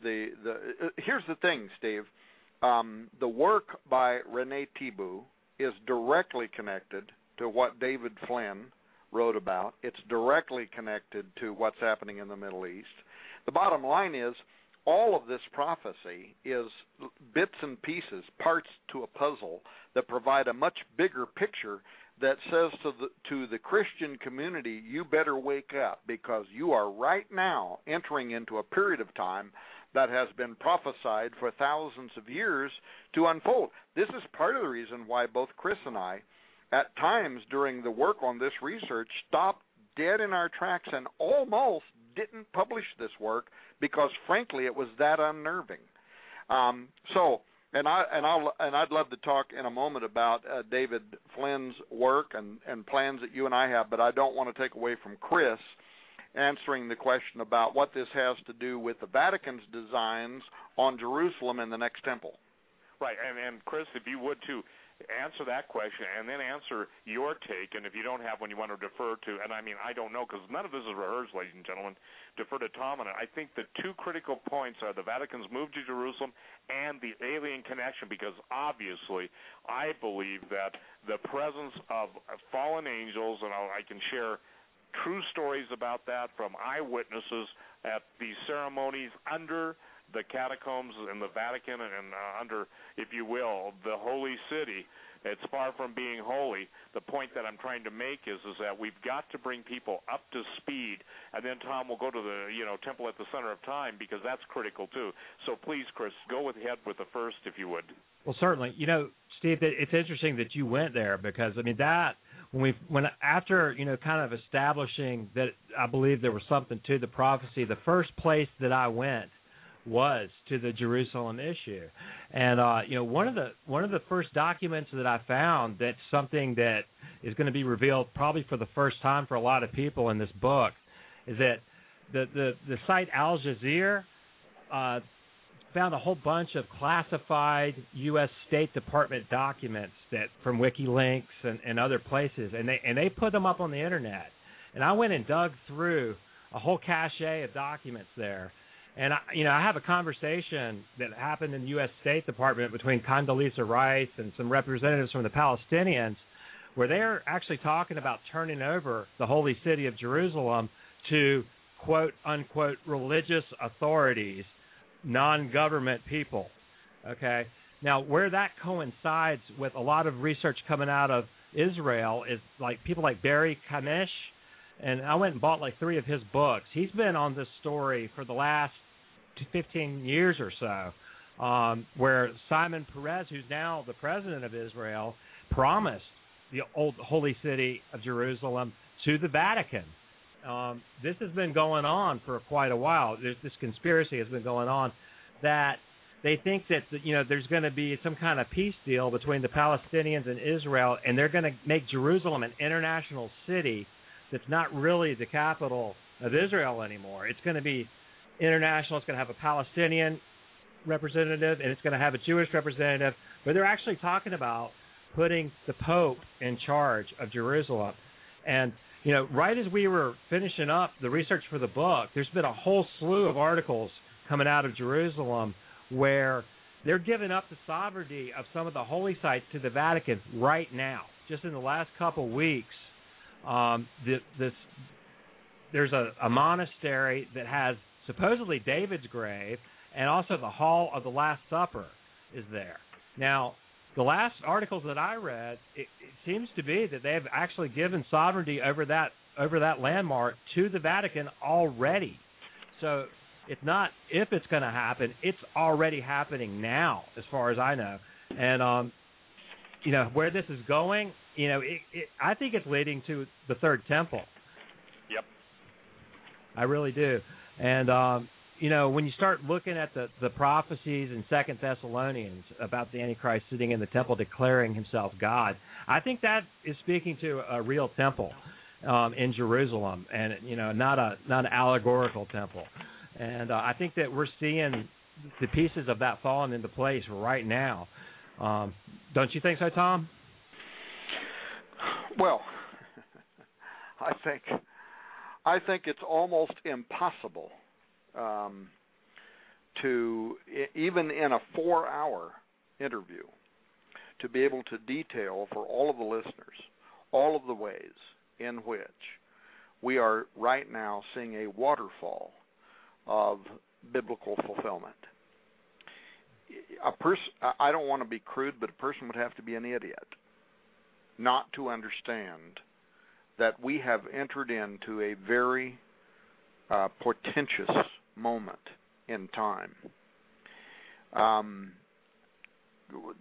Speaker 4: here's the thing, Steve. The work by René Thibault is directly connected to what David Flynn wrote about. It's directly connected to what's happening in the Middle East. The bottom line is all of this prophecy is bits and pieces, parts to a puzzle that provide a much bigger picture that says to the Christian community, you better wake up because you are right now entering into a period of time that has been prophesied for thousands of years to unfold. This is part of the reason why both Chris and I, at times during the work on this research, stopped dead in our tracks and almost didn't publish this work because, frankly, it was that unnerving. And I'd love to talk in a moment about David Flynn's work and plans that you and I have, but I don't want to take away from Chris answering the question about what this has to do with the Vatican's designs on Jerusalem and the next temple.
Speaker 5: Right, and Chris, if you would too, answer that question, and then answer your take. And if you don't have one you want to defer to, and I mean, I don't know, because none of this is rehearsed, ladies and gentlemen, defer to Tom on it. I think the two critical points are the Vatican's move to Jerusalem and the alien connection, because obviously I believe that the presence of fallen angels, and I can share true stories about that from eyewitnesses at these ceremonies under the catacombs in the Vatican and under, if you will, the Holy City. It's far from being holy. The point that I'm trying to make is that we've got to bring people up to speed, and then Tom will go to the temple at the center of time, because that's critical too. So please, Chris, go ahead with the first, if you would.
Speaker 3: Well, certainly. Steve, it's interesting that you went there, because I mean that when after kind of establishing that I believe there was something to the prophecy, the first place that I went was to the Jerusalem issue, and one of the first documents that I found that's something that is going to be revealed probably for the first time for a lot of people in this book is that the site Al Jazeera found a whole bunch of classified U.S. State Department documents that from WikiLeaks and other places, and they put them up on the internet, and I went and dug through a whole cache of documents there. And I have a conversation that happened in the U.S. State Department between Condoleezza Rice and some representatives from the Palestinians, where they're actually talking about turning over the holy city of Jerusalem to quote unquote religious authorities, non-government people. Okay, now where that coincides with a lot of research coming out of Israel is like people like Barry Kamish. And I went and bought like 3 of his books. He's been on this story for the last 15 years or so, where Simon Peres, who's now the president of Israel, promised the old holy city of Jerusalem to the Vatican. This has been going on for quite a while. This conspiracy has been going on that they think that there's going to be some kind of peace deal between the Palestinians and Israel, and they're going to make Jerusalem an international city that's not really the capital of Israel anymore. It's going to be international. It's going to have a Palestinian representative, and it's going to have a Jewish representative. But they're actually talking about putting the Pope in charge of Jerusalem. And, right as we were finishing up the research for the book, there's been a whole slew of articles coming out of Jerusalem where they're giving up the sovereignty of some of the holy sites to the Vatican right now. Just in the last couple weeks, there's a monastery that has supposedly David's grave, and also the Hall of the Last Supper is there. Now, the last articles that I read, it seems to be that they have actually given sovereignty over that landmark to the Vatican already. So it's not if it's going to happen; it's already happening now, as far as I know. And where this is going, I think it's leading to the Third Temple.
Speaker 5: Yep.
Speaker 3: I really do. And, when you start looking at the prophecies in 2 Thessalonians about the Antichrist sitting in the temple declaring himself God, I think that is speaking to a real temple in Jerusalem, and, not an allegorical temple. And I think that we're seeing the pieces of that falling into place right now. Don't you think so, Tom?
Speaker 4: Well, I think it's almost impossible to, even in a 4-hour interview, to be able to detail for all of the listeners all of the ways in which we are right now seeing a waterfall of biblical fulfillment. I don't want to be crude, but a person would have to be an idiot not to understand that we have entered into a very portentous moment in time.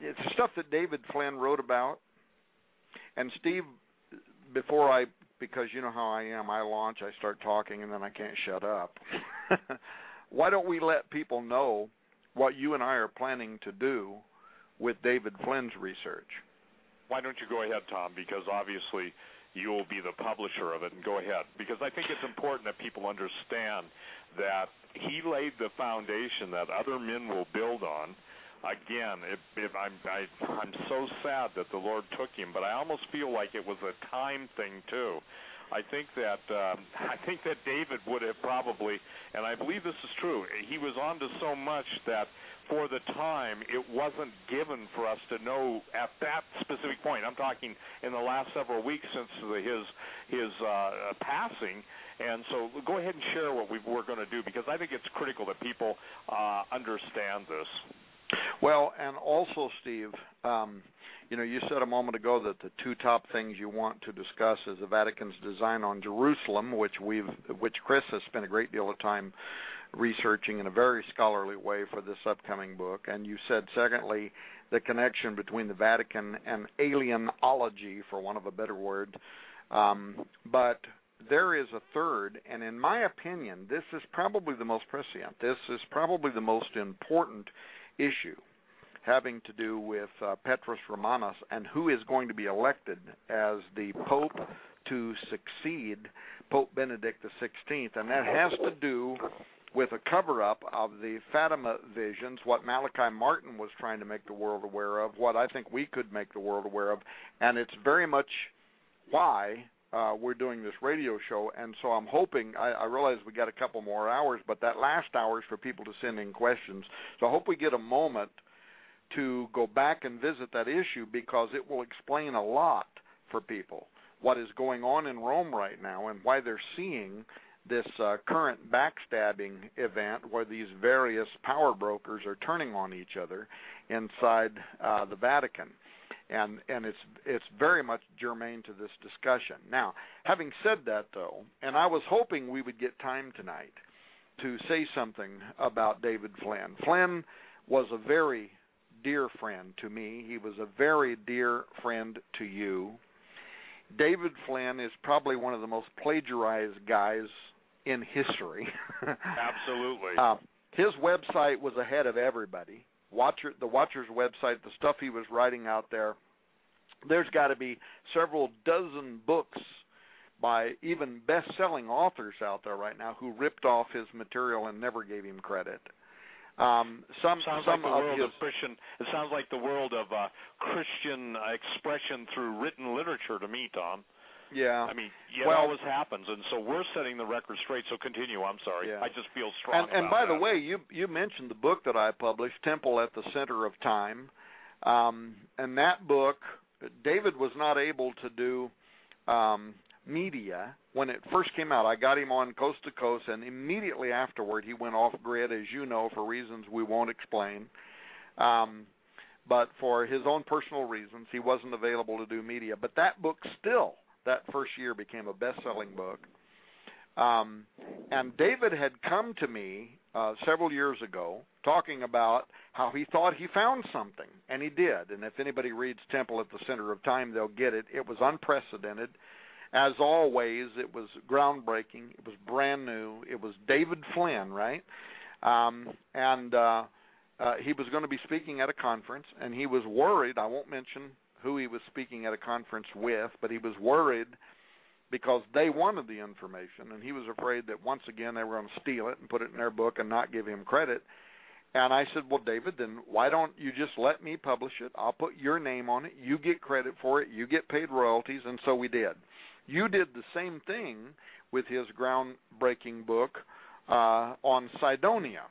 Speaker 4: It's stuff that David Flynn wrote about. And Steve, because you know how I am, I launch, I start talking, and then I can't shut up. Why don't we let people know what you and I are planning to do with David Flynn's research?
Speaker 5: Why don't you go ahead, Tom, because obviously you will be the publisher of it, and go ahead. Because I think it's important that people understand that he laid the foundation that other men will build on. again, I'm so sad that the Lord took him, but I almost feel like it was a time thing too. I think that David would have probably, and I believe this is true, he was onto so much that for the time it wasn't given for us to know at that specific point. I'm talking in the last several weeks since his passing. And so go ahead and share what we're going to do, because I think it's critical that people understand this.
Speaker 4: Well, and also, Steve, you said a moment ago that the two top things you want to discuss is the Vatican's design on Jerusalem, which Chris has spent a great deal of time researching in a very scholarly way for this upcoming book. And you said, secondly, the connection between the Vatican and alienology, for want of a better word. But there is a third, and in my opinion, this is probably the most prescient. This is probably the most important issue, having to do with Petrus Romanus and who is going to be elected as the Pope to succeed Pope Benedict XVI. And that has to do with a cover-up of the Fatima visions, what Malachi Martin was trying to make the world aware of, what I think we could make the world aware of, and it's very much why we're doing this radio show. And so I'm hoping, I realize we got a couple more hours, but that last hour is for people to send in questions. So I hope we get a moment to go back and visit that issue, because it will explain a lot for people what is going on in Rome right now and why they're seeing this current backstabbing event where these various power brokers are turning on each other inside the Vatican. And it's very much germane to this discussion. Now, having said that, though, and I was hoping we would get time tonight to say something about David Flynn. Flynn was a very dear friend to me. He was a very dear friend to you. David Flynn is probably one of the most plagiarized guys in history.
Speaker 5: Absolutely.
Speaker 4: His website was ahead of everybody. The Watcher's website, the stuff he was writing out there, there's got to be several dozen books by even best-selling authors out there right now who ripped off his material and never gave him credit. It sounds like the world of Christian expression through written literature to me, Tom.
Speaker 5: Yeah. I mean, it always happens, and so we're setting the record straight, so continue. I'm sorry. Yeah. I just feel strong about
Speaker 4: And by the way, you mentioned the book that I published, Temple at the Center of Time, and that book, David was not able to do media when it first came out. I got him on Coast to Coast, and immediately afterward he went off grid, as you know, for reasons we won't explain. But for his own personal reasons, he wasn't available to do media. But that book still, that first year, became a best-selling book. And David had come to me several years ago talking about how he thought he found something, and he did. And if anybody reads Temple at the Center of Time, they'll get it. It was unprecedented. As always, it was groundbreaking. It was brand new. It was David Flynn, right? He was going to be speaking at a conference, and he was worried. I won't mention who he was speaking at a conference with, but he was worried because they wanted the information, and he was afraid that once again they were going to steal it and put it in their book and not give him credit. And I said, well, David, then why don't you just let me publish it? I'll put your name on it. You get credit for it. You get paid royalties, and so we did. You did the same thing with his groundbreaking book on Cydonia,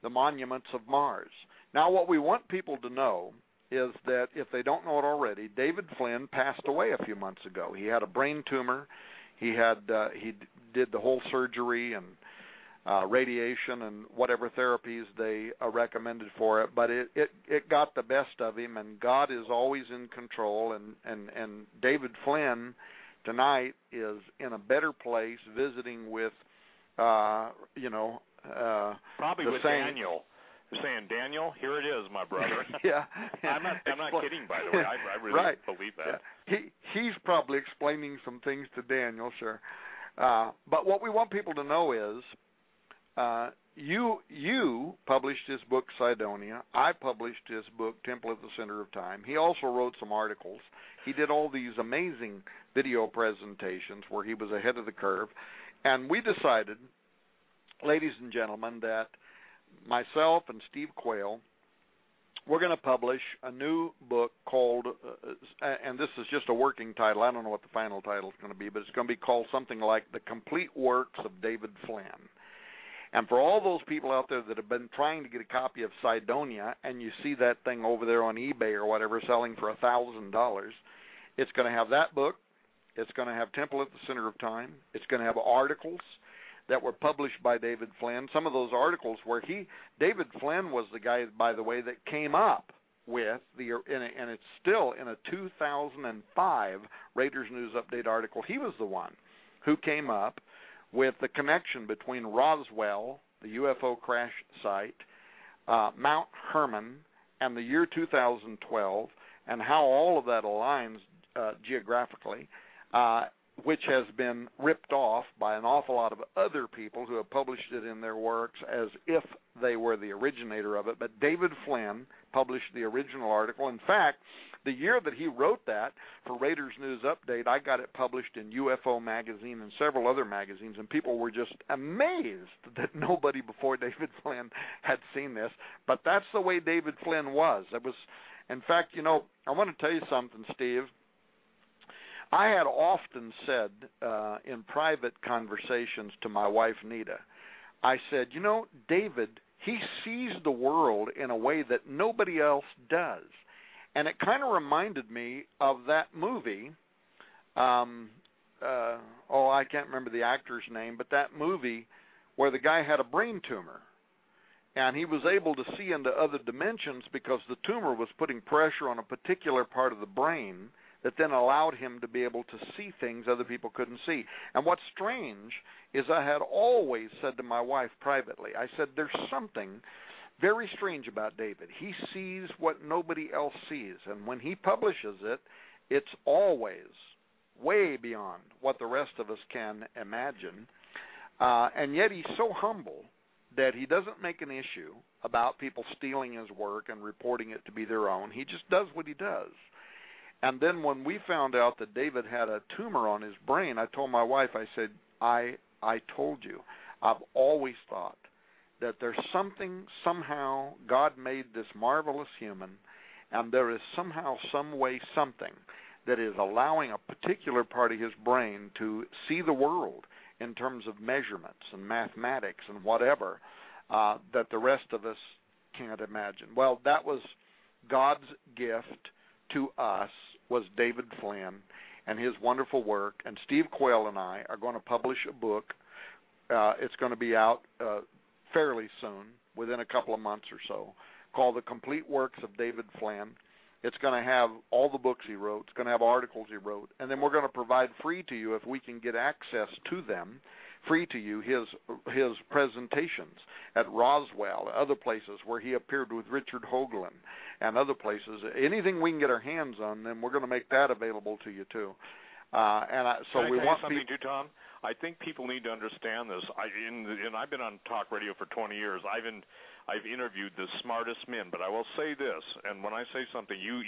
Speaker 4: the Monuments of Mars. Now, what we want people to know is that if they don't know it already, David Flynn passed away a few months ago. He had a brain tumor. He did the whole surgery and radiation and whatever therapies they recommended for it, but it got the best of him, and God is always in control, and David Flynn tonight is in a better place visiting with
Speaker 5: probably with Daniel. You're saying, Daniel, here it is, my brother.
Speaker 4: Yeah.
Speaker 5: I'm not kidding, by the way. I really believe that.
Speaker 4: Yeah. He's probably explaining some things to Daniel, sure. But what we want people to know is you published his book, Cydonia. I published his book, Temple at the Center of Time. He also wrote some articles. He did all these amazing video presentations where he was ahead of the curve. And we decided, ladies and gentlemen, that myself and Steve Quayle we're going to publish a new book called, and this is just a working title. I don't know what the final title is going to be, but it's going to be called something like The Complete Works of David Flynn. And for all those people out there that have been trying to get a copy of Sidonia, and you see that thing over there on eBay or whatever selling for $1,000, it's going to have that book. It's going to have Temple at the Center of Time. It's going to have articles that were published by David Flynn. Some of those articles where David Flynn was the guy, by the way, that came up with and it's still in a 2005 Raiders News Update article. He was the one who came up with the connection between Roswell, the UFO crash site, Mount Hermon, and the year 2012, and how all of that aligns geographically, which has been ripped off by an awful lot of other people who have published it in their works as if they were the originator of it. But David Flynn published the original article. In fact, the year that he wrote that for Raiders News Update, I got it published in UFO Magazine and several other magazines, and people were just amazed that nobody before David Flynn had seen this. But that's the way David Flynn was. It was, in fact, I want to tell you something, Steve. I had often said in private conversations to my wife, Nita, I said, David, he sees the world in a way that nobody else does. And it kind of reminded me of that movie, I can't remember the actor's name, but that movie where the guy had a brain tumor. And he was able to see into other dimensions because the tumor was putting pressure on a particular part of the brain that then allowed him to be able to see things other people couldn't see. And what's strange is I had always said to my wife privately, I said, there's something very strange about David. He sees what nobody else sees. And when he publishes it, it's always way beyond what the rest of us can imagine. And yet he's so humble that he doesn't make an issue about people stealing his work and reporting it to be their own. He just does what he does. And then when we found out that David had a tumor on his brain, I told my wife, I said, I told you, I've always thought that there's something, somehow, God made this marvelous human, and there is somehow, some way, something that is allowing a particular part of his brain to see the world in terms of measurements and mathematics and whatever that the rest of us can't imagine. Well, that was God's gift to us, was David Flynn and his wonderful work. And Steve Quayle and I are going to publish a book. It's going to be out fairly soon, within a couple of months or so, called The Complete Works of David Flynn. It's going to have all the books he wrote. It's going to have articles he wrote. And then we're going to provide free to you, if we can get access to them, free to you, his presentations at Roswell, other places where he appeared with Richard Hoagland and other places. Anything we can get our hands on, then we're going to make that available to you too.
Speaker 5: So we want something too, Tom. I think people need to understand this. I've been on talk radio for 20 years. I've interviewed the smartest men, but I will say this, and when I say something, you've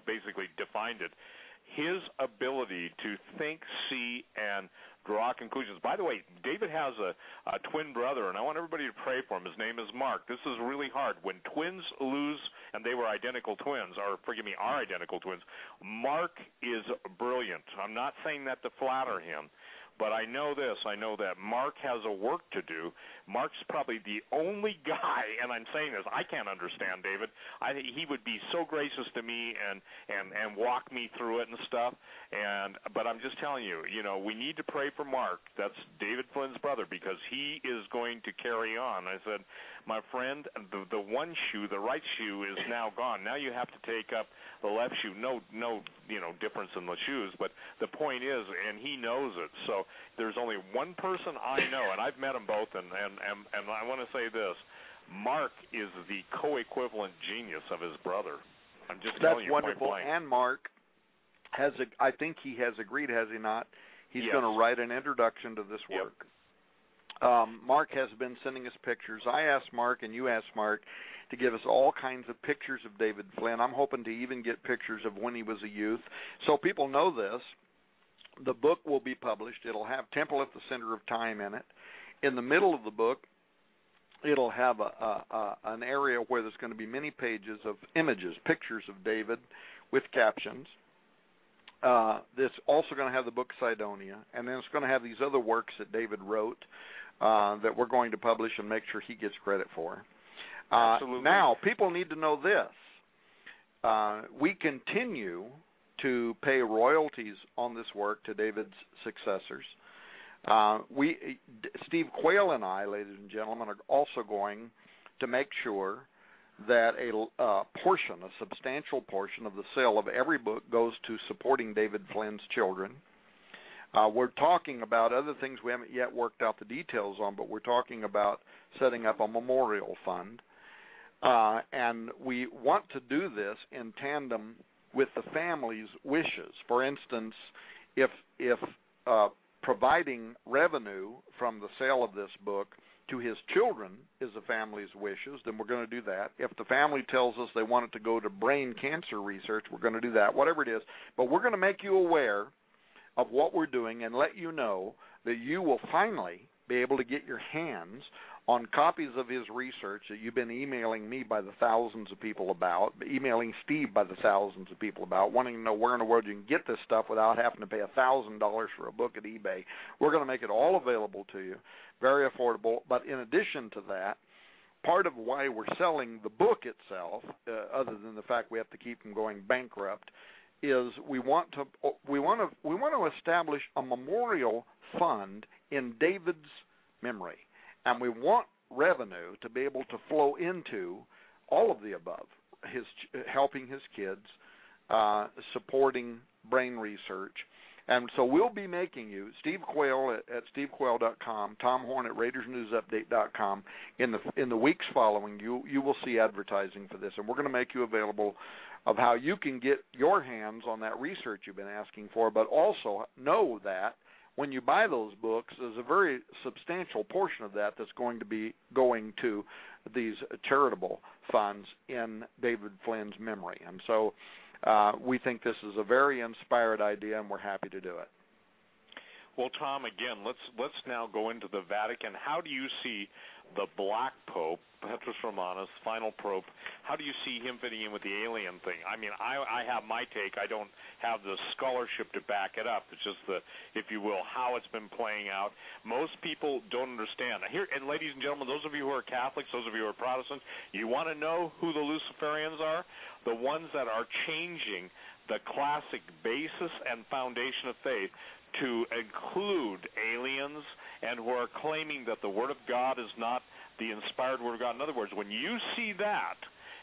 Speaker 5: basically defined it. His ability to think, see, and draw conclusions. By the way, David has a twin brother, and I want everybody to pray for him. His name is Mark. This is really hard. When twins lose, and they were identical twins, or forgive me, are identical twins, Mark is brilliant. I'm not saying that to flatter him, but I know this. I know that Mark has a work to do. Mark's probably the only guy, and I'm saying this, I can't understand David. I think he would be so gracious to me and walk me through it and stuff. But I'm just telling you, we need to pray for Mark. That's David Flynn's brother, because he is going to carry on. I said, my friend, the one shoe, the right shoe, is now gone. Now you have to take up the left shoe. No, difference in the shoes, but the point is, and he knows it. So there's only one person I know, and I've met them both, and I want to say this: Mark is the co-equivalent genius of his brother. I'm just telling you,
Speaker 4: wonderful.
Speaker 5: Point blank.
Speaker 4: And Mark I think he has agreed, has he not? He's going to write an introduction to this work. Yep. Mark has been sending us pictures. I asked Mark, and you asked Mark, to give us all kinds of pictures of David Flynn. I'm hoping to even get pictures of when he was a youth. So people know this. The book will be published. It'll have Temple at the Center of Time in it. In the middle of the book, it'll have an area where there's going to be many pages of images, pictures of David with captions. It's also going to have the book Sidonia, and then it's going to have these other works that David wrote that we're going to publish and make sure he gets credit for.
Speaker 5: Absolutely.
Speaker 4: Now, people need to know this. We continue to pay royalties on this work to David's successors. Steve Quayle and I, ladies and gentlemen, are also going to make sure that a substantial portion of the sale of every book goes to supporting David Flynn's children. We're talking about other things we haven't yet worked out the details on, but we're talking about setting up a memorial fund. And we want to do this in tandem with the family's wishes. For instance, if providing revenue from the sale of this book to his children is the family's wishes, then we're going to do that. If the family tells us they want it to go to brain cancer research, we're going to do that, whatever it is. But we're going to make you aware of what we're doing and let you know that you will finally be able to get your hands on copies of his research that you've been emailing me by the thousands of people about, emailing Steve by the thousands of people about, wanting to know where in the world you can get this stuff without having to pay $1,000 for a book at eBay. We're going to make it all available to you, very affordable. But in addition to that, part of why we're selling the book itself, other than the fact we have to keep from going bankrupt, is we want to establish a memorial fund in David's memory. And we want revenue to be able to flow into all of the above, helping his kids, supporting brain research. And so we'll be making you, Steve Quayle at stevequayle.com, Tom Horn at RaidersNewsUpdate.com. In the weeks following, you will see advertising for this. And we're going to make you available of how you can get your hands on that research you've been asking for, but also know that when you buy those books, there's a very substantial portion of that that's going to be going to these charitable funds in David Flynn's memory. And so we think this is a very inspired idea, and we're happy to do it.
Speaker 5: Well, Tom, again, let's now go into the Vatican. How do you see the Black Pope, Petrus Romanus, final Pope? How do you see him fitting in with the alien thing? I mean, I have my take. I don't have the scholarship to back it up. It's just the, if you will, how it's been playing out. Most people don't understand. Here, and ladies and gentlemen, those of you who are Catholics, those of you who are Protestants, you want to know who the Luciferians are? The ones that are changing the classic basis and foundation of faith to include aliens, and who are claiming that the Word of God is not the inspired Word of God. In other words, when you see that,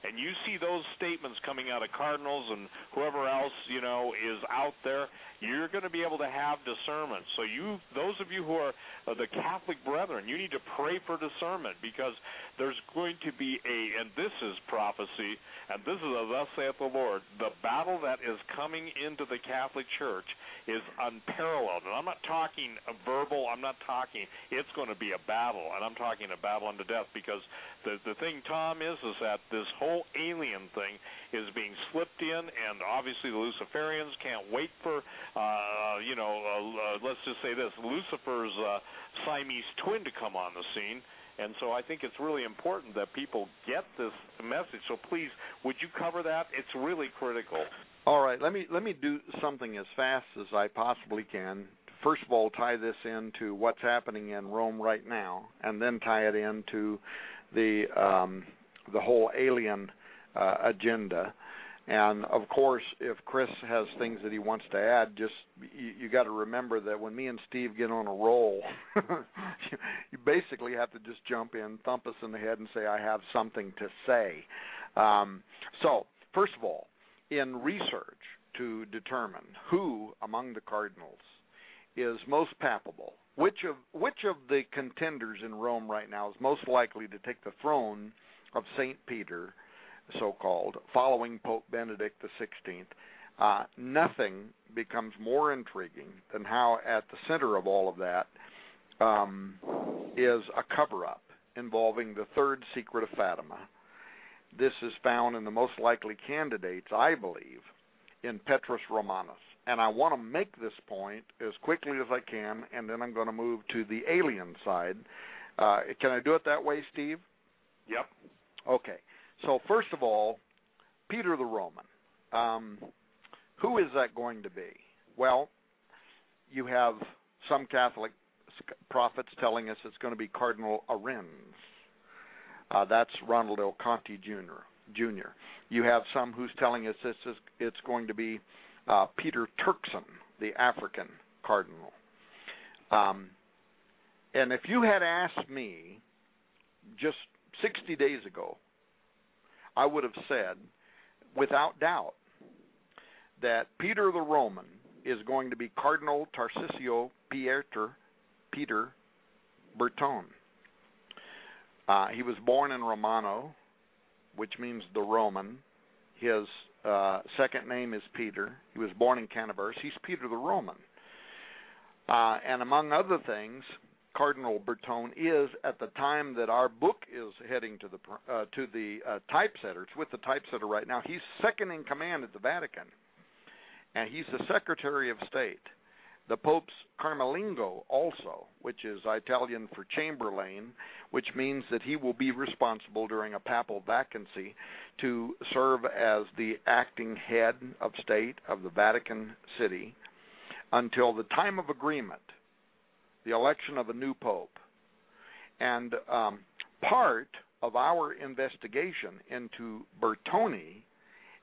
Speaker 5: and you see those statements coming out of cardinals and whoever else, you know, is out there, you're going to be able to have discernment. So those of you who are the Catholic brethren, you need to pray for discernment, because there's going to be and this is prophecy, and this is a thus saith the Lord, the battle that is coming into the Catholic Church is unparalleled. And I'm not talking verbal, it's going to be a battle, and I'm talking a battle unto death, because the thing, Tom, is that this whole alien thing is being slipped in, and obviously the Luciferians can't wait for, let's just say this, Lucifer's Siamese twin to come on the scene. And so I think it's really important that people get this message. So please, would you cover that? It's really critical.
Speaker 4: All right, let me do something as fast as I possibly can. First of all, tie this into what's happening in Rome right now, and then tie it into the whole alien agenda. And of course, if Chris has things that he wants to add, just you got to remember that when me and Steve get on a roll, you basically have to just jump in, thump us in the head, and say, "I have something to say." So, first of all, in research to determine who among the cardinals is most papable, which of the contenders in Rome right now is most likely to take the throne of St. Peter, so-called, following Pope Benedict XVI, nothing becomes more intriguing than how at the center of all of that is a cover-up involving the third secret of Fatima. This is found in the most likely candidates, I believe, in Petrus Romanus. And I want to make this point as quickly as I can, and then I'm going to move to the alien side. Can I do it that way, Steve?
Speaker 5: Yep.
Speaker 4: Okay. So first of all, Peter the Roman. Who is that going to be? Well, you have some Catholic prophets telling us it's going to be Cardinal Arends. That's Ronald L. Conti Jr. You have some who's telling us it's going to be Peter Turkson, the African cardinal. And if you had asked me just 60 days ago, I would have said, without doubt, that Peter the Roman is going to be Cardinal Tarcisio Peter Bertone. He was born in Romano, which means the Roman. His second name is Peter. He was born in Canaveras. He's Peter the Roman. And among other things, Cardinal Bertone is, at the time that our book is heading to the typesetter, it's with the typesetter right now, he's second in command at the Vatican. And he's the Secretary of State. The Pope's Carmelingo also, which is Italian for Chamberlain, which means that he will be responsible during a papal vacancy to serve as the acting head of state of the Vatican City until the time of agreement, the election of a new Pope. And part of our investigation into Bertone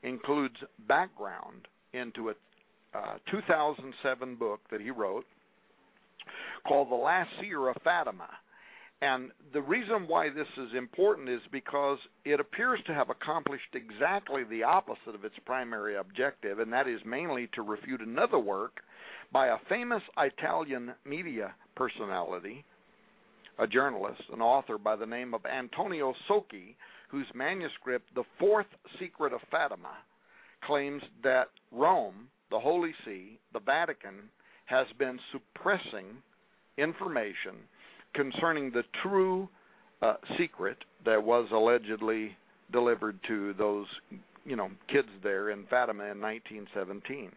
Speaker 4: includes background into a 2007 book that he wrote called The Last Seer of Fatima. And the reason why this is important is because it appears to have accomplished exactly the opposite of its primary objective, and that is mainly to refute another work by a famous Italian media personality, a journalist, an author by the name of Antonio Socchi, whose manuscript, The Fourth Secret of Fatima, claims that Rome, the Holy See, the Vatican, has been suppressing information concerning the true secret that was allegedly delivered to those, kids there in Fatima in 1917.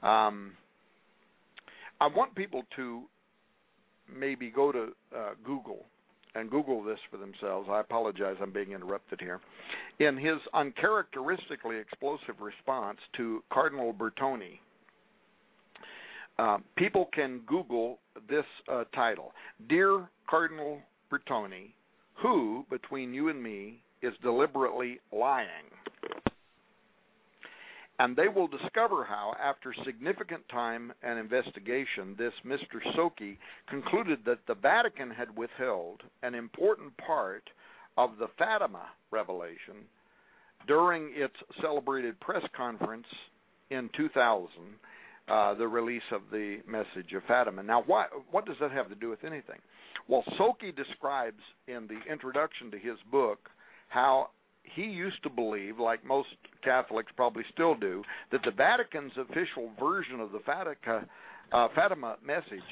Speaker 4: I want people to maybe go to Google and Google this for themselves. I apologize, I'm being interrupted here. In his uncharacteristically explosive response to Cardinal Bertone, people can Google this title: Dear Cardinal Bertone, who, between you and me, is deliberately lying? And they will discover how, after significant time and investigation, this Mr. Socchi concluded that the Vatican had withheld an important part of the Fatima revelation during its celebrated press conference in 2000, the release of the message of Fatima. Now, what does that have to do with anything? Well, Socchi describes in the introduction to his book how he used to believe, like most Catholics probably still do, that the Vatican's official version of the Fatima message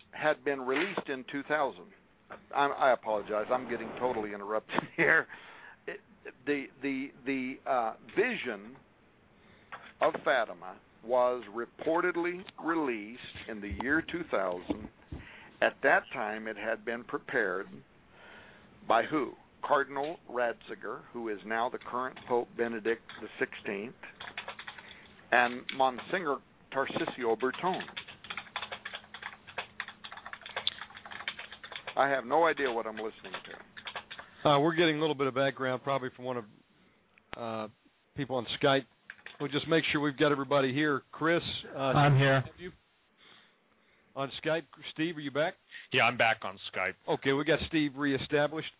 Speaker 4: had been released in 2000. I apologize. I'm getting totally interrupted here. The vision of Fatima was reportedly released in the year 2000. At that time, it had been prepared by who? Cardinal Ratzinger, who is now the current Pope Benedict XVI, and Monsignor Tarcisio Bertone. I have no idea what I'm listening to.
Speaker 1: We're getting a little bit of background probably from one of people on Skype. We'll just make sure we've got everybody here. Chris?
Speaker 3: I'm here.
Speaker 1: On Skype. Steve, are you back?
Speaker 2: Yeah, I'm back on Skype.
Speaker 1: Okay, we got Steve reestablished.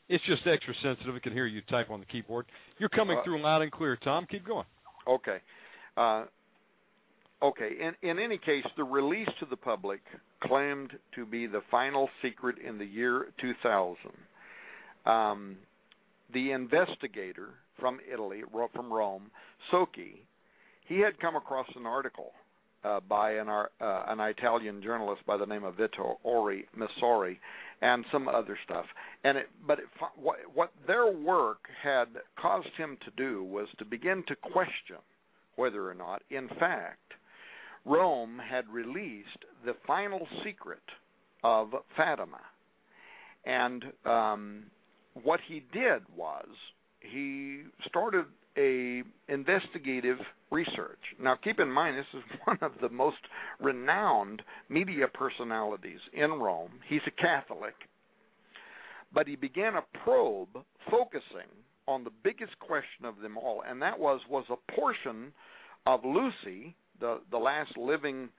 Speaker 1: It's just extra sensitive. I can hear you type on the keyboard. You're coming through loud and clear, Tom. Keep going.
Speaker 4: Okay. In any case, the release to the public claimed to be the final secret in the year 2000. The investigator from Italy, from Rome, Socchi, he had come across an article by an Italian journalist by the name of Vittore Missori, and some other stuff. What their work had caused him to do was to begin to question whether or not, in fact, Rome had released the final secret of Fatima. And what he did was he started a investigative research. Now, keep in mind, this is one of the most renowned media personalities in Rome. He's a Catholic. But he began a probe focusing on the biggest question of them all, and that was a portion of Lucy, the last living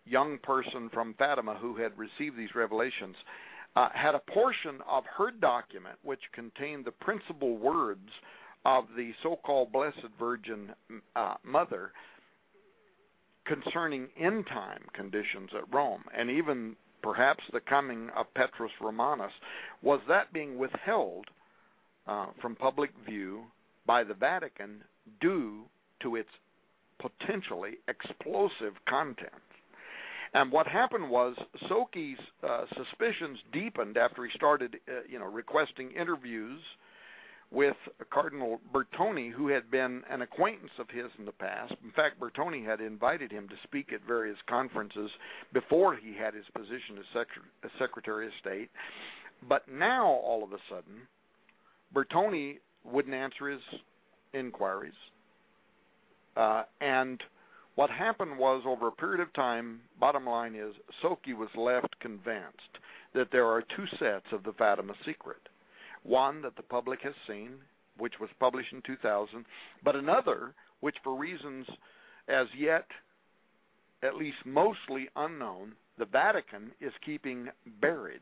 Speaker 4: young person from Fatima who had received these revelations, had a portion of her document which contained the principal words of the so-called Blessed Virgin Mother concerning end-time conditions at Rome, and even perhaps the coming of Petrus Romanus. Was that being withheld from public view by the Vatican due to its potentially explosive content? And what happened was Soki's suspicions deepened after he started, requesting interviews with Cardinal Bertone, who had been an acquaintance of his in the past. In fact, Bertone had invited him to speak at various conferences before he had his position as Secretary of State. But now, all of a sudden, Bertone wouldn't answer his inquiries. And what happened was, over a period of time, bottom line is, Soki was left convinced that there are two sets of the Fatima secret. One that the public has seen, which was published in 2000, but another, which for reasons as yet at least mostly unknown, the Vatican is keeping buried.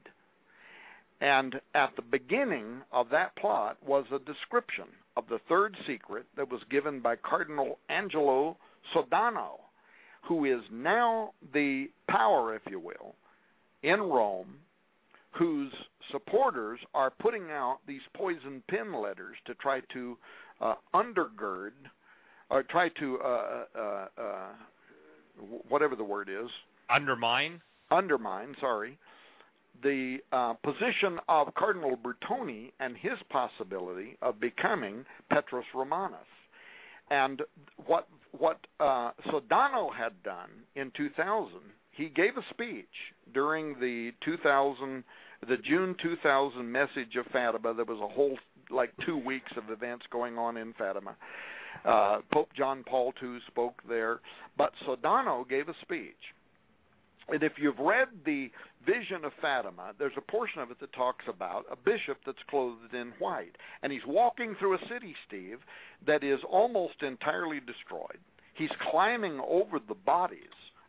Speaker 4: And at the beginning of that plot was a description of the third secret that was given by Cardinal Angelo Sodano, who is now the power, if you will, in Rome, whose supporters are putting out these poison pen letters to try to undergird, or try to, whatever the word is.
Speaker 2: Undermine,
Speaker 4: the position of Cardinal Bertone and his possibility of becoming Petrus Romanus. And what Sodano had done in 2000, he gave a speech during the June 2000 message of Fatima. There was a whole 2 weeks of events going on in Fatima. Pope John Paul II spoke there, but Sodano gave a speech. And if you've read the Vision of Fatima, there's a portion of it that talks about a bishop that's clothed in white. And he's walking through a city, Steve, that is almost entirely destroyed. He's climbing over the bodies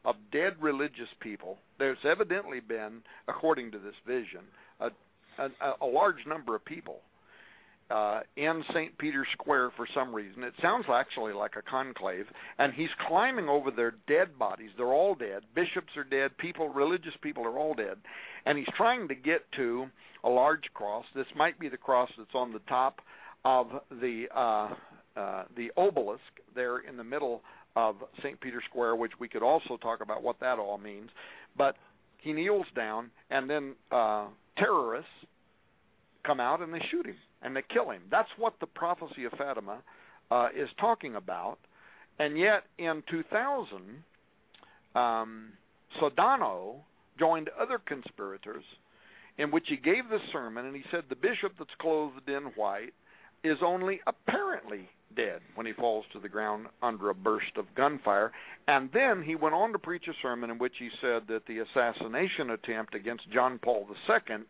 Speaker 4: of dead religious people. There's evidently been, according to this vision, a large number of people in St. Peter's Square for some reason. It sounds actually like a conclave, and he's climbing over their dead bodies. They're all dead. Bishops are dead. Religious people are all dead. And he's trying to get to a large cross. This might be the cross that's on the top of the obelisk there in the middle of St. Peter's Square, which we could also talk about what that all means. But he kneels down, and then terrorists come out and they shoot him and they kill him. That's what the prophecy of Fatima is talking about. And yet in 2000, Sodano joined other conspirators in which he gave this sermon, and he said the bishop that's clothed in white is only apparently dead when he falls to the ground under a burst of gunfire. And then he went on to preach a sermon in which he said that the assassination attempt against John Paul II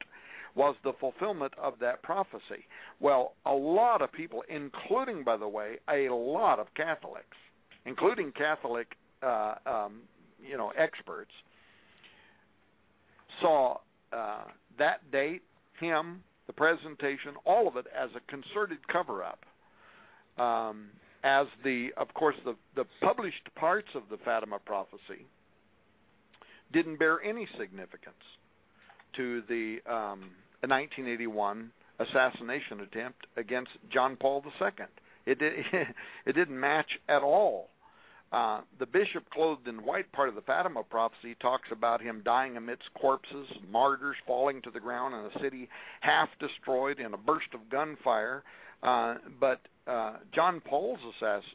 Speaker 4: was the fulfillment of that prophecy. Well, a lot of people, including, by the way, a lot of Catholics, including Catholic experts, saw that date, him, the presentation, all of it as a concerted cover-up. As of course, the published parts of the Fatima prophecy didn't bear any significance to the 1981 assassination attempt against John Paul II. It didn't match at all. The bishop clothed in white part of the Fatima prophecy talks about him dying amidst corpses, martyrs falling to the ground in a city half destroyed in a burst of gunfire. But John Paul's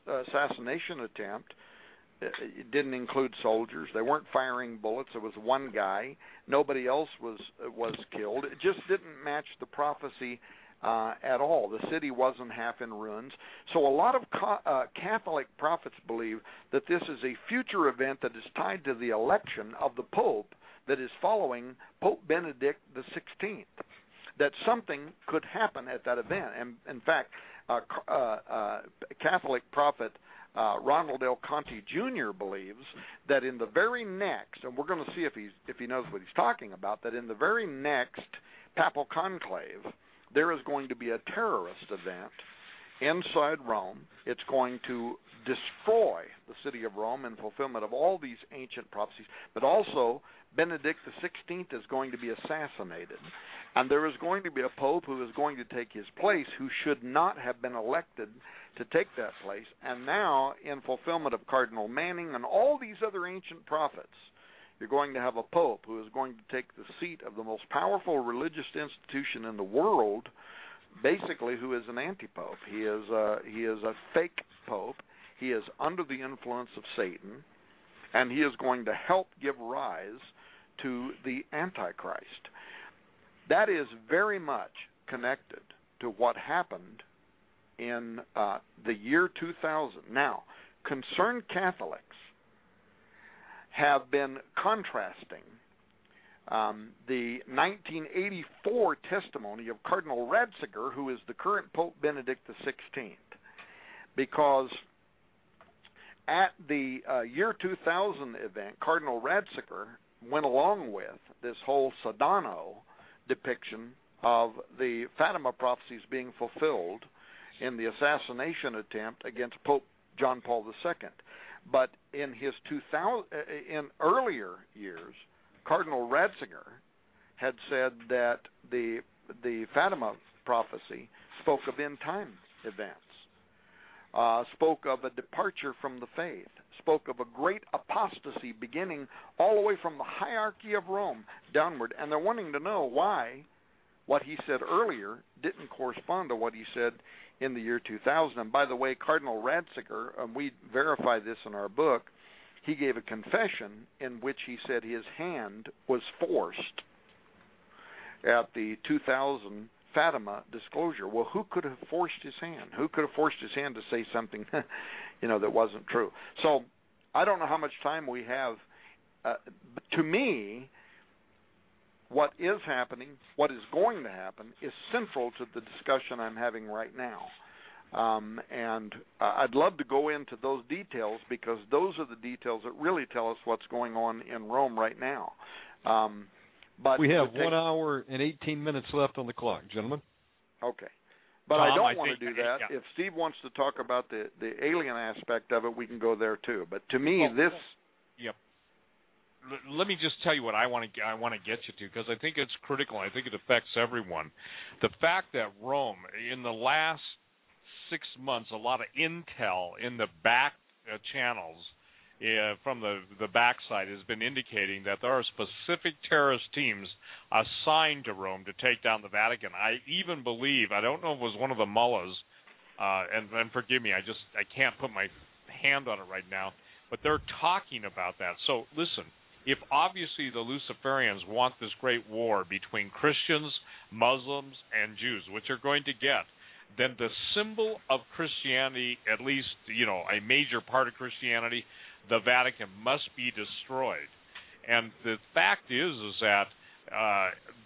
Speaker 4: assassination attempt it didn't include soldiers. They weren't firing bullets. It was one guy. Nobody else was killed. It just didn't match the prophecy at all. The city wasn't half in ruins. So a lot of Catholic prophets believe that this is a future event that is tied to the election of the Pope that is following Pope Benedict XVI, that something could happen at that event. And in fact, Catholic prophet Ronald L. Conti Jr. believes that in the very next, and we're going to see if he knows what he's talking about, that in the very next papal conclave, there is going to be a terrorist event inside Rome. It's going to destroy the city of Rome in fulfillment of all these ancient prophecies, but also Benedict XVI is going to be assassinated, and there is going to be a pope who is going to take his place, who should not have been elected to take that place. And now, in fulfillment of Cardinal Manning and all these other ancient prophets, you're going to have a pope who is going to take the seat of the most powerful religious institution in the world, basically, who is an anti-pope. He is a fake pope. He is under the influence of Satan, and he is going to help give rise to the Antichrist. That is very much connected to what happened in the year 2000. Now, concerned Catholics have been contrasting the 1984 testimony of Cardinal Ratzinger, who is the current Pope Benedict XVI, because at the year 2000 event, Cardinal Ratzinger went along with this whole Sedano depiction of the Fatima prophecies being fulfilled in the assassination attempt against Pope John Paul II. But in his in earlier years, Cardinal Ratzinger had said that the Fatima prophecy spoke of end time events, spoke of a departure from the faith, spoke of a great apostasy beginning all the way from the hierarchy of Rome downward. And they're wanting to know why what he said earlier didn't correspond to what he said in the year 2000. And by the way, Cardinal Ratzinger, we verify this in our book, he gave a confession in which he said his hand was forced at the 2000 Fatima disclosure. Well, who could have forced his hand? Who could have forced his hand to say something, that wasn't true? So I don't know how much time we have. To me, what is happening, what is going to happen, is central to the discussion I'm having right now. And I'd love to go into those details, because those are the details that really tell us what's going on in Rome right now. But
Speaker 1: we have 1 hour and 18 minutes left on the clock, gentlemen.
Speaker 4: Okay. But Tom, I don't want to do that.
Speaker 2: Yeah.
Speaker 4: If Steve wants to talk about the alien aspect of it, we can go there too. But to me,
Speaker 2: Yep. Let me just tell you what I want to get you to, because I think it's critical. I think it affects everyone. The fact that Rome, in the last 6 months, a lot of intel in the back channels from the backside has been indicating that there are specific terrorist teams assigned to Rome to take down the Vatican. I even believe, I don't know if it was one of the mullahs, and forgive me, I can't put my hand on it right now, but they're talking about that. So listen, if obviously the Luciferians want this great war between Christians, Muslims, and Jews, which they're going to get, then the symbol of Christianity, at least, a major part of Christianity, the Vatican, must be destroyed. And the fact is that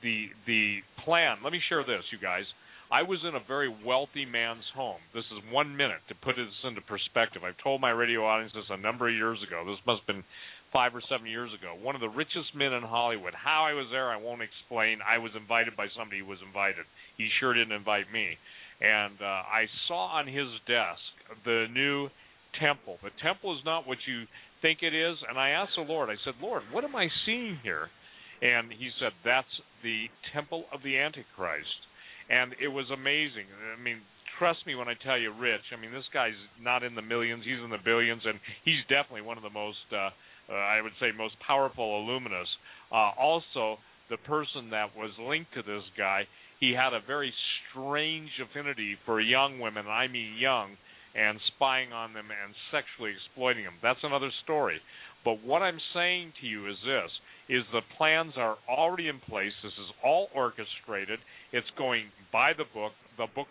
Speaker 2: the plan, let me share this, you guys. I was in a very wealthy man's home. This is 1 minute to put this into perspective. I've told my radio audience this a number of years ago. This must have been 5 or 7 years ago. One of the richest men in Hollywood. How I was there, I won't explain. I was invited by somebody who was invited. He sure didn't invite me. And I saw on his desk the new temple. The temple is not what you think it is. And I asked the Lord, I said, Lord, what am I seeing here? And he said, that's the temple of the Antichrist. And it was amazing. I mean, trust me when I tell you, Rich, this guy's not in the millions, he's in the billions, and he's definitely one of the most, I would say, most powerful illuminists. Also, the person that was linked to this guy, he had a very strange affinity for young women, I mean young, and spying on them and sexually exploiting them. That's another story. But what I'm saying to you is this, is the plans are already in place. This is all orchestrated. It's going by the book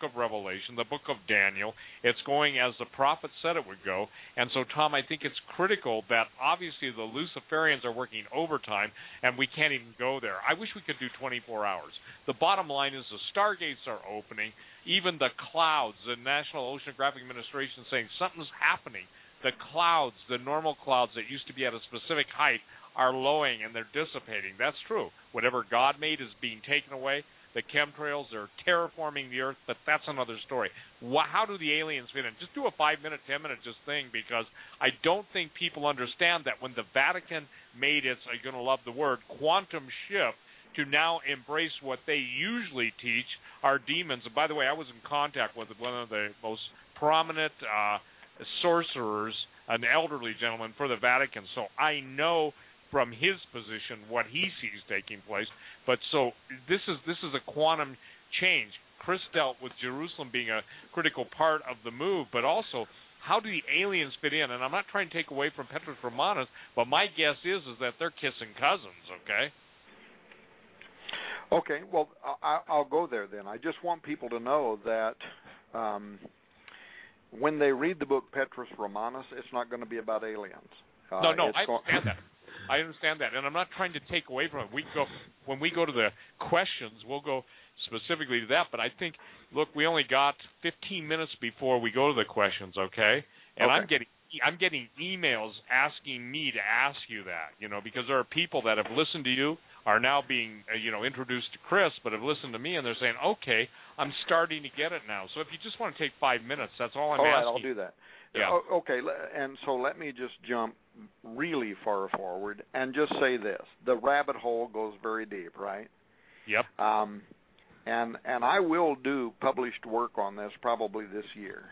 Speaker 2: of Revelation, the book of Daniel. It's going as the prophet said it would go. And so, Tom, I think it's critical that obviously the Luciferians are working overtime, and we can't even go there. I wish we could do 24 hours. The bottom line is the stargates are opening. Even the clouds, the National Oceanographic Administration saying something's happening. The clouds, the normal clouds that used to be at a specific height, are lowering and they're dissipating. That's true. Whatever God made is being taken away. The chemtrails are terraforming the earth, but that's another story. How do the aliens fit in? Just do a 5-minute, 10-minute just thing, because I don't think people understand that when the Vatican made its, you're going to love the word, quantum shift to now embrace what they usually teach are demons. And by the way, I was in contact with one of the most prominent sorcerers, an elderly gentleman for the Vatican, so I know from his position what he sees taking place. But so this is a quantum change. Chris dealt with Jerusalem being a critical part of the move, but also how do the aliens fit in? And I'm not trying to take away from Petrus Romanus, but my guess is that they're kissing cousins, okay?
Speaker 4: Okay, well, I'll go there then. I just want people to know that when they read the book Petrus Romanus, it's not going to be about aliens.
Speaker 2: No, I understand that. I understand that, and I'm not trying to take away from it. When we go to the questions, we'll go specifically to that. But I think, look, we only got 15 minutes before we go to the questions, okay? And okay. I'm getting emails asking me to ask you that, because there are people that have listened to you, are now being, introduced to Chris, but have listened to me, and they're saying, okay, I'm starting to get it now. So if you just want to take 5 minutes, that's all I'm asking.
Speaker 4: All right, I'll do that.
Speaker 2: Yeah.
Speaker 4: Okay, and so let me just jump really far forward and just say this. The rabbit hole goes very deep, right?
Speaker 2: Yep.
Speaker 4: And I will do published work on this probably this year,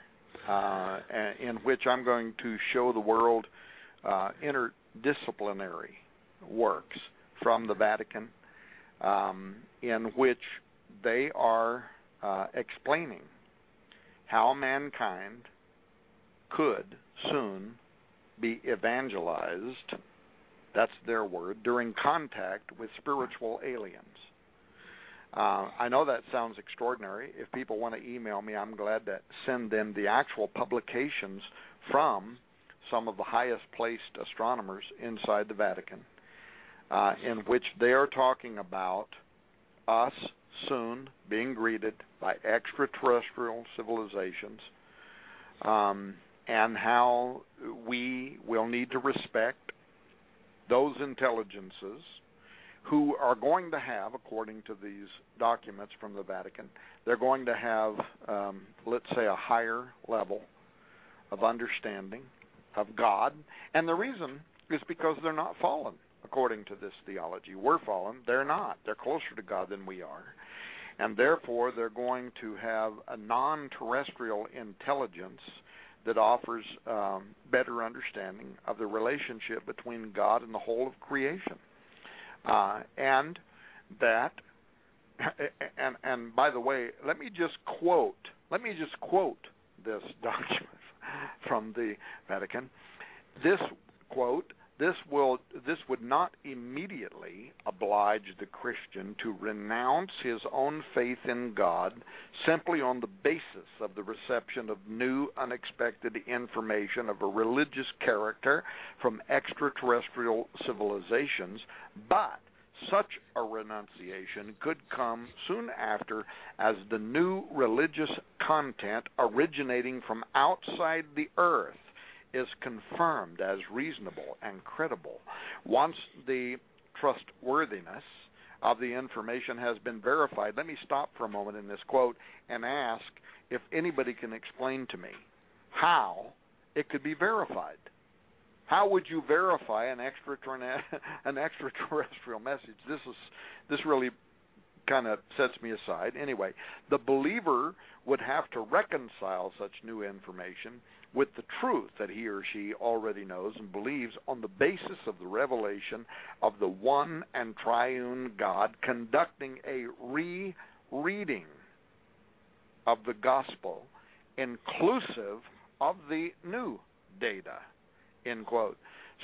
Speaker 4: in which I'm going to show the world interdisciplinary works from the Vatican, in which they are explaining how mankind could soon be evangelized, that's their word, during contact with spiritual aliens. I know that sounds extraordinary. If people want to email me, I'm glad to send them the actual publications from some of the highest placed astronomers inside the Vatican, in which they are talking about us soon being greeted by extraterrestrial civilizations, and how we will need to respect those intelligences who are going to have, according to these documents from the Vatican, they're going to have, let's say, a higher level of understanding of God. And the reason is because they're not fallen, according to this theology. We're fallen. They're not. They're closer to God than we are. And therefore, they're going to have a non-terrestrial intelligence that offers better understanding of the relationship between God and the whole of creation. And by the way, let me just quote this document from the Vatican. This quote, this would not immediately oblige the Christian to renounce his own faith in God simply on the basis of the reception of new, unexpected information of a religious character from extraterrestrial civilizations, but such a renunciation could come soon after as the new religious content originating from outside the earth is confirmed as reasonable and credible. Once the trustworthiness of the information has been verified, let me stop for a moment in this quote and ask if anybody can explain to me how it could be verified. How would you verify an extraterrestrial message? This really kind of sets me aside. Anyway, the believer would have to reconcile such new information with the truth that he or she already knows and believes on the basis of the revelation of the one and triune God, conducting a re-reading of the gospel inclusive of the new data, end quote.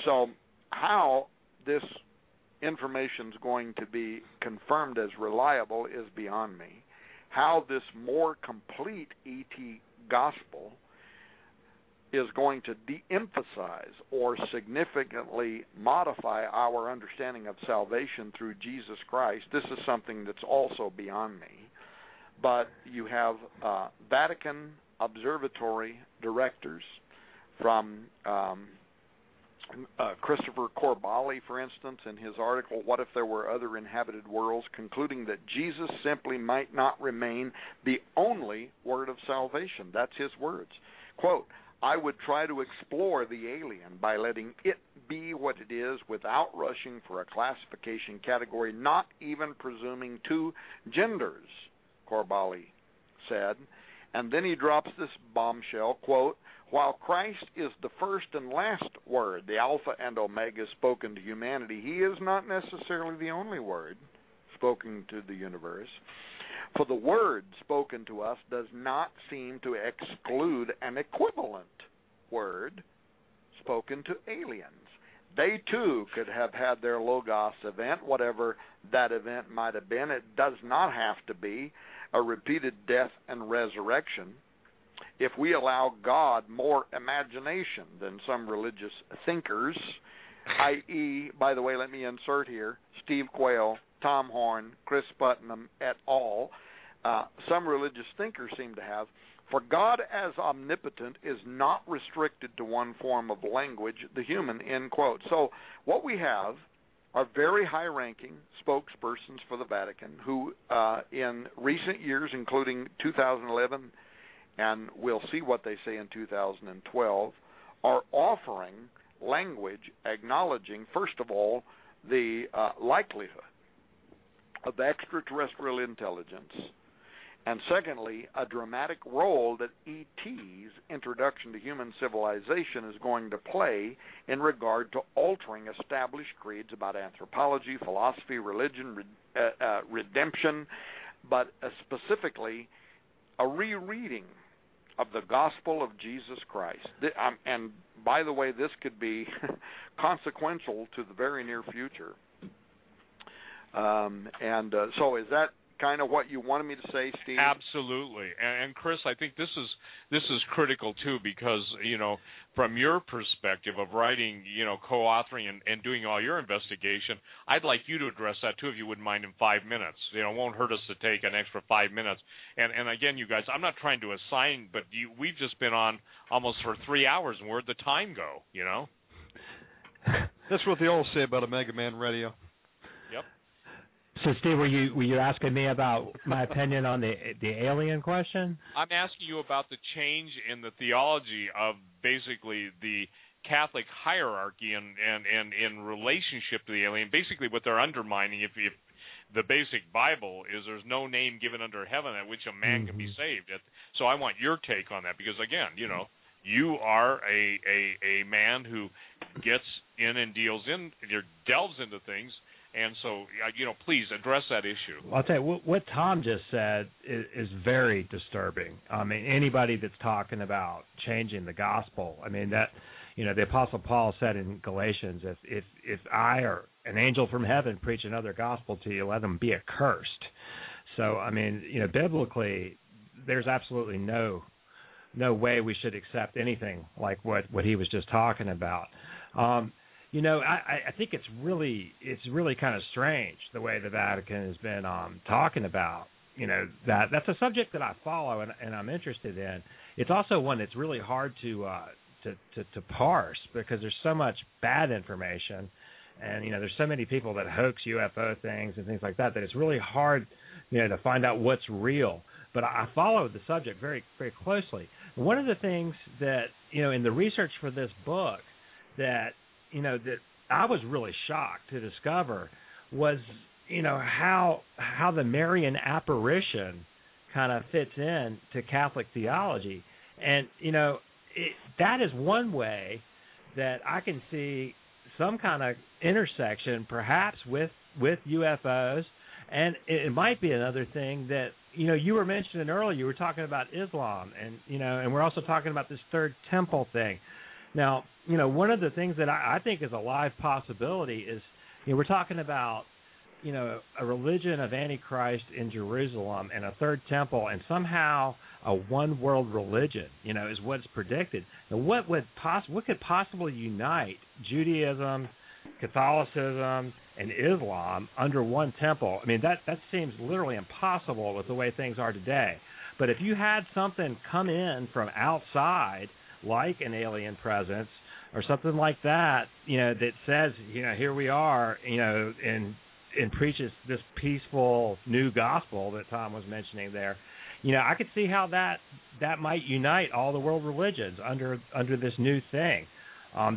Speaker 4: So how this information is going to be confirmed as reliable is beyond me. How this more complete ET gospel is going to de-emphasize or significantly modify our understanding of salvation through Jesus Christ, this is something that's also beyond me. But you have Vatican observatory directors from Christopher Quayle, for instance, in his article, What If There Were Other Inhabited Worlds, concluding that Jesus simply might not remain the only word of salvation. That's his words. Quote, I would try to explore the alien by letting it be what it is without rushing for a classification category, not even presuming two genders, Quayle said. And then he drops this bombshell, quote, while Christ is the first and last word, the Alpha and Omega spoken to humanity, he is not necessarily the only word spoken to the universe. For the word spoken to us does not seem to exclude an equivalent word spoken to aliens. They too could have had their Logos event, whatever that event might have been. It does not have to be a repeated death and resurrection. If we allow God more imagination than some religious thinkers, i.e., by the way, let me insert here, Steve Quayle, Tom Horn, Chris Putnam, et al., some religious thinkers seem to have, for God as omnipotent is not restricted to one form of language, the human, end quote. So what we have are very high-ranking spokespersons for the Vatican who, in recent years, including 2011, and we'll see what they say in 2012, are offering language acknowledging, first of all, the likelihood of extraterrestrial intelligence, and secondly, a dramatic role that ET's introduction to human civilization is going to play in regard to altering established creeds about anthropology, philosophy, religion, redemption, but specifically a rereading of the gospel of Jesus Christ. And by the way, this could be consequential to the very near future. So is that kind of what you wanted me to say, Steve?
Speaker 2: Absolutely. And Chris, I think this is critical too, because from your perspective of writing, co-authoring and doing all your investigation, I'd like you to address that too, if you wouldn't mind, in 5 minutes. It won't hurt us to take an extra 5 minutes. And again, you guys, I'm not trying to assign, but we've just been on almost for 3 hours, and where'd the time go?
Speaker 1: That's what they all say about Omega Man Radio.
Speaker 2: Yep.
Speaker 3: So, Steve, were you asking me about my opinion on the alien question?
Speaker 2: I'm asking you about the change in the theology of basically the Catholic hierarchy and in relationship to the alien. Basically, what they're undermining, if the basic Bible is there's no name given under heaven at which a man can be saved. So I want your take on that, because again, you are a man who gets in and delves into things. And so, please address that issue.
Speaker 3: Well, I'll tell you, what Tom just said is very disturbing. I mean, anybody that's talking about changing the gospel, I mean, that, the Apostle Paul said in Galatians, if I or an angel from heaven preach another gospel to you, let them be accursed. So, I mean, biblically, there's absolutely no way we should accept anything like what he was just talking about. I think it's really kind of strange the way the Vatican has been talking about, that's a subject that I follow and I'm interested in. It's also one that's really hard to parse, because there's so much bad information, and there's so many people that hoax UFO things and things like that it's really hard, to find out what's real. But I follow the subject very, very closely. One of the things that in the research for this book that I was really shocked to discover was, how the Marian apparition kind of fits in to Catholic theology. And, that is one way that I can see some kind of intersection perhaps with UFOs. And it might be another thing that you were mentioning earlier, you were talking about Islam, and and we're also talking about this third temple thing. Now, one of the things that I think is a live possibility is, we're talking about, a religion of Antichrist in Jerusalem and a third temple, and somehow a one-world religion, is what's predicted. Now, what could possibly unite Judaism, Catholicism, and Islam under one temple? I mean, that seems literally impossible with the way things are today. But if you had something come in from outside, like an alien presence or something like that, that says, here we are, and preaches this peaceful new gospel that Tom was mentioning there, I could see how that might unite all the world religions under this new thing.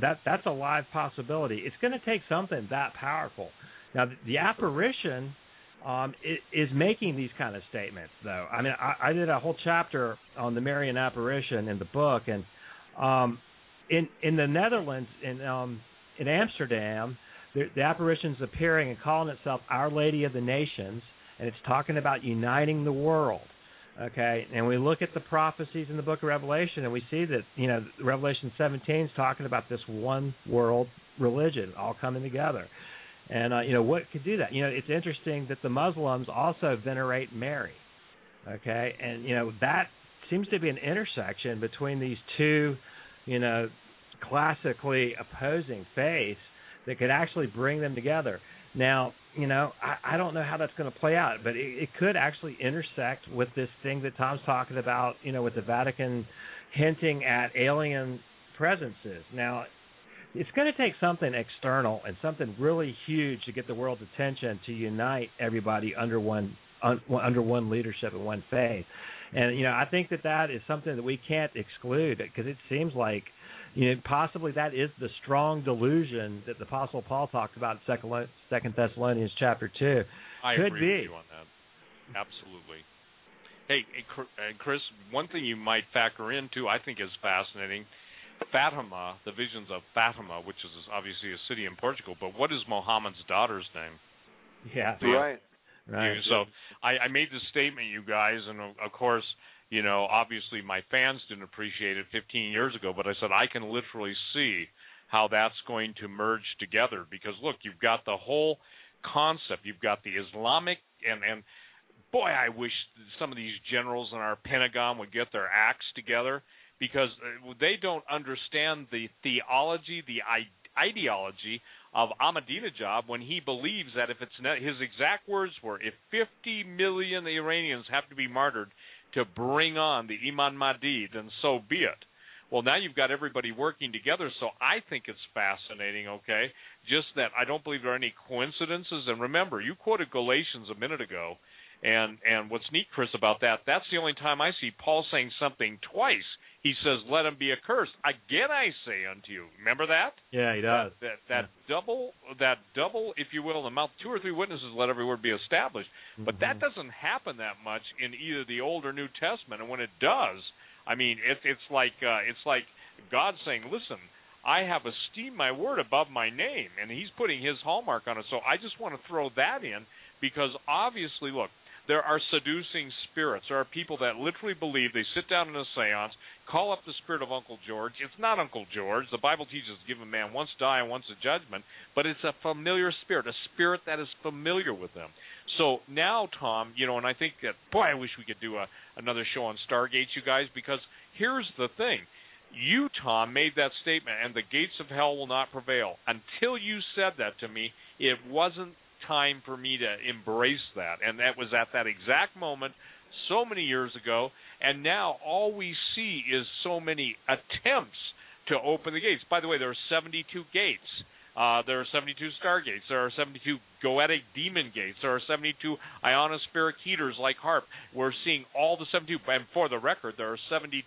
Speaker 3: That's a live possibility. It's going to take something that powerful. Now, the apparition is making these kind of statements, though. I mean, I did a whole chapter on the Marian apparition in the book, and in the Netherlands, in Amsterdam, the apparition's appearing and calling itself Our Lady of the Nations, and it's talking about uniting the world. Okay, and we look at the prophecies in the book of Revelation, and we see that, Revelation 17 is talking about this one world religion all coming together. And, what could do that? It's interesting that the Muslims also venerate Mary. Okay, and, that seems to be an intersection between these two, classically opposing faiths that could actually bring them together. Now, I don't know how that's going to play out, but it could actually intersect with this thing that Tom's talking about, with the Vatican hinting at alien presences. Now, it's going to take something external and something really huge to get the world's attention to unite everybody under one leadership and one faith. And, I think that is something that we can't exclude, because it seems like, possibly that is the strong delusion that the Apostle Paul talked about in 2 Thessalonians chapter 2.
Speaker 2: I agree with you on that. Absolutely. Hey, Chris, one thing you might factor in, too, I think is fascinating. Fatima, the visions of Fatima, which is obviously a city in Portugal, but what is Muhammad's daughter's name?
Speaker 3: Yeah.
Speaker 4: Right.
Speaker 2: So I made this statement, you guys, and of course, obviously my fans didn't appreciate it 15 years ago, but I said I can literally see how that's going to merge together, because, look, you've got the whole concept. You've got the Islamic, and boy, I wish some of these generals in our Pentagon would get their acts together, because they don't understand the theology, the ideology of Ahmadinejad, when he believes that if it's not, his exact words were, if 50 million Iranians have to be martyred to bring on the Imam Mahdi, then so be it. Well, now you've got everybody working together, so I think it's fascinating, okay? Just that I don't believe there are any coincidences. And remember, you quoted Galatians a minute ago, and what's neat, Chris, about that, that's the only time I see Paul saying something twice. He says, let him be accursed. Again I say unto you. Remember that?
Speaker 3: Yeah, he does.
Speaker 2: That double, if you will, in the mouth, 2 or 3 witnesses, let every word be established. Mm-hmm. But that doesn't happen that much in either the Old or New Testament. And when it does, I mean, it's like God saying, listen, I have esteemed my word above my name, and he's putting his hallmark on it. So I just want to throw that in, because obviously, look, there are seducing spirits. There are people that literally believe, they sit down in a seance, call up the spirit of Uncle George. It's not Uncle George. The Bible teaches give a man once die and once a judgment, but it's a familiar spirit, a spirit that is familiar with them. So now, Tom, and I think that, boy, I wish we could do another show on Stargate, you guys, because here's the thing. You, Tom, made that statement, and the gates of hell will not prevail. Until you said that to me, it wasn't time for me to embrace that, and that was at that exact moment so many years ago, and now all we see is so many attempts to open the gates. By the way, there are 72 gates. There are 72 stargates. There are 72 goetic demon gates. There are 72 ionospheric heaters like HARP. We're seeing all the 72, and for the record, there are 72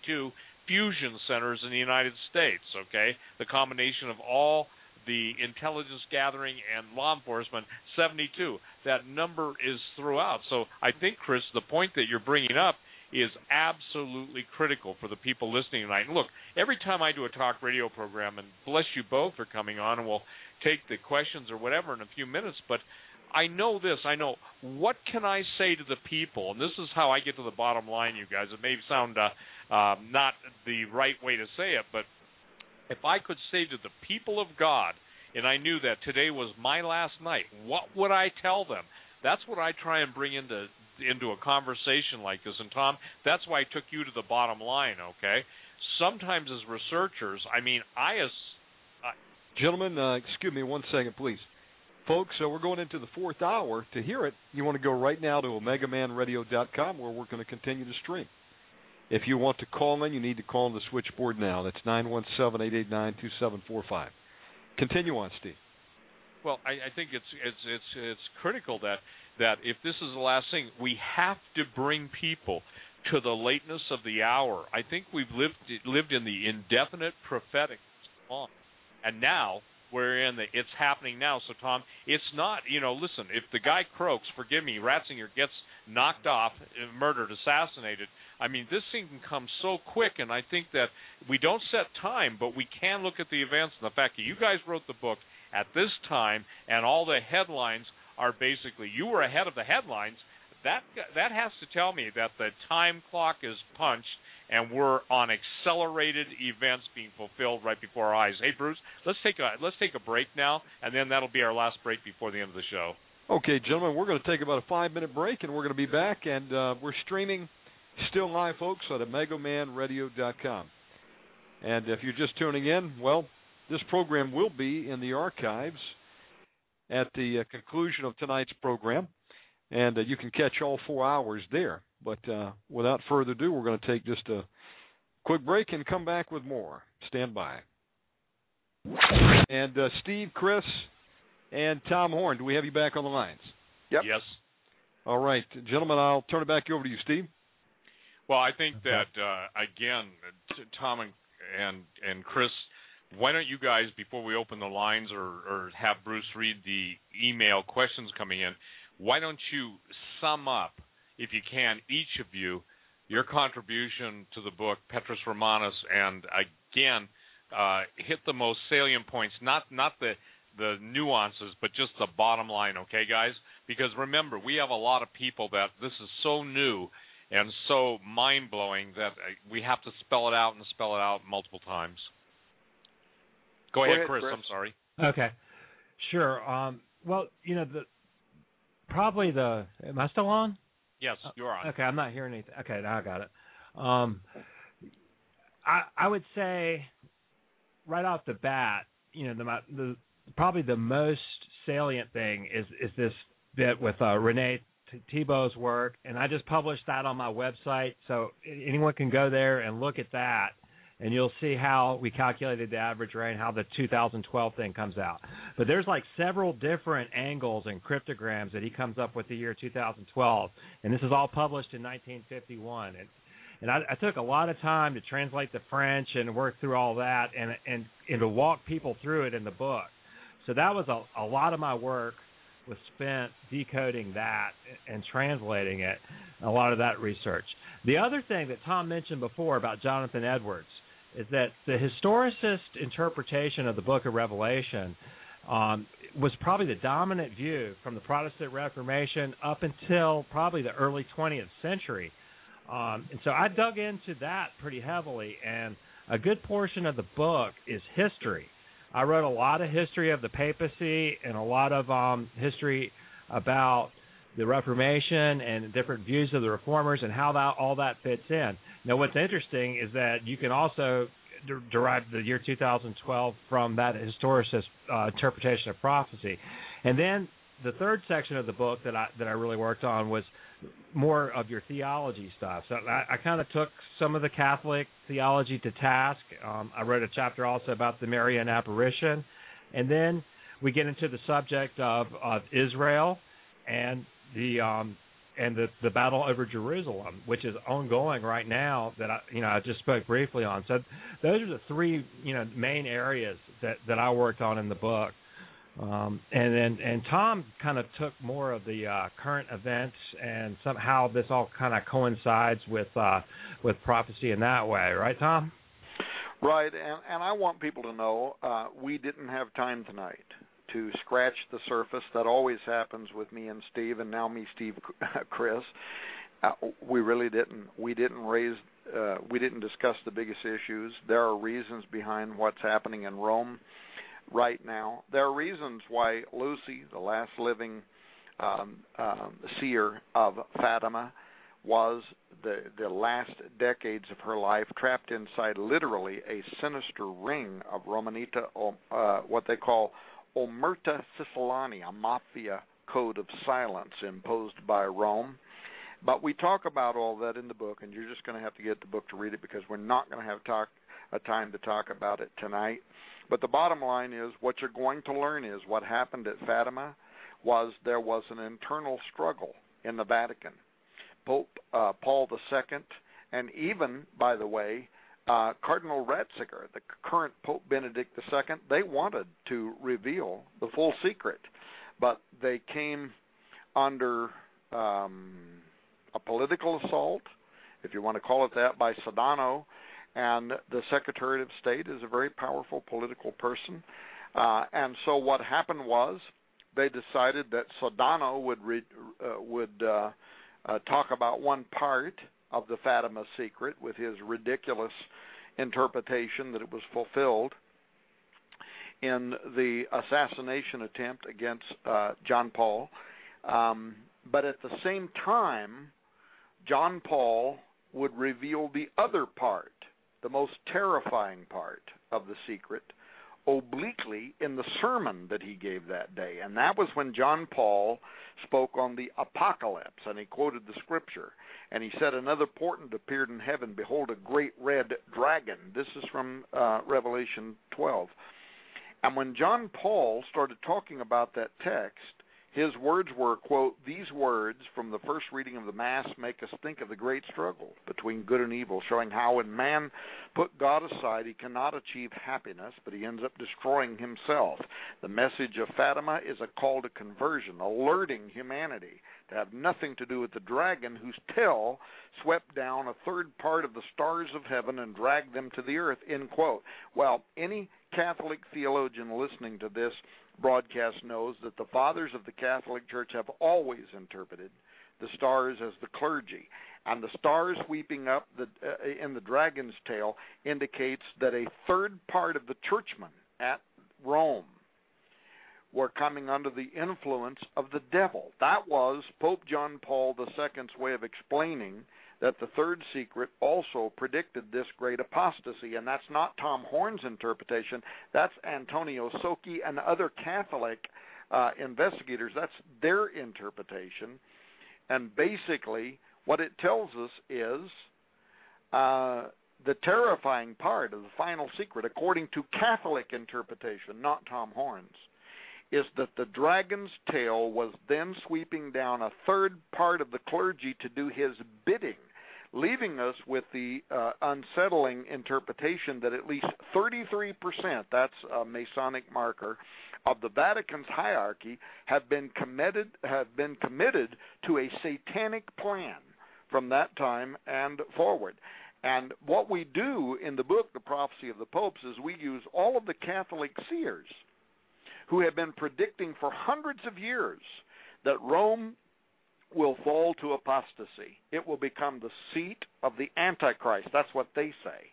Speaker 2: fusion centers in the United States, okay? The combination of all the intelligence gathering and law enforcement, 72. That number is throughout. So I think, Chris, the point that you're bringing up is absolutely critical for the people listening tonight. And look, every time I do a talk radio program, and bless you both for coming on, and we'll take the questions or whatever in a few minutes, but I know this. I know. What can I say to the people? And this is how I get to the bottom line, you guys. It may sound not the right way to say it, but if I could say to the people of God, and I knew that today was my last night, what would I tell them? That's what I try and bring into a conversation like this. And, Tom, that's why I took you to the bottom line, okay? Sometimes as researchers, I mean,
Speaker 1: Gentlemen, excuse me 1 second, please. Folks, we're going into the 4th hour. To hear it, you want to go right now to OmegaManRadio.com, where we're going to continue to stream. If you want to call in, you need to call on the switchboard now. That's 917-889-2745. Continue on, Steve.
Speaker 2: Well, I think it's critical that if this is the last thing, we have to bring people to the lateness of the hour. I think we've lived in the indefinite prophetic long, and now we're in it's happening now. So, Tom, it's not, listen, if the guy croaks, forgive me, Ratzinger gets knocked off, murdered, assassinated, I mean, this thing can come so quick, and I think that we don't set time, but we can look at the events, and the fact that you guys wrote the book at this time, and all the headlines are basically, you were ahead of the headlines, that has to tell me that the time clock is punched, and we're on accelerated events being fulfilled right before our eyes. Hey, Bruce, let's take a break now, and then that'll be our last break before the end of the show. Okay, gentlemen, we're going to take about a 5-minute break, and we're going to be back, and we're streaming still live, folks, at OmegaManRadio.com. And if you're just tuning in, well, this program will be in the archives at the conclusion of tonight's program, and you can catch all 4 hours there. But without further ado, we're going to take just a quick break and come back with more. Stand by. And Steve, Chris, and Tom Horn, do we have you back on the lines?
Speaker 4: Yep.
Speaker 2: Yes.
Speaker 1: All right. Gentlemen, I'll turn it back over to you, Steve.
Speaker 2: Well, I think that, again, Tom and Chris, why don't you guys, before we open the lines or have Bruce read the email questions coming in, why don't you sum up, if you can, each of you, your contribution to the book, Petrus Romanus, and, again, hit the most salient points, not the nuances, but just the bottom line, okay, guys? Because remember, we have a lot of people that this is so new and so mind-blowing that we have to spell it out multiple times. Go ahead, Chris. I'm sorry.
Speaker 3: Okay. Sure. Well, am I still on?
Speaker 2: Yes, you're on.
Speaker 3: Okay, I'm not hearing anything. Okay, now I got it. I would say right off the bat, probably the most salient thing is this bit with Renee Thibault's work, and I just published that on my website, so anyone can go there and look at that, and you'll see how we calculated the average rain, how the 2012 thing comes out. But there's like several different angles and cryptograms that he comes up with the year 2012, and this is all published in 1951. And I took a lot of time to translate the French and work through all that and to walk people through it in the book. So that was a lot of my work was spent decoding that and translating it, a lot of that research. The other thing that Tom mentioned before about Jonathan Edwards is that the historicist interpretation of the book of Revelation was probably the dominant view from the Protestant Reformation up until probably the early 20th century. And so I dug into that pretty heavily, and a good portion of the book is history. I wrote a lot of history of the papacy and a lot of history about the Reformation and different views of the reformers and how all that fits in. Now, what's interesting is that you can also derive the year 2012 from that historicist interpretation of prophecy. And then the third section of the book that I really worked on was more of your theology stuff. So I kind of took some of the Catholic theology to task. I wrote a chapter also about the Marian apparition. And then we get into the subject of Israel and the battle over Jerusalem, which is ongoing right now that I just spoke briefly on. So those are the three main areas that I worked on in the book. And Tom kind of took more of the current events and somehow this all kind of coincides with prophecy in that way, right, Tom?
Speaker 4: Right, and I want people to know we didn't have time tonight. to scratch the surface. That always happens with me and Steve, and now me, Steve, Chris. We really didn't. We didn't discuss the biggest issues. There are reasons behind what's happening in Rome right now. There are reasons why Lucy, the last living seer of Fatima, was the last decades of her life trapped inside literally a sinister ring of Romanita, what they call Omerta Siciliani, a mafia code of silence imposed by Rome. But we talk about all that in the book, and you're just going to have to get the book to read it because we're not going to have a time to talk about it tonight. But the bottom line is what you're going to learn is what happened at Fatima was there was an internal struggle in the Vatican. Pope Paul II, and even, by the way, Cardinal Ratzinger, the current Pope Benedict II, they wanted to reveal the full secret, but they came under a political assault, if you want to call it that, by Sodano, and the Secretary of State is a very powerful political person. And so what happened was they decided that Sodano would talk about one part of the Fatima secret with his ridiculous interpretation that it was fulfilled in the assassination attempt against John Paul. But at the same time, John Paul would reveal the other part, the most terrifying part of the secret, obliquely in the sermon that he gave that day. And that was when John Paul spoke on the apocalypse, and he quoted the scripture. And he said, another portent appeared in heaven, behold, a great red dragon. This is from Revelation 12. And when John Paul started talking about that text, his words were, quote, these words from the first reading of the Mass make us think of the great struggle between good and evil, showing how when man put God aside, he cannot achieve happiness, but he ends up destroying himself. The message of Fatima is a call to conversion, alerting humanity to have nothing to do with the dragon whose tail swept down a third part of the stars of heaven and dragged them to the earth, end quote. Well, any Catholic theologian listening to this broadcast knows that the fathers of the Catholic Church have always interpreted the stars as the clergy, and the stars sweeping up in the dragon's tail indicates that a third part of the churchmen at Rome were coming under the influence of the devil. That was Pope John Paul II's way of explaining that the third secret also predicted this great apostasy, and that's not Tom Horn's interpretation. That's Antonio Socchi and other Catholic investigators. That's their interpretation, and basically what it tells us is the terrifying part of the final secret, according to Catholic interpretation, not Tom Horn's, is that the dragon's tail was then sweeping down a third part of the clergy to do his bidding, leaving us with the unsettling interpretation that at least 33%, that's a Masonic marker, of the Vatican's hierarchy have been committed to a satanic plan from that time and forward. And what we do in the book, The Prophecy of the Popes, is we use all of the Catholic seers who have been predicting for hundreds of years that Rome will fall to apostasy. It will become the seat of the Antichrist. That's what they say.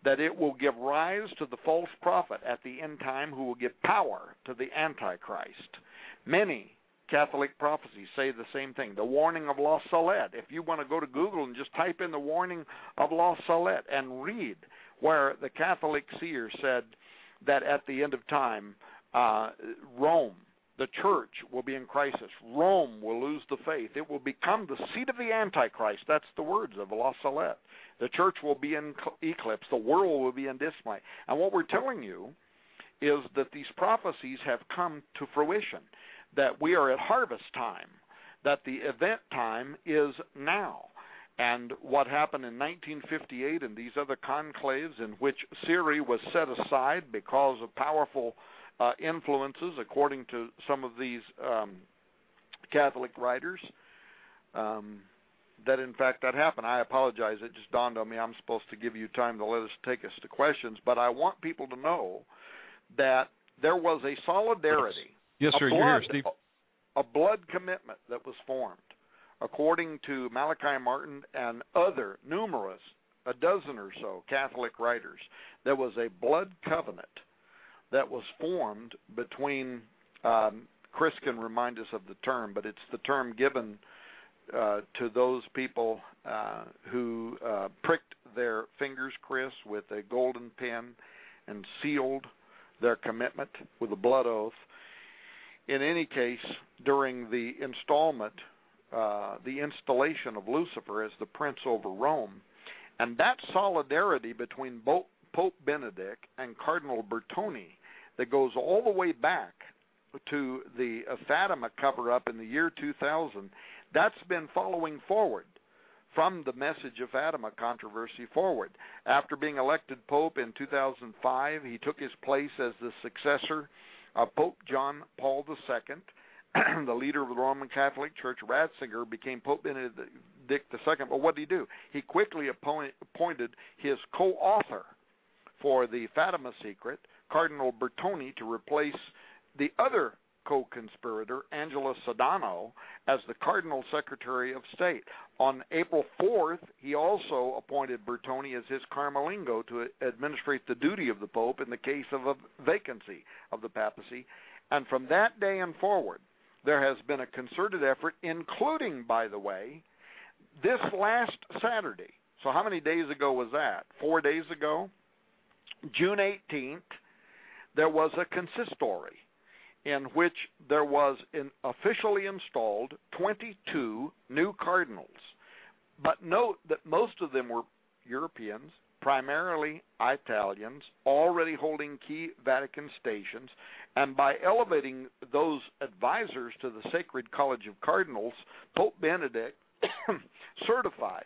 Speaker 4: That it will give rise to the false prophet at the end time who will give power to the Antichrist. Many Catholic prophecies say the same thing. The warning of La Salette. If you want to go to Google and just type in the warning of La Salette and read where the Catholic seer said that at the end of time, Rome, the church, will be in crisis. Rome will lose the faith. It will become the seat of the Antichrist. That's the words of La Salette. The church will be in eclipse. The world will be in dismay. And what we're telling you is that these prophecies have come to fruition, that we are at harvest time, that the event time is now. And what happened in 1958 and these other conclaves in which Syria was set aside because of powerful influences, according to some of these Catholic writers, that in fact that happened. I apologize, it just dawned on me I'm supposed to give you time to let us take us to questions, but I want people to know that there was a solidarity.
Speaker 1: Yes, sir. You're here, Steve.
Speaker 4: A blood commitment that was formed, according to Malachi Martin and other numerous, a dozen or so Catholic writers. There was a blood covenant that was formed between, Chris can remind us of the term, but it's the term given to those people who pricked their fingers, Chris, with a golden pen and sealed their commitment with a blood oath. In any case, during the installation of Lucifer as the prince over Rome, and that solidarity between Pope Benedict and Cardinal Bertone that goes all the way back to the Fatima cover-up in the year 2000, that's been following forward from the Message of Fatima controversy forward. After being elected Pope in 2005, he took his place as the successor of Pope John Paul II. The leader of the Roman Catholic Church, Ratzinger, became Pope Benedict II. But what did he do? He quickly appointed his co-author for the Fatima secret, Cardinal Bertone, to replace the other co-conspirator, Angelo Sodano, as the Cardinal Secretary of State. On April 4th, he also appointed Bertone as his Carmelingo to administrate the duty of the Pope in the case of a vacancy of the papacy. And from that day and forward, there has been a concerted effort, including, by the way, this last Saturday. So how many days ago was that? 4 days ago? June 18th, there was a consistory in which there was officially installed 22 new cardinals. But note that most of them were Europeans, primarily Italians, already holding key Vatican stations, and by elevating those advisors to the Sacred College of Cardinals, Pope Benedict certified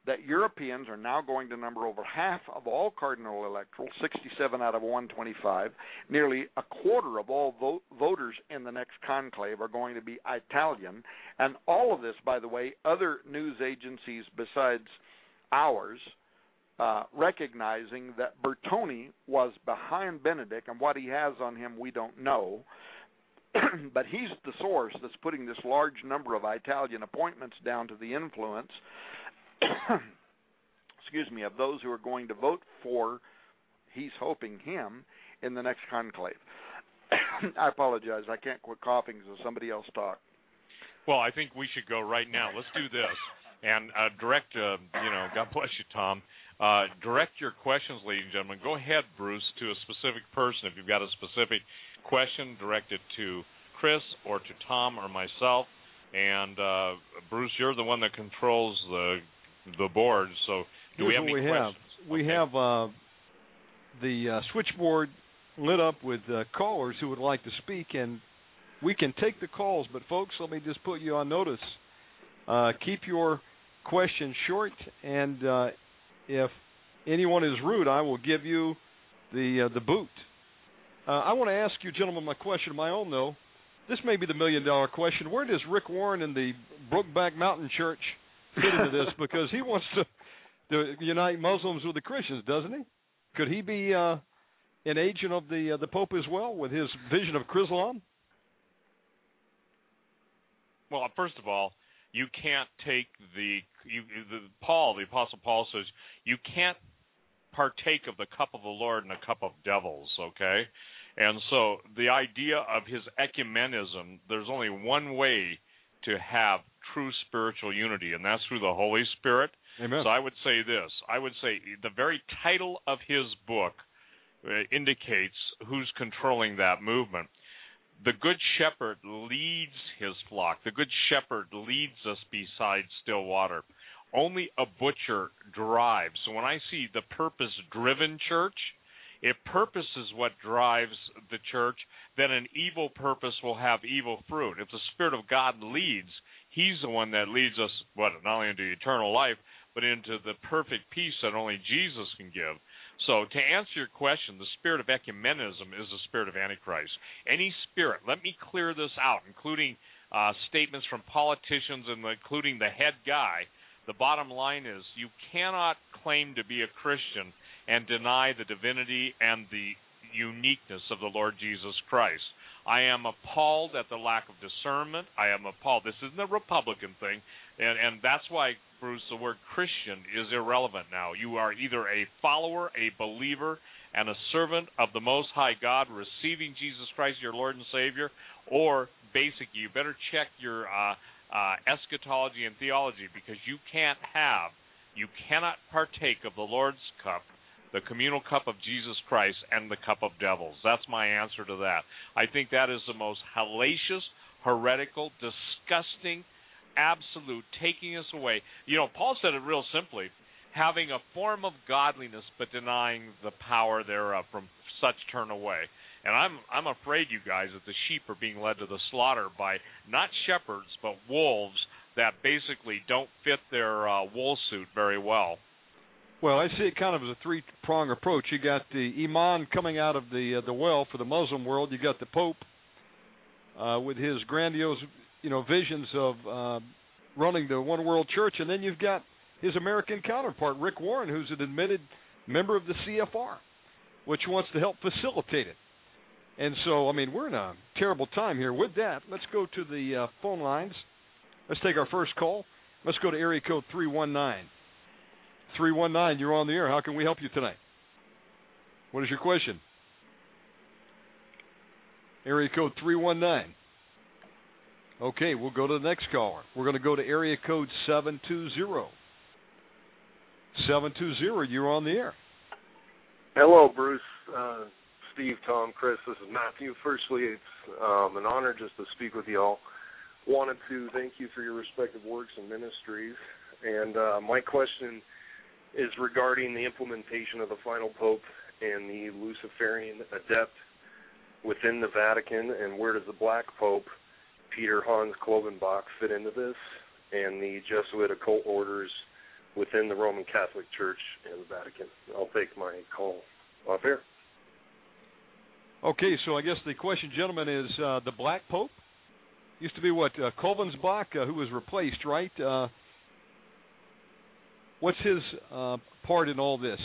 Speaker 4: that Europeans are now going to number over half of all cardinal electorals, 67 out of 125. Nearly a quarter of all voters in the next conclave are going to be Italian. And all of this, by the way, other news agencies besides ours, recognizing that Bertone was behind Benedict, and what he has on him we don't know, but he's the source that's putting this large number of Italian appointments down to the influence of those who are going to vote for, he's hoping, him in the next conclave. I apologize. I can't quit coughing, so somebody else talk.
Speaker 2: Well, I think we should go right now. Let's do this. And direct, God bless you, Tom. Direct your questions, ladies and gentlemen. Go ahead, Bruce, to a specific person. If you've got a specific question, direct it to Chris or to Tom or myself. And, Bruce, you're the one that controls the board, so do we have any questions?
Speaker 1: We have the switchboard lit up with callers who would like to speak, and we can take the calls, but folks, let me just put you on notice. Keep your questions short, and if anyone is rude, I will give you the boot. I want to ask you, gentlemen, my question of my own, though. This may be the million-dollar question. Where does Rick Warren and the Brokeback Mountain Church fit into this? Because he wants to unite Muslims with the Christians, doesn't he? Could he be an agent of the Pope as well with his vision of Chrislam?
Speaker 2: Well, first of all, you can't take the Apostle Paul says, you can't partake of the cup of the Lord and a cup of devils, okay? And so the idea of his ecumenism, there's only one way to have true spiritual unity, and that's through the Holy Spirit.
Speaker 1: Amen.
Speaker 2: So I would say this. I would say the very title of his book indicates who's controlling that movement. The Good Shepherd leads his flock. The Good Shepherd leads us beside still water. Only a butcher drives. So when I see the purpose-driven church, if purpose is what drives the church, then an evil purpose will have evil fruit. If the Spirit of God leads, he's the one that leads us, not only into eternal life, but into the perfect peace that only Jesus can give. So to answer your question, the spirit of ecumenism is the spirit of Antichrist. Any spirit, let me clear this out, including statements from politicians and including the head guy. The bottom line is you cannot claim to be a Christian and deny the divinity and the uniqueness of the Lord Jesus Christ. I am appalled at the lack of discernment. I am appalled. This isn't a Republican thing, and that's why, Bruce, the word Christian is irrelevant now. You are either a follower, a believer, and a servant of the Most High God, receiving Jesus Christ, your Lord and Savior, or basically, you better check your eschatology and theology, because you cannot partake of the Lord's cup, the communal cup of Jesus Christ, and the cup of devils. That's my answer to that. I think that is the most hellacious, heretical, disgusting, absolute taking us away. You know, Paul said it real simply, having a form of godliness but denying the power thereof, from such turn away. And I'm afraid, you guys, that the sheep are being led to the slaughter by not shepherds but wolves that basically don't fit their wool suit very well.
Speaker 1: Well, I see it kind of as a three-prong approach. You got the Imam coming out of the well for the Muslim world. You got the Pope with his grandiose, visions of running the one world church, and then you've got his American counterpart, Rick Warren, who's an admitted member of the CFR, which wants to help facilitate it. And so, I mean, we're in a terrible time here. With that, let's go to the phone lines. Let's take our first call. Let's go to area code 319. 319, you're on the air. How can we help you tonight? What is your question? Area code 319. Okay, we'll go to the next caller. We're going to go to area code 720. 720, you're on the air.
Speaker 6: Hello, Bruce, Steve, Tom, Chris. This is Matthew. Firstly, it's an honor just to speak with you all. Wanted to thank you for your respective works and ministries. And my question is regarding the implementation of the final Pope and the Luciferian adept within the Vatican, and where does the Black Pope, Peter Hans Klovenbach, fit into this, and the Jesuit occult orders within the Roman Catholic Church and the Vatican. I'll take my call off air.
Speaker 1: Okay, so I guess the question, gentlemen, is the Black Pope? Used to be what, Klovenbach, who was replaced, right? What's his part in all this?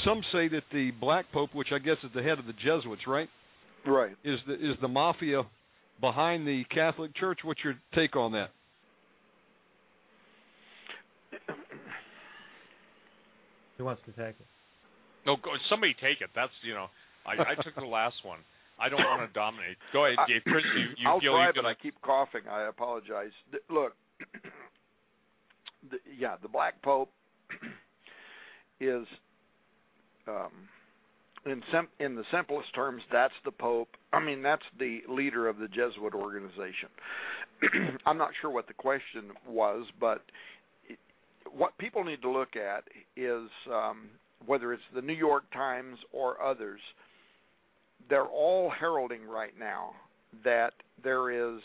Speaker 1: Some say that the Black Pope, which I guess is the head of the Jesuits, right?
Speaker 4: Right.
Speaker 1: Is the mafia behind the Catholic Church? What's your take on that?
Speaker 3: Who wants to take it?
Speaker 2: No, somebody take it. That's, I took the last one. I don't want to dominate. Go ahead, Chris. You
Speaker 4: I'll
Speaker 2: feel
Speaker 4: try,
Speaker 2: you
Speaker 4: but I keep coughing. I apologize. Look, the Black Pope is, in the simplest terms, that's the Pope. I mean, that's the leader of the Jesuit organization. I'm not sure what the question was, but what people need to look at is whether it's the New York Times or others, they're all heralding right now that there is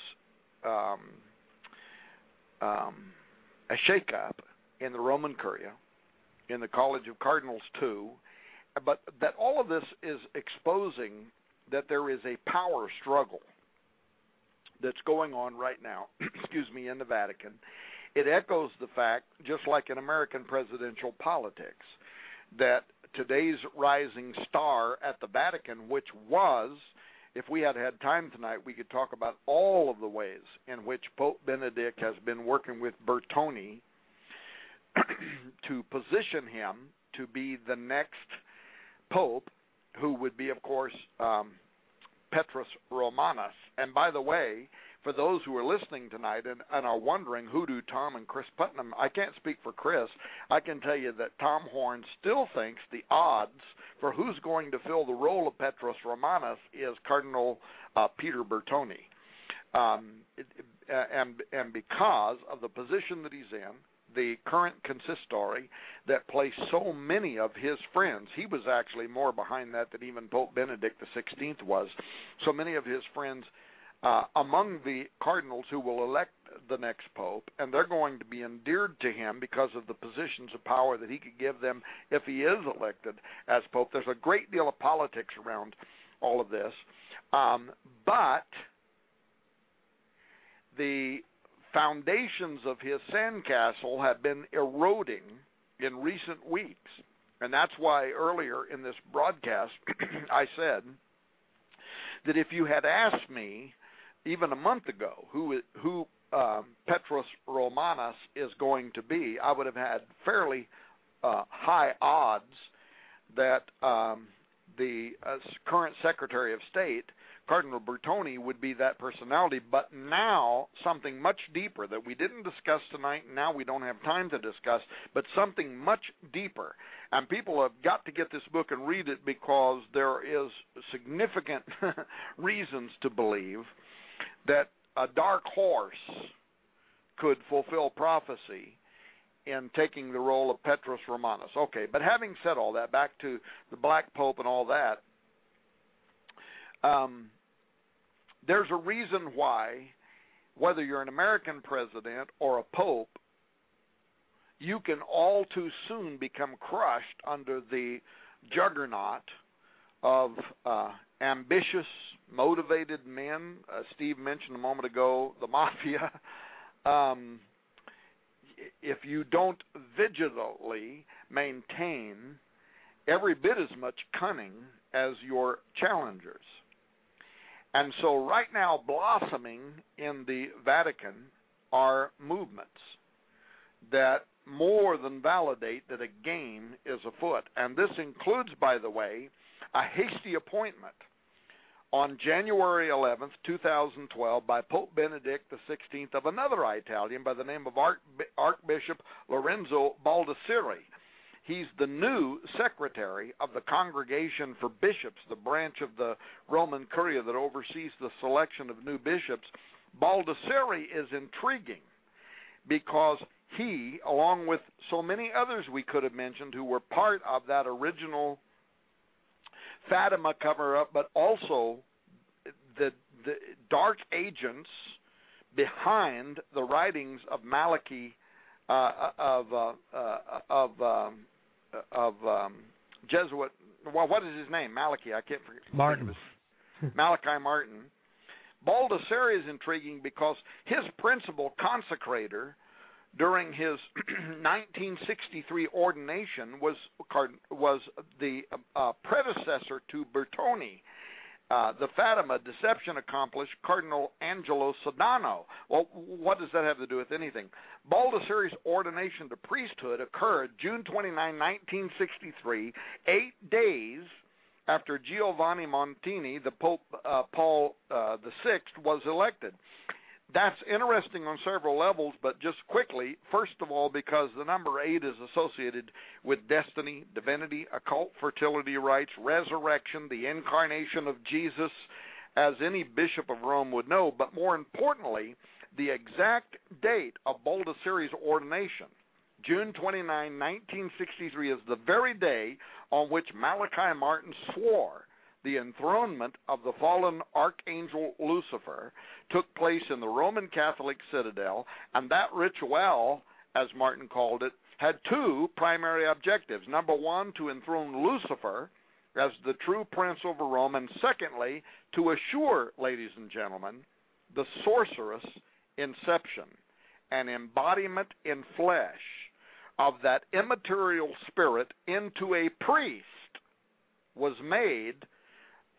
Speaker 4: a shakeup in the Roman Curia, in the College of Cardinals too, but that all of this is exposing that there is a power struggle that's going on right now, in the Vatican. It echoes the fact, just like in American presidential politics, that today's rising star at the Vatican, which was, if we had time tonight, we could talk about all of the ways in which Pope Benedict has been working with Bertone to position him to be the next Pope, who would be, of course, Petrus Romanus. And by the way, for those who are listening tonight and are wondering who do Tom and Chris Putnam, I can't speak for Chris. I can tell you that Tom Horn still thinks the odds for who's going to fill the role of Petrus Romanus is Cardinal Peter Bertone. And because of the position that he's in, the current consistory that placed so many of his friends, he was actually more behind that than even Pope Benedict XVI was, so many of his friends among the cardinals who will elect the next pope, and they're going to be endeared to him because of the positions of power that he could give them if he is elected as pope. There's a great deal of politics around all of this, but the foundations of his sandcastle have been eroding in recent weeks, And that's why earlier in this broadcast I said that if you had asked me even a month ago who Petrus Romanus is going to be, I would have had fairly high odds that the current Secretary of State, Cardinal Bertone, would be that personality. But now something much deeper that we didn't discuss tonight, and now we don't have time to discuss, but something much deeper. And people have got to get this book and read it, because there is significant reasons to believe that a dark horse could fulfill prophecy in taking the role of Petrus Romanus. Okay, but having said all that, back to the Black Pope and all that, there's a reason why, whether you're an American president or a pope, you can all too soon become crushed under the juggernaut of ambitious, motivated men. Steve mentioned a moment ago the mafia. If you don't vigilantly maintain every bit as much cunning as your challengers. And so right now, blossoming in the Vatican are movements that more than validate that a game is afoot. And this includes, by the way, a hasty appointment on January 11th, 2012, by Pope Benedict XVI of another Italian by the name of Archbishop Lorenzo Baldisseri. He's the new secretary of the Congregation for Bishops, the branch of the Roman Curia that oversees the selection of new bishops. Baldisseri is intriguing because he, along with so many others we could have mentioned who were part of that original Fatima cover-up, but also the dark agents behind the writings of Malachi, Jesuit. Well, what is his name? Malachi. I can't forget.
Speaker 3: Martin.
Speaker 4: Malachi Martin. Baldisseri is intriguing because his principal consecrator during his 1963 ordination was the predecessor to Bertone, the Fatima deception accomplished Cardinal Angelo Sodano. Well, what does that have to do with anything? Baldisseri's ordination to priesthood occurred June 29, 1963, 8 days after Giovanni Montini, the Pope Paul VI, was elected. That's interesting on several levels, but just quickly, first of all, because the number 8 is associated with destiny, divinity, occult fertility rites, resurrection, the incarnation of Jesus, as any bishop of Rome would know, but more importantly, the exact date of Baldisseri's ordination, June 29, 1963, is the very day on which Malachi Martin swore the enthronement of the fallen archangel Lucifer took place in the Roman Catholic citadel, and that ritual, as Martin called it, had 2 primary objectives. Number 1, to enthrone Lucifer as the true prince over Rome, and secondly, to assure, ladies and gentlemen, the sorceress inception, an embodiment in flesh of that immaterial spirit into a priest, was made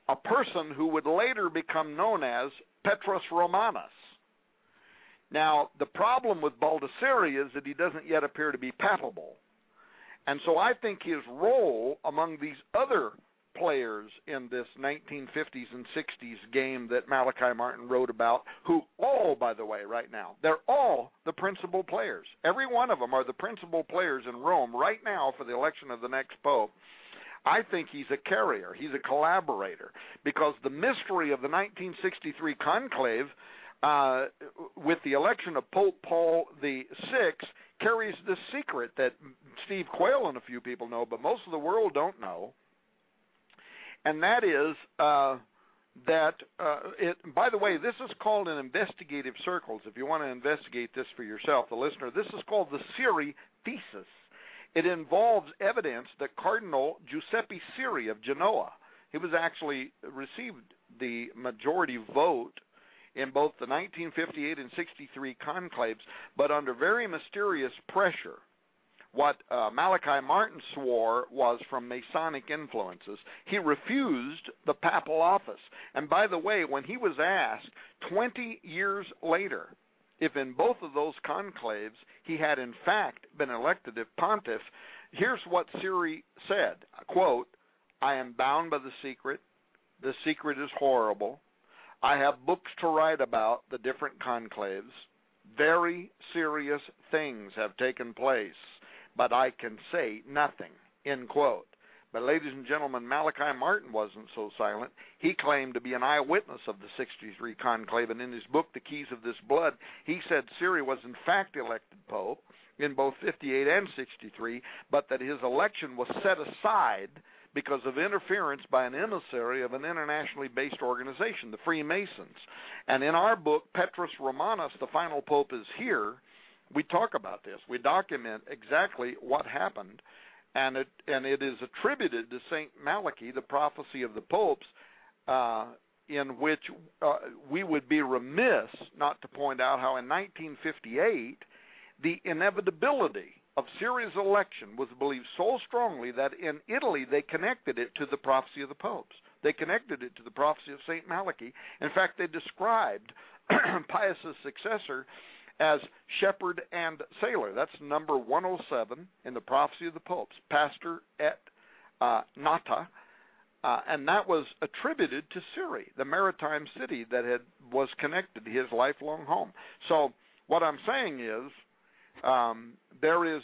Speaker 4: a person who would later become known as Petrus Romanus. Now, the problem with Baldisseri is that he doesn't yet appear to be papable. And so I think his role among these other players in this 1950s and 60s game that Malachi Martin wrote about, who all, by the way, right now, they're all the principal players. Every one of them are the principal players in Rome right now for the election of the next pope. I think he's a carrier. He's a collaborator, because the mystery of the 1963 conclave with the election of Pope Paul VI carries the secret that Steve Quayle and a few people know, but most of the world don't know, and that is by the way, this is called in investigative circles. If you want to investigate this for yourself, the listener, this is called the Siri thesis. It involves evidence that Cardinal Giuseppe Siri of Genoa, he was actually received the majority vote in both the 1958 and 63 conclaves, but under very mysterious pressure, what Malachi Martin swore was from Masonic influences. He refused the papal office. And by the way, when he was asked 20 years later if in both of those conclaves he had in fact been elected as pontiff, here's what Siri said, quote, "I am bound by the secret. The secret is horrible. I have books to write about the different conclaves. Very serious things have taken place, but I can say nothing," end quote. But ladies and gentlemen, Malachi Martin wasn't so silent. He claimed to be an eyewitness of the 63 conclave, and in his book, The Keys of This Blood, he said Siri was in fact elected pope in both 58 and 63, but that his election was set aside because of interference by an emissary of an internationally based organization, the Freemasons. And in our book, Petrus Romanus, The Final Pope Is Here, we talk about this. We document exactly what happened, and it is attributed to St. Malachi, the prophecy of the popes, in which we would be remiss not to point out how in 1958 the inevitability of Syria's election was believed so strongly that in Italy they connected it to the prophecy of the popes. They connected it to the prophecy of St. Malachi. In fact, they described Pius's successor as shepherd and sailor. That's number 107 in the prophecy of the popes, pastor et nata, and that was attributed to Syria, the maritime city that was connected to his lifelong home. So what I'm saying is there is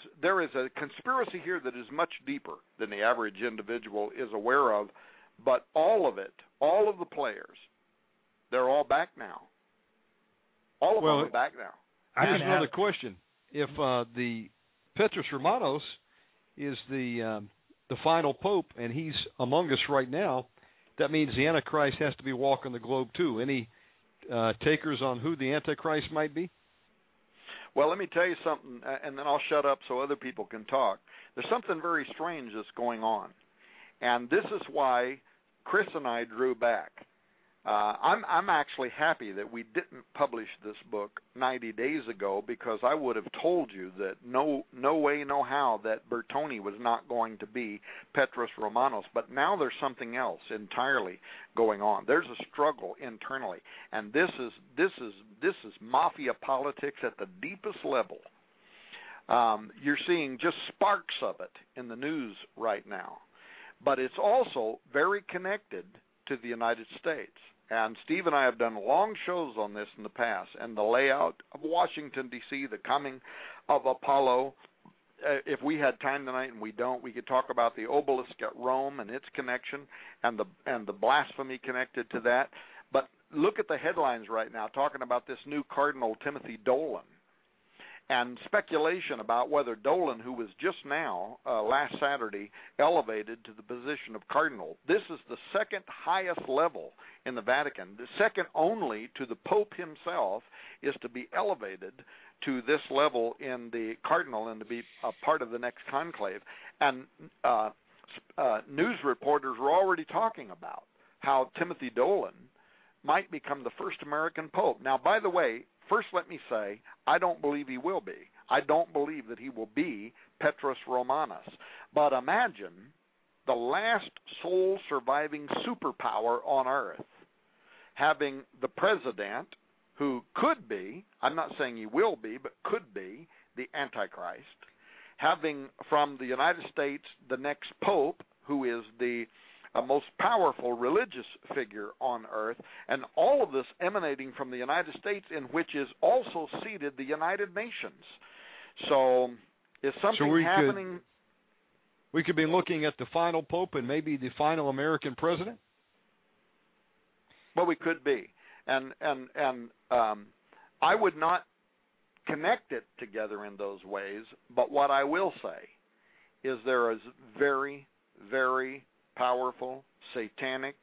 Speaker 4: a conspiracy here that is much deeper than the average individual is aware of, but all of it, all of the players, they're all back now. All of them are back now.
Speaker 1: Here's another question. If the Petrus Romanos is the final pope and he's among us right now, that means the Antichrist has to be walking the globe too. Any takers on who the Antichrist might be?
Speaker 4: Well, let me tell you something, and then I'll shut up so other people can talk. There's something very strange that's going on, and this is why Chris and I drew back. I'm actually happy that we didn't publish this book 90 days ago, because I would have told you that no way, no how that Bertoni was not going to be Petrus Romanos. But now there's something else entirely going on. There's a struggle internally, and this is mafia politics at the deepest level. You're seeing just sparks of it in the news right now, but it's also very connected to the United States. And Steve and I have done long shows on this in the past, and the layout of Washington, D.C., the coming of Apollo. If we had time tonight, and we don't, we could talk about the obelisk at Rome and its connection and the blasphemy connected to that. But look at the headlines right now talking about this new Cardinal Timothy Dolan, and speculation about whether Dolan, who was just now, last Saturday, elevated to the position of cardinal. This is the second highest level in the Vatican. The second only to the Pope himself is to be elevated to this level in the cardinal and to be a part of the next conclave. And news reporters were already talking about how Timothy Dolan might become the first American Pope. Now, by the way, first let me say, I don't believe he will be. I don't believe that he will be Petrus Romanus. But imagine the last sole surviving superpower on earth having the president, who could be, I'm not saying he will be, but could be, the Antichrist, having from the United States the next pope, who is the most powerful religious figure on earth, and all of this emanating from the United States, in which is also seated the United Nations. So is something happening?
Speaker 1: We could be looking at the final pope and maybe the final American president?
Speaker 4: Well, we could be. And I would not connect it together in those ways, but what I will say is there is very, very powerful, satanic,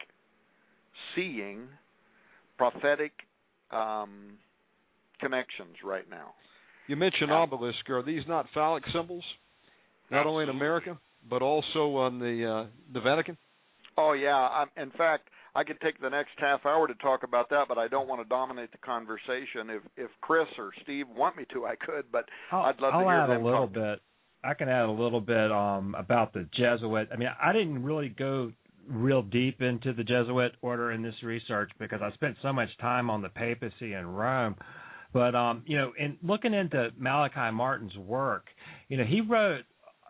Speaker 4: seeing, prophetic connections right now.
Speaker 1: You mentioned obelisk. Are these not phallic symbols? Not only in America, but also on the Vatican?
Speaker 4: Oh, yeah. In fact, I could take the next half hour to talk about that, but I don't want to dominate the conversation. If Chris or Steve want me to, I could, but I'd love to hear them
Speaker 3: talk. I'll add a little bit. I can add a little bit about the Jesuit. I mean, I didn't really go real deep into the Jesuit order in this research because I spent so much time on the papacy in Rome. But in looking into Malachi Martin's work, he wrote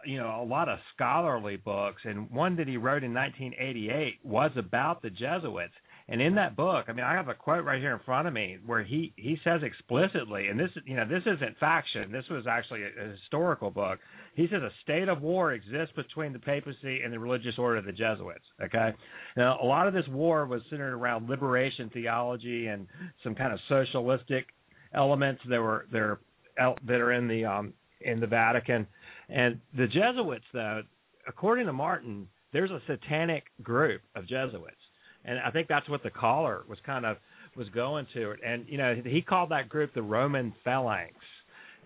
Speaker 3: a lot of scholarly books, and one that he wrote in 1988 was about the Jesuits. And in that book, I mean, I have a quote right here in front of me where he says explicitly, and this isn't faction, this was actually a historical book. He says a state of war exists between the papacy and the religious order of the Jesuits. Okay, now a lot of this war was centered around liberation theology and some kind of socialistic elements that are in the Vatican. And the Jesuits, though, according to Martin, there's a satanic group of Jesuits. And I think that's what the caller was going to. And, he called that group the Roman Phalanx.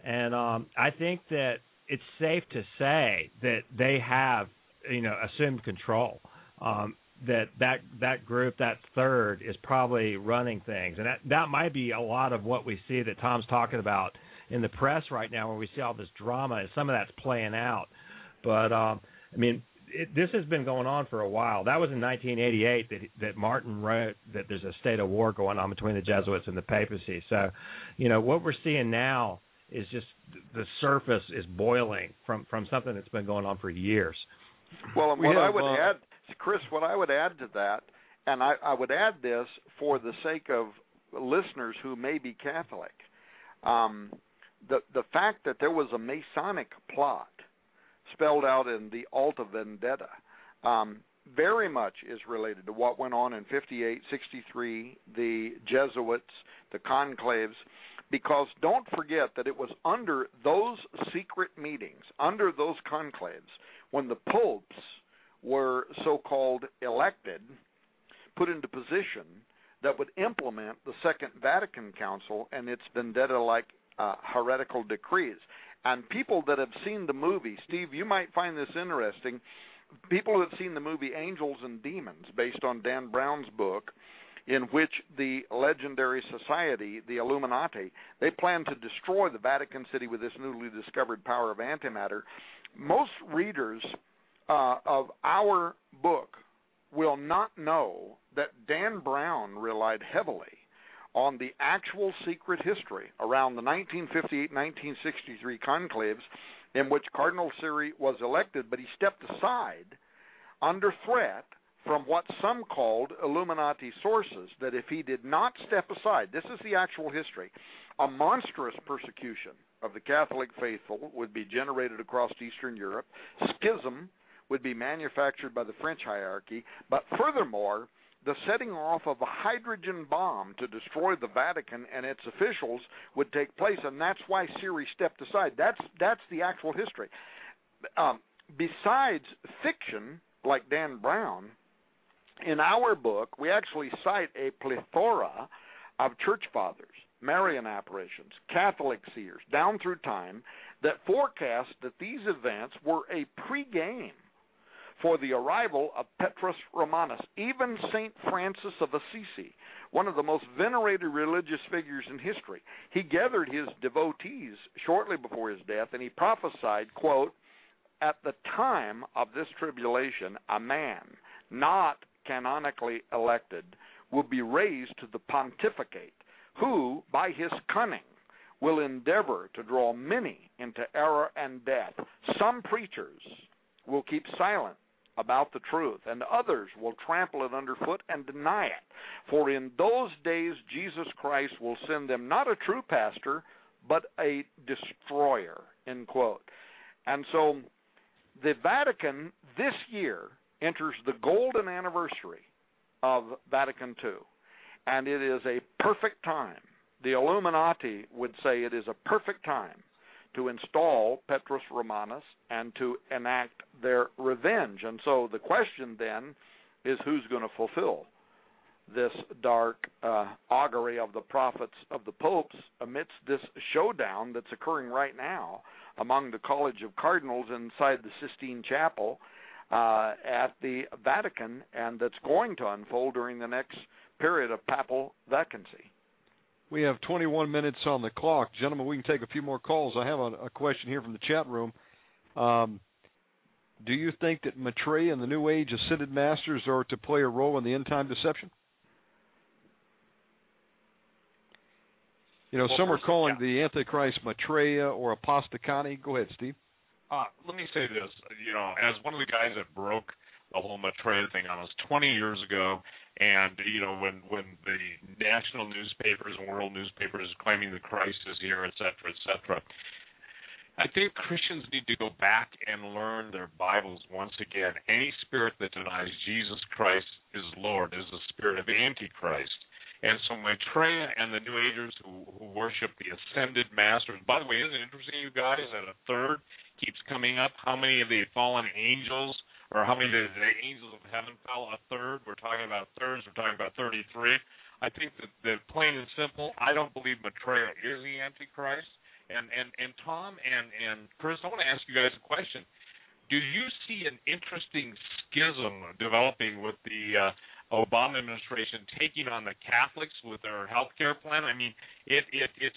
Speaker 3: And I think that it's safe to say that they have, assumed control. That group, that third, is probably running things. And that might be a lot of what we see that Tom's talking about in the press right now, where we see all this drama. Some of that's playing out. But, this has been going on for a while. That was in 1988 that Martin wrote that there's a state of war going on between the Jesuits and the papacy. So, what we're seeing now is just the surface is boiling from something that's been going on for years.
Speaker 4: Well, and I would add, Chris, what I would add to that, and I would add this for the sake of listeners who may be Catholic, the fact that there was a Masonic plot spelled out in the Alta Vendetta very much is related to what went on in 58, 63, the Jesuits, the conclaves, because don't forget that it was under those secret meetings, under those conclaves, when the popes were so-called elected, put into position, that would implement the Second Vatican Council and its vendetta-like heretical decrees. And people that have seen the movie, Steve, you might find this interesting, people who have seen the movie Angels and Demons, based on Dan Brown's book, in which the legendary society, the Illuminati, they plan to destroy the Vatican City with this newly discovered power of antimatter. Most readers of our book will not know that Dan Brown relied heavily on the actual secret history around the 1958-1963 conclaves in which Cardinal Siri was elected, but he stepped aside under threat from what some called Illuminati sources, that if he did not step aside, this is the actual history, a monstrous persecution of the Catholic faithful would be generated across Eastern Europe, schism would be manufactured by the French hierarchy, but furthermore, the setting off of a hydrogen bomb to destroy the Vatican and its officials would take place, and that's why Siri stepped aside. That's the actual history. Besides fiction, like Dan Brown, in our book, we actually cite a plethora of church fathers, Marian apparitions, Catholic seers, down through time, that forecast that these events were a pregame for the arrival of Petrus Romanus. Even St. Francis of Assisi, one of the most venerated religious figures in history, he gathered his devotees shortly before his death, and he prophesied, quote, "At the time of this tribulation, a man not canonically elected will be raised to the pontificate, who, by his cunning, will endeavor to draw many into error and death. Some preachers will keep silent about the truth, and others will trample it underfoot and deny it. For in those days Jesus Christ will send them not a true pastor, but a destroyer," end quote. And so the Vatican this year enters the golden anniversary of Vatican II, and it is a perfect time. The Illuminati would say it is a perfect time to install Petrus Romanus and to enact their revenge. And so the question then is, who's going to fulfill this dark augury of the prophets of the popes amidst this showdown that's occurring right now among the College of Cardinals inside the Sistine Chapel at the Vatican, and that's going to unfold during the next period of papal vacancy.
Speaker 1: We have 21 minutes on the clock. Gentlemen, we can take a few more calls. I have a question here from the chat room. Do you think that Maitreya and the New Age Ascended Masters are to play a role in the end-time deception? You know, some are calling the Antichrist Maitreya or Apostakani. Go ahead, Steve.
Speaker 2: Let me say this. You know, as one of the guys that broke the whole Maitreya thing on us 20 years ago, and, you know, when the national newspapers and world newspapers claiming that Christ is here, et cetera, I think Christians need to go back and learn their Bibles once again. Any spirit that denies Jesus Christ is Lord is the spirit of Antichrist. And so Maitreya and the New Agers who worship the Ascended Masters, by the way, isn't it interesting, you guys, that a third keeps coming up? How many of the fallen angels, or how many of the angels of heaven fell? A third. We're talking about thirds. We're talking about 33. I think that plain and simple, I don't believe Maitreya is the Antichrist. And Tom and Chris, I want to ask you guys a question. Do you see an interesting schism developing with the Obama administration taking on the Catholics with their health care plan? I mean, it's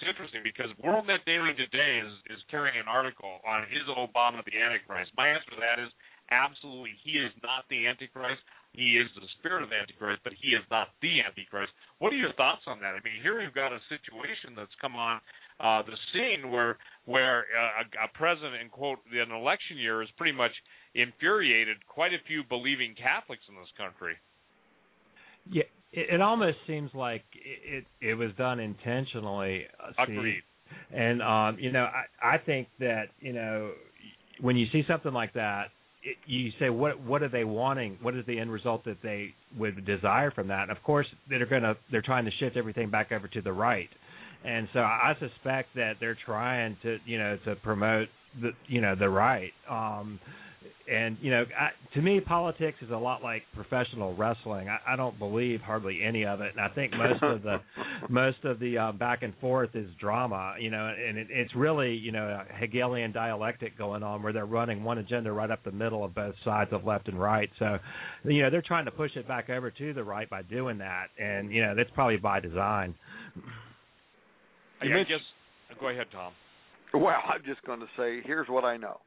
Speaker 2: interesting because WorldNet Daily today is carrying an article on is Obama the Antichrist. My answer to that is absolutely, he is not the Antichrist. He is the spirit of the Antichrist, but he is not the Antichrist. What are your thoughts on that? I mean, here we've got a situation that's come on the scene where a president, in quote, an election year has pretty much infuriated quite a few believing Catholics in this country.
Speaker 3: Yeah, it almost seems like it was done intentionally.
Speaker 2: Agreed.
Speaker 3: And you know, I think that, you know, when you see something like that, you say, what are they wanting? What is the end result that they would desire from that? And of course, they're trying to shift everything back over to the right. And so I suspect that they're trying to, you know, to promote the right. And, you know, to me, politics is a lot like professional wrestling. I don't believe hardly any of it, and I think most of the back and forth is drama, you know, and it's really, you know, a Hegelian dialectic going on where they're running one agenda right up the middle of both sides of left and right. So, you know, they're trying to push it back over to the right by doing that, and, you know, that's probably by design.
Speaker 2: Go ahead, Tom.
Speaker 4: Well, I'm just going to say, here's what I know.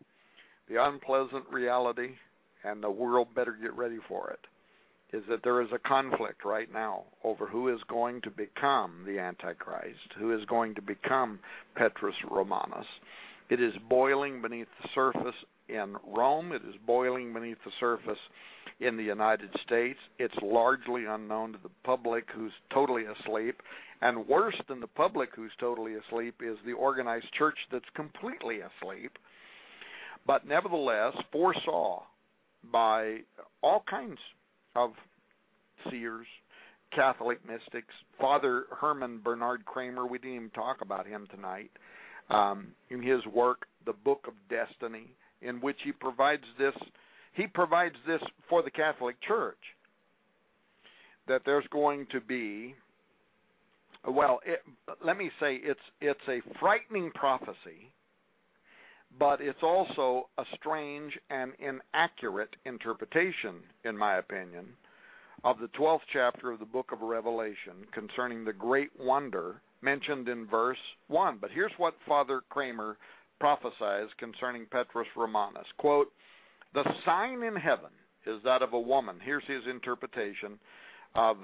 Speaker 4: The unpleasant reality, and the world better get ready for it, is that there is a conflict right now over who is going to become the Antichrist, who is going to become Petrus Romanus. It is boiling beneath the surface in Rome. It is boiling beneath the surface in the United States. It's largely unknown to the public who's totally asleep. And worse than the public who's totally asleep is the organized church that's completely asleep, but nevertheless foresaw by all kinds of seers, Catholic mystics. Father Herman Bernard Kramer, we didn't even talk about him tonight, in his work, The Book of Destiny, in which he provides this for the Catholic Church, that there's going to be, well, let me say it's a frightening prophecy, but it's also a strange and inaccurate interpretation, in my opinion, of the 12th chapter of the book of Revelation concerning the great wonder mentioned in verse 1. But here's what Father Kramer prophesies concerning Petrus Romanus. Quote, "The sign in heaven is that of a woman." Here's his interpretation of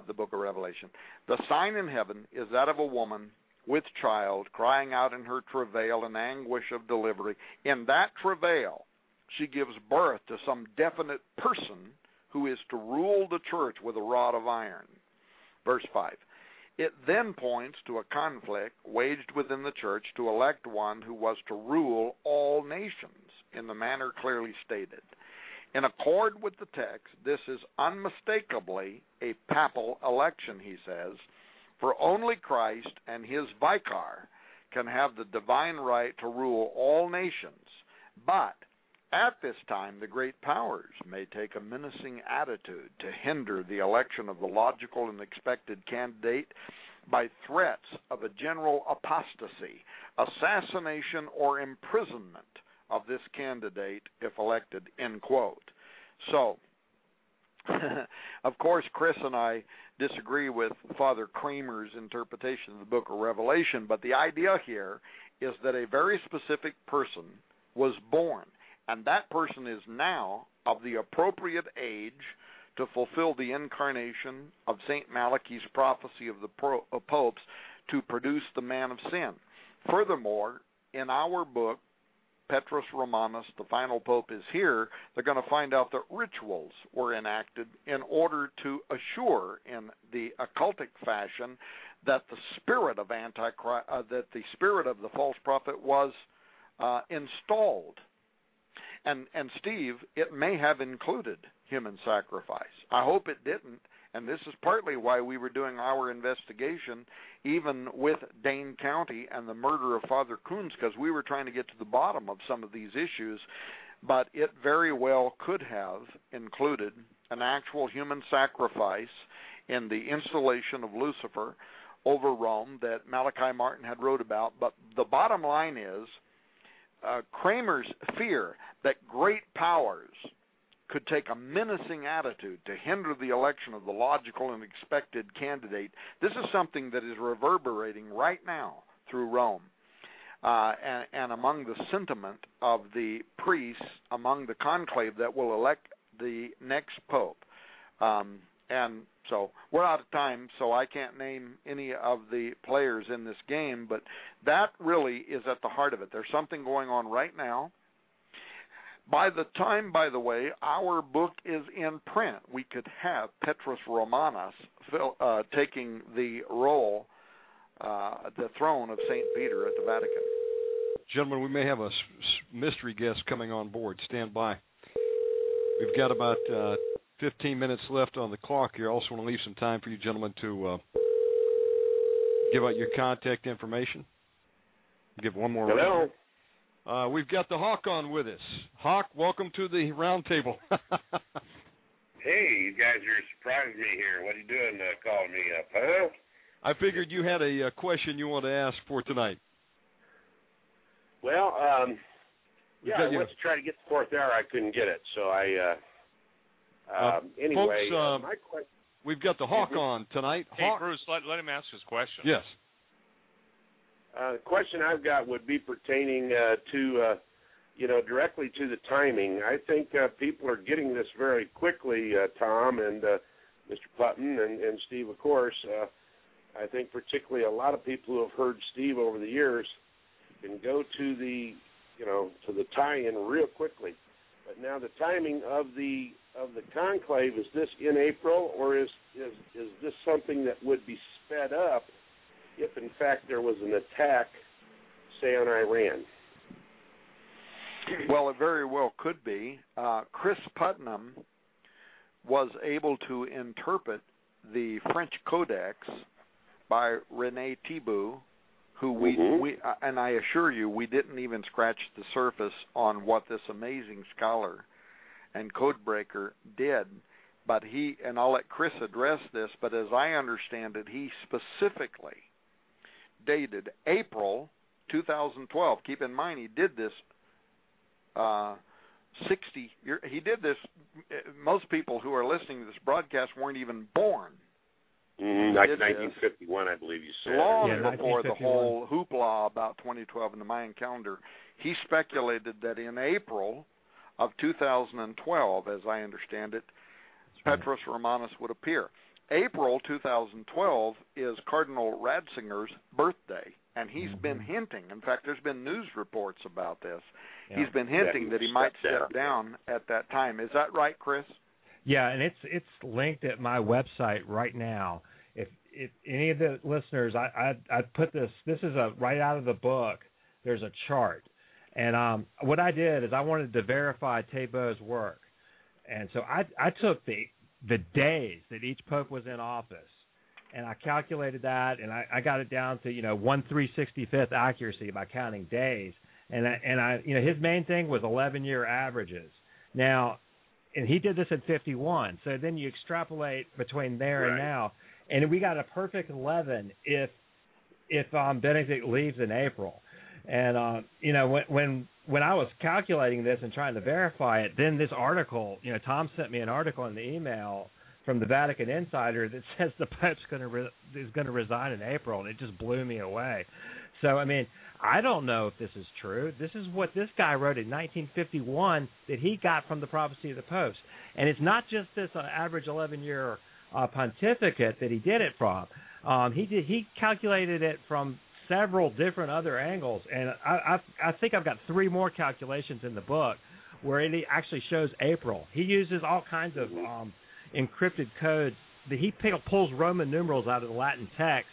Speaker 4: the book of Revelation. "The sign in heaven is that of a woman with child, crying out in her travail and anguish of delivery. In that travail, she gives birth to some definite person who is to rule the church with a rod of iron." Verse 5. It then points to a conflict waged within the church to elect one who was to rule all nations in the manner clearly stated. In accord with the text, this is unmistakably a papal election, he says, for only Christ and his vicar can have the divine right to rule all nations. But at this time, the great powers may take a menacing attitude to hinder the election of the logical and expected candidate by threats of a general apostasy, assassination, or imprisonment of this candidate if elected, end quote. So, of course, Chris and I disagree with Father Kramer's interpretation of the book of Revelation, but the idea here is that a very specific person was born, and that person is now of the appropriate age to fulfill the incarnation of St. Malachi's prophecy of the popes to produce the man of sin. Furthermore, in our book, Petrus Romanus, the final pope is here, they're going to find out that rituals were enacted in order to assure in the occultic fashion that the spirit of Antichrist, that the spirit of the false prophet was installed. And Steve, it may have included human sacrifice. I hope it didn't, and this is partly why we were doing our investigation, even with Dane County and the murder of Father Coons, because we were trying to get to the bottom of some of these issues. But it very well could have included an actual human sacrifice in the installation of Lucifer over Rome that Malachi Martin had wrote about. But the bottom line is, Kramer's fear that great powers could take a menacing attitude to hinder the election of the logical and expected candidate. This is something that is reverberating right now through Rome and among the sentiment of the priests, among the conclave that will elect the next pope. And so we're out of time, so I can't name any of the players in this game, but that really is at the heart of it. There's something going on right now. By the time, by the way, our book is in print, we could have Petrus Romanus taking the role, the throne of St. Peter at the Vatican.
Speaker 1: Gentlemen, we may have a mystery guest coming on board. Stand by. We've got about 15 minutes left on the clock here. I also want to leave some time for you gentlemen to give out your contact information. Give one more.
Speaker 7: Hello.
Speaker 1: We've got the Hawk on with us. Hawk, welcome to the round table.
Speaker 7: Hey, you guys are surprising me here. What are you doing calling me up, huh?
Speaker 1: I figured you had a question you want to ask for tonight.
Speaker 7: Well, I went to try to get the fourth hour. I couldn't get it, so anyway,
Speaker 1: folks,
Speaker 7: my question.
Speaker 1: We've got the Hawk on tonight.
Speaker 2: Hey,
Speaker 1: Hawk.
Speaker 2: Bruce, let him ask his question.
Speaker 1: Yes.
Speaker 7: The question I've got would be pertaining to, directly to the timing. I think people are getting this very quickly, Tom and Mr. Putton and Steve, of course. I think particularly a lot of people who have heard Steve over the years can go to the, to the tie-in real quickly. But now the timing of the conclave, is this in April, or is this something that would be sped up if, in fact, there was an attack, say, on Iran?
Speaker 4: Well, it very well could be. Chris Putnam was able to interpret the French Codex by René Thibault, who we and I assure you, we didn't even scratch the surface on what this amazing scholar and codebreaker did. But and I'll let Chris address this, but as I understand it, he specifically dated April 2012. Keep in mind, he did this 60 years. He did this. Most people who are listening to this broadcast weren't even born.
Speaker 7: Like 1951, I believe you said.
Speaker 4: Long before the whole hoopla about 2012 in the Mayan calendar. He speculated that in April of 2012, as I understand it, Petrus Romanus would appear. April 2012 is Cardinal Ratzinger's birthday, and he's been hinting. In fact, there's been news reports about this. Yeah. He's been hinting that he might step down at that time. Is that right, Chris?
Speaker 3: Yeah, and it's linked at my website right now. If any of the listeners, I put this is right out of the book. There's a chart, and what I did is I wanted to verify Thibault's work, and so I took the days that each pope was in office, and I calculated that, and I got it down to 1/365th accuracy by counting days, and I his main thing was 11-year averages. Now, and he did this in 51, so then you extrapolate between there and now, and we got a perfect 11 if Benedict leaves in April. And when I was calculating this and trying to verify it, then this article, Tom sent me an article in the email from the Vatican Insider that says the Pope's is going to resign in April, and it just blew me away. So, I mean, I don't know if this is true. This is what this guy wrote in 1951 that he got from the Prophecy of the Popes. And it's not just this average 11-year pontificate that he did it from. He calculated it from several different other angles. And I think I've got 3 more calculations in the book where it actually shows April. He uses all kinds of encrypted codes. He pulls Roman numerals out of the Latin text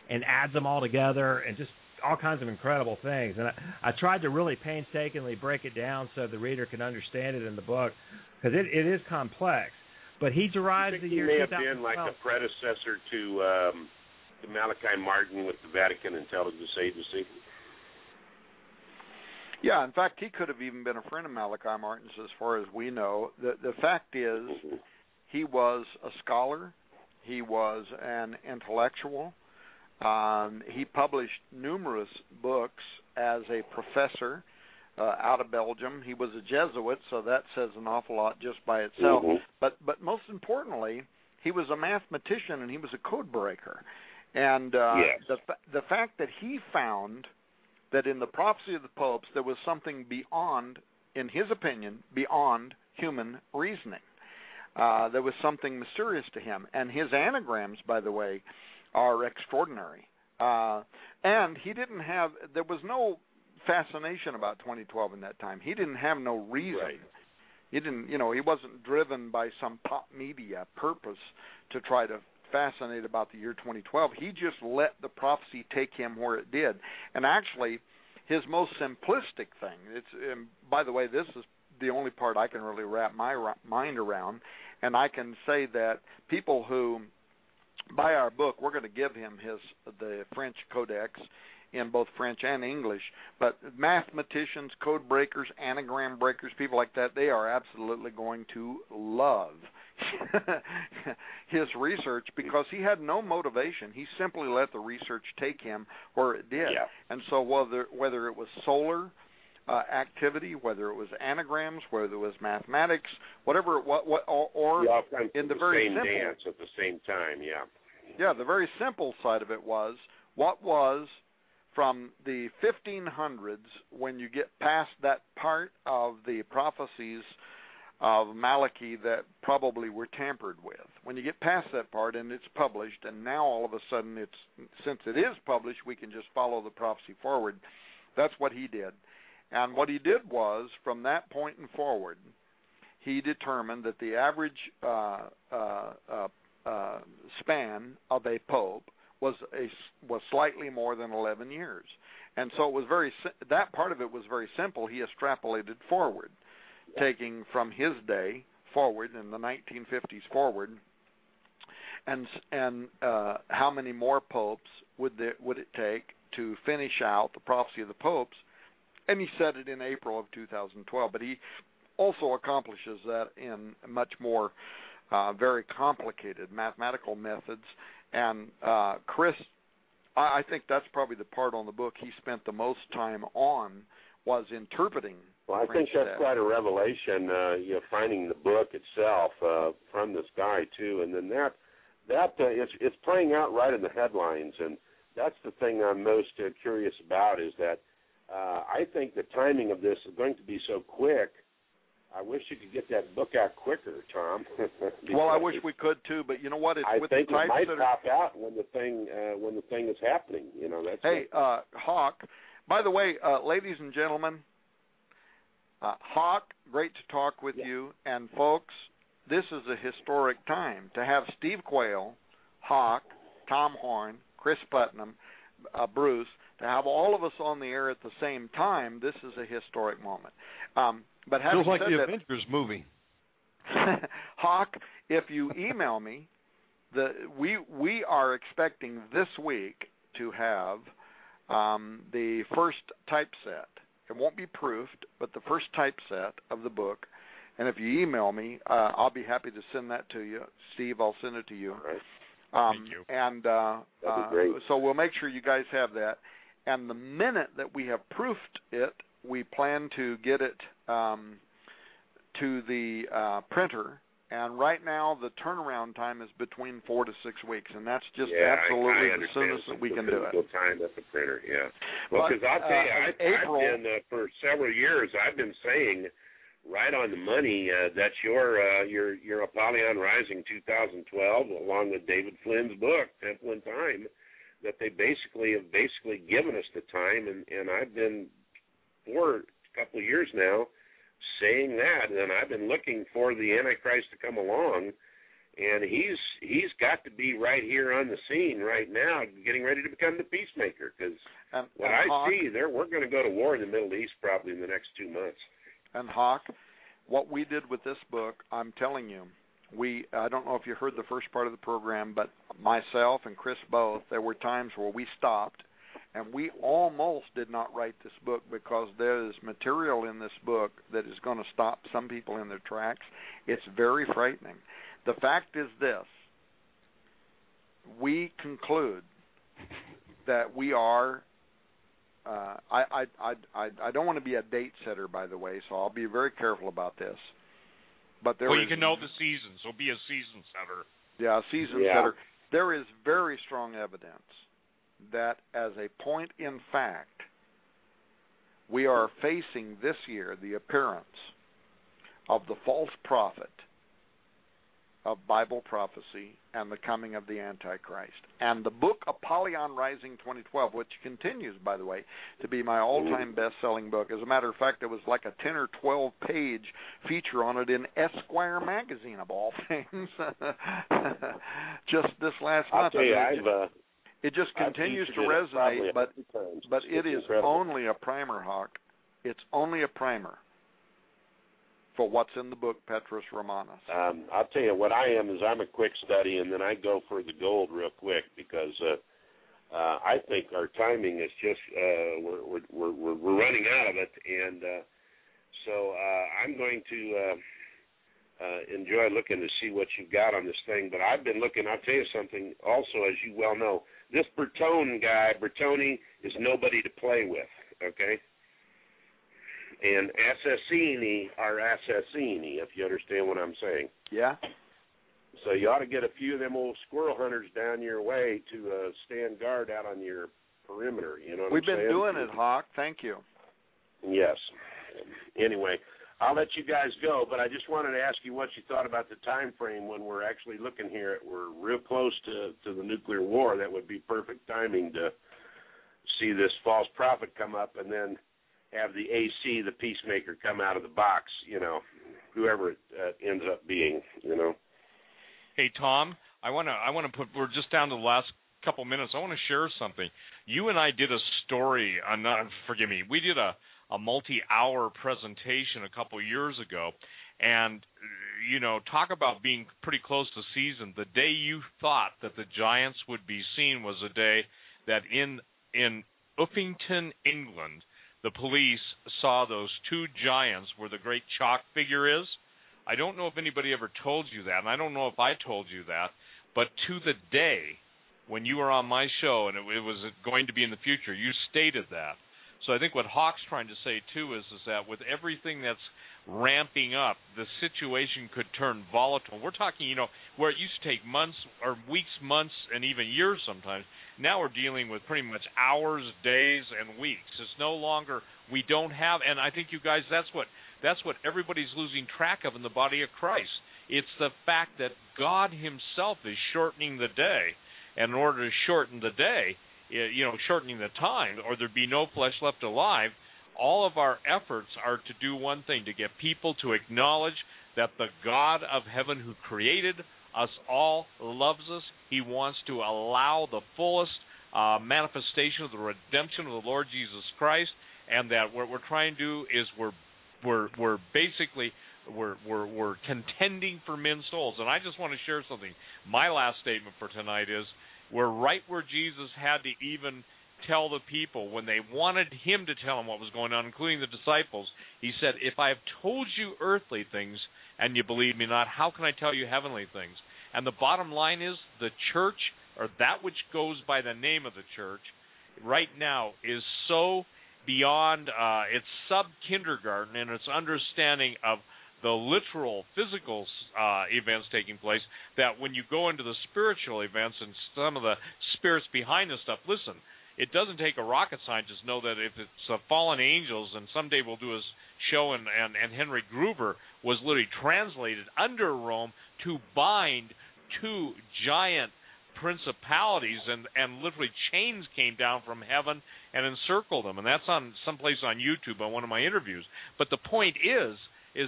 Speaker 3: and adds them all together and just all kinds of incredible things. And I tried to really painstakingly break it down so the reader can understand it in the book, because it is complex. But he derives the year 2012.
Speaker 7: He may have been like a predecessor to Malachi Martin with the Vatican Intelligence Agency.
Speaker 4: Yeah, in fact, he could have even been a friend of Malachi Martin's as far as we know. The fact is, he was a scholar. He was an intellectual. He published numerous books as a professor out of Belgium. He was a Jesuit, so that says an awful lot just by itself. But most importantly, he was a mathematician and he was a code breaker. And the fact that he found that in the Prophecy of the Popes there was something beyond, in his opinion, beyond human reasoning. There was something mysterious to him. And his anagrams, by the way, are extraordinary. And he didn't have, there was no fascination about 2012 in that time. He didn't have no reason.
Speaker 7: Right.
Speaker 4: He didn't, he wasn't driven by some pop media purpose to try to fascinate about the year 2012. He just let the prophecy take him where it did. And actually, his most simplistic thing, by the way, this is the only part I can really wrap my mind around, and I can say that people who buy our book, we're going to give him the French Codex in both French and English, but mathematicians, code breakers, anagram breakers, people like that, they are absolutely going to love his research, because he had no motivation. He simply let the research take him where it did.
Speaker 7: Yeah.
Speaker 4: And so whether it was solar activity, whether it was anagrams, whether it was mathematics, whatever it was, or in the very
Speaker 7: same
Speaker 4: simple
Speaker 7: dance at the same time,
Speaker 4: yeah, the very simple side of it was what was from the 1500s, when you get past that part of the prophecies of Malachi that probably were tampered with. When you get past that part and it's published, and now all of a sudden since it is published, we can just follow the prophecy forward. That's what he did. And what he did was, from that point and forward, he determined that the average span of a pope was slightly more than 11 years. And so it was that part of it was very simple. He extrapolated forward, taking from his day forward, in the 1950s forward, and how many more popes would it take to finish out the prophecy of the popes. And he said it in April of 2012. But he also accomplishes that in much more very complicated mathematical methods. And Chris, I think that's probably the part on the book he spent the most time on, was interpreting.
Speaker 7: Well, I think that's quite a revelation, finding the book itself from this guy, too. And then it's playing out right in the headlines. And that's the thing I'm most curious about, is that I think the timing of this is going to be so quick. I wish you could get that book out quicker, Tom.
Speaker 4: Well, I wish we could too, but you know what?
Speaker 7: I think it might pop out when the thing is happening.
Speaker 4: Hawk. By the way, ladies and gentlemen, Hawk, great to talk with you. And folks, this is a historic time to have Steve Quayle, Hawk, Tom Horn, Chris Putnam, Bruce, to have all of us on the air at the same time. This is a historic moment. But
Speaker 1: feels like the Avengers movie.
Speaker 4: Hawk, if you email me, we are expecting this week to have the first typeset. It won't be proofed, but the first typeset of the book. And if you email me, I'll be happy to send that to you. Steve, I'll send it to you.
Speaker 7: All right.
Speaker 2: Thank you.
Speaker 4: And
Speaker 7: that'd be great.
Speaker 4: So we'll make sure you guys have that. And the minute that we have proofed it, we plan to get it to the printer And right now, the turnaround time is between 4 to 6 weeks, and that's just
Speaker 7: I
Speaker 4: absolutely the
Speaker 7: understand
Speaker 4: soonest that we can do it.
Speaker 7: Time at the printer, yeah. Well, because I'll tell you, I've been for several years. I've been saying, right on the money, that your Apollyon Rising 2012, along with David Flynn's book, Temple and Time, that they have given us the time, and I've been for a couple of years now saying that, and I've been looking for the Antichrist to come along, and he's got to be right here on the scene right now, getting ready to become the peacemaker. Because what I see, we're going to go to war in the Middle East probably in the next 2 months.
Speaker 4: And Hawk, what we did with this book, I'm telling you, I don't know if you heard the first part of the program, but myself and Chris both, there were times where we stopped. And we almost did not write this book because there is material in this book that is going to stop some people in their tracks. It's very frightening. The fact is this. We conclude that we are, I don't want to be a date setter, by the way, so I'll be very careful about this. But
Speaker 2: you can know the season, so be a season setter.
Speaker 4: Yeah, a season setter. There is very strong evidence that as a point in fact, we are facing this year the appearance of the false prophet of Bible prophecy and the coming of the Antichrist. And the book Apollyon Rising 2012, which continues, by the way, to be my all-time best-selling book. As a matter of fact, it was like a 10 or 12-page feature on it in Esquire magazine, of all things, just this last month. It just continues to resonate, but it is only a primer, Hawk. It's only a primer for what's in the book Petrus Romanus.
Speaker 7: I'll tell you, what I am is I'm a quick study, and then I go for the gold real quick because I think our timing is just we're running out of it, and so I'm going to enjoy looking to see what you've got on this thing. But I've been looking. I'll tell you something. Also, as you well know, this Bertoni is nobody to play with, okay? And assassini are assassini, if you understand what I'm saying.
Speaker 4: Yeah.
Speaker 7: So you ought to get a few of them old squirrel hunters down your way to stand guard out on your perimeter, you know what
Speaker 4: We've
Speaker 7: I'm saying?
Speaker 4: been doing it, Hawk. Thank you.
Speaker 7: Yes. Anyway, I'll let you guys go, but I just wanted to ask you what you thought about the time frame when we're actually looking here. We're real close to the nuclear war. That would be perfect timing to see this false prophet come up and then have the AC, the peacemaker, come out of the box, you know, whoever it ends up being, you know.
Speaker 2: Hey, Tom, I want to put, we're just down to the last couple minutes. I want to share something. You and I did a story on, forgive me, we did a multi-hour presentation a couple years ago, and, you know, talk about being pretty close to season. The day you thought that the giants would be seen was a day that in Uffington, England, the police saw those two giants where the great chalk figure is. I don't know if anybody ever told you that, and I don't know if I told you that, but to the day when you were on my show, and it was going to be in the future, you stated that. So I think what Hawk's trying to say, too, is that with everything that's ramping up, the situation could turn volatile. We're talking, you know, where it used to take months or weeks, months, and even years sometimes. Now we're dealing with pretty much hours, days, and weeks. It's no longer, we don't have, and I think you guys, that's what everybody's losing track of in the body of Christ. It's the fact that God himself is shortening the day. And in order to shorten the day, you know, shortening the time, or there'd be no flesh left alive, all of our efforts are to do one thing, to get people to acknowledge that the God of heaven who created us all loves us. He wants to allow the fullest manifestation of the redemption of the Lord Jesus Christ, and that what we're trying to do is we're basically we're contending for men's souls. And I just want to share something. My last statement for tonight is we're right where Jesus had to even tell the people when they wanted him to tell them what was going on, including the disciples. He said, if I have told you earthly things and you believe me not, how can I tell you heavenly things? And the bottom line is the church, or that which goes by the name of the church, right now is so beyond its sub-kindergarten in its understanding of the literal, physical events taking place, that when you go into the spiritual events and some of the spirits behind this stuff, listen, it doesn't take a rocket scientist to know that if it's fallen angels, and someday we'll do a show, and Henry Gruver was literally translated under Rome to bind two giant principalities, and literally chains came down from heaven and encircled them, and that's on someplace on YouTube on one of my interviews. But the point is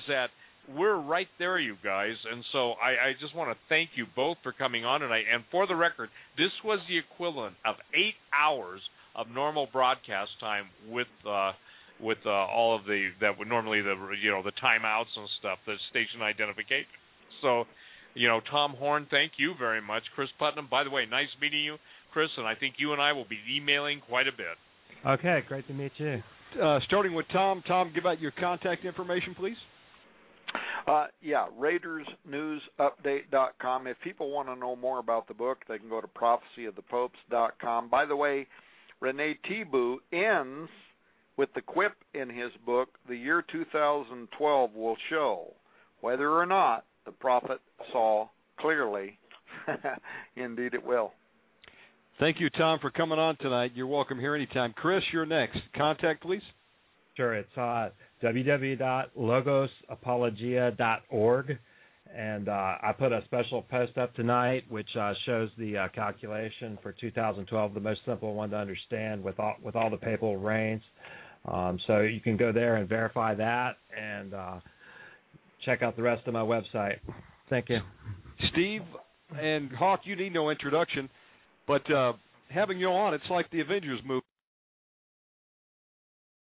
Speaker 2: that we're right there, you guys, and so I just want to thank you both for coming on tonight. And for the record, this was the equivalent of 8 hours of normal broadcast time with all of the that would normally the timeouts and stuff, the station identification. So, Tom Horn, thank you very much. Chris Putnam, by the way, nice meeting you, Chris, and I think you and I will be emailing quite a bit.
Speaker 3: Okay, great to meet you.
Speaker 1: Starting with Tom. Tom, give out your contact information, please. RaidersNewsUpdate.com. If people want to know more about the book, they can go to prophecyofthepopes.com. By the way, Rene Thibault ends with the quip in his book, the year 2012 will show whether or not the prophet saw clearly. Indeed it will. Thank you, Tom, for coming on tonight. You're welcome here anytime. Chris, you're next. Contact, please.
Speaker 3: Sure, it's www.logosapologia.org, and I put a special post up tonight which shows the calculation for 2012, the most simple one to understand with all the papal reigns. So you can go there and verify that, and check out the rest of my website. Thank you.
Speaker 1: Steve and Hawk, you need no introduction, but having you on, it's like the Avengers movie.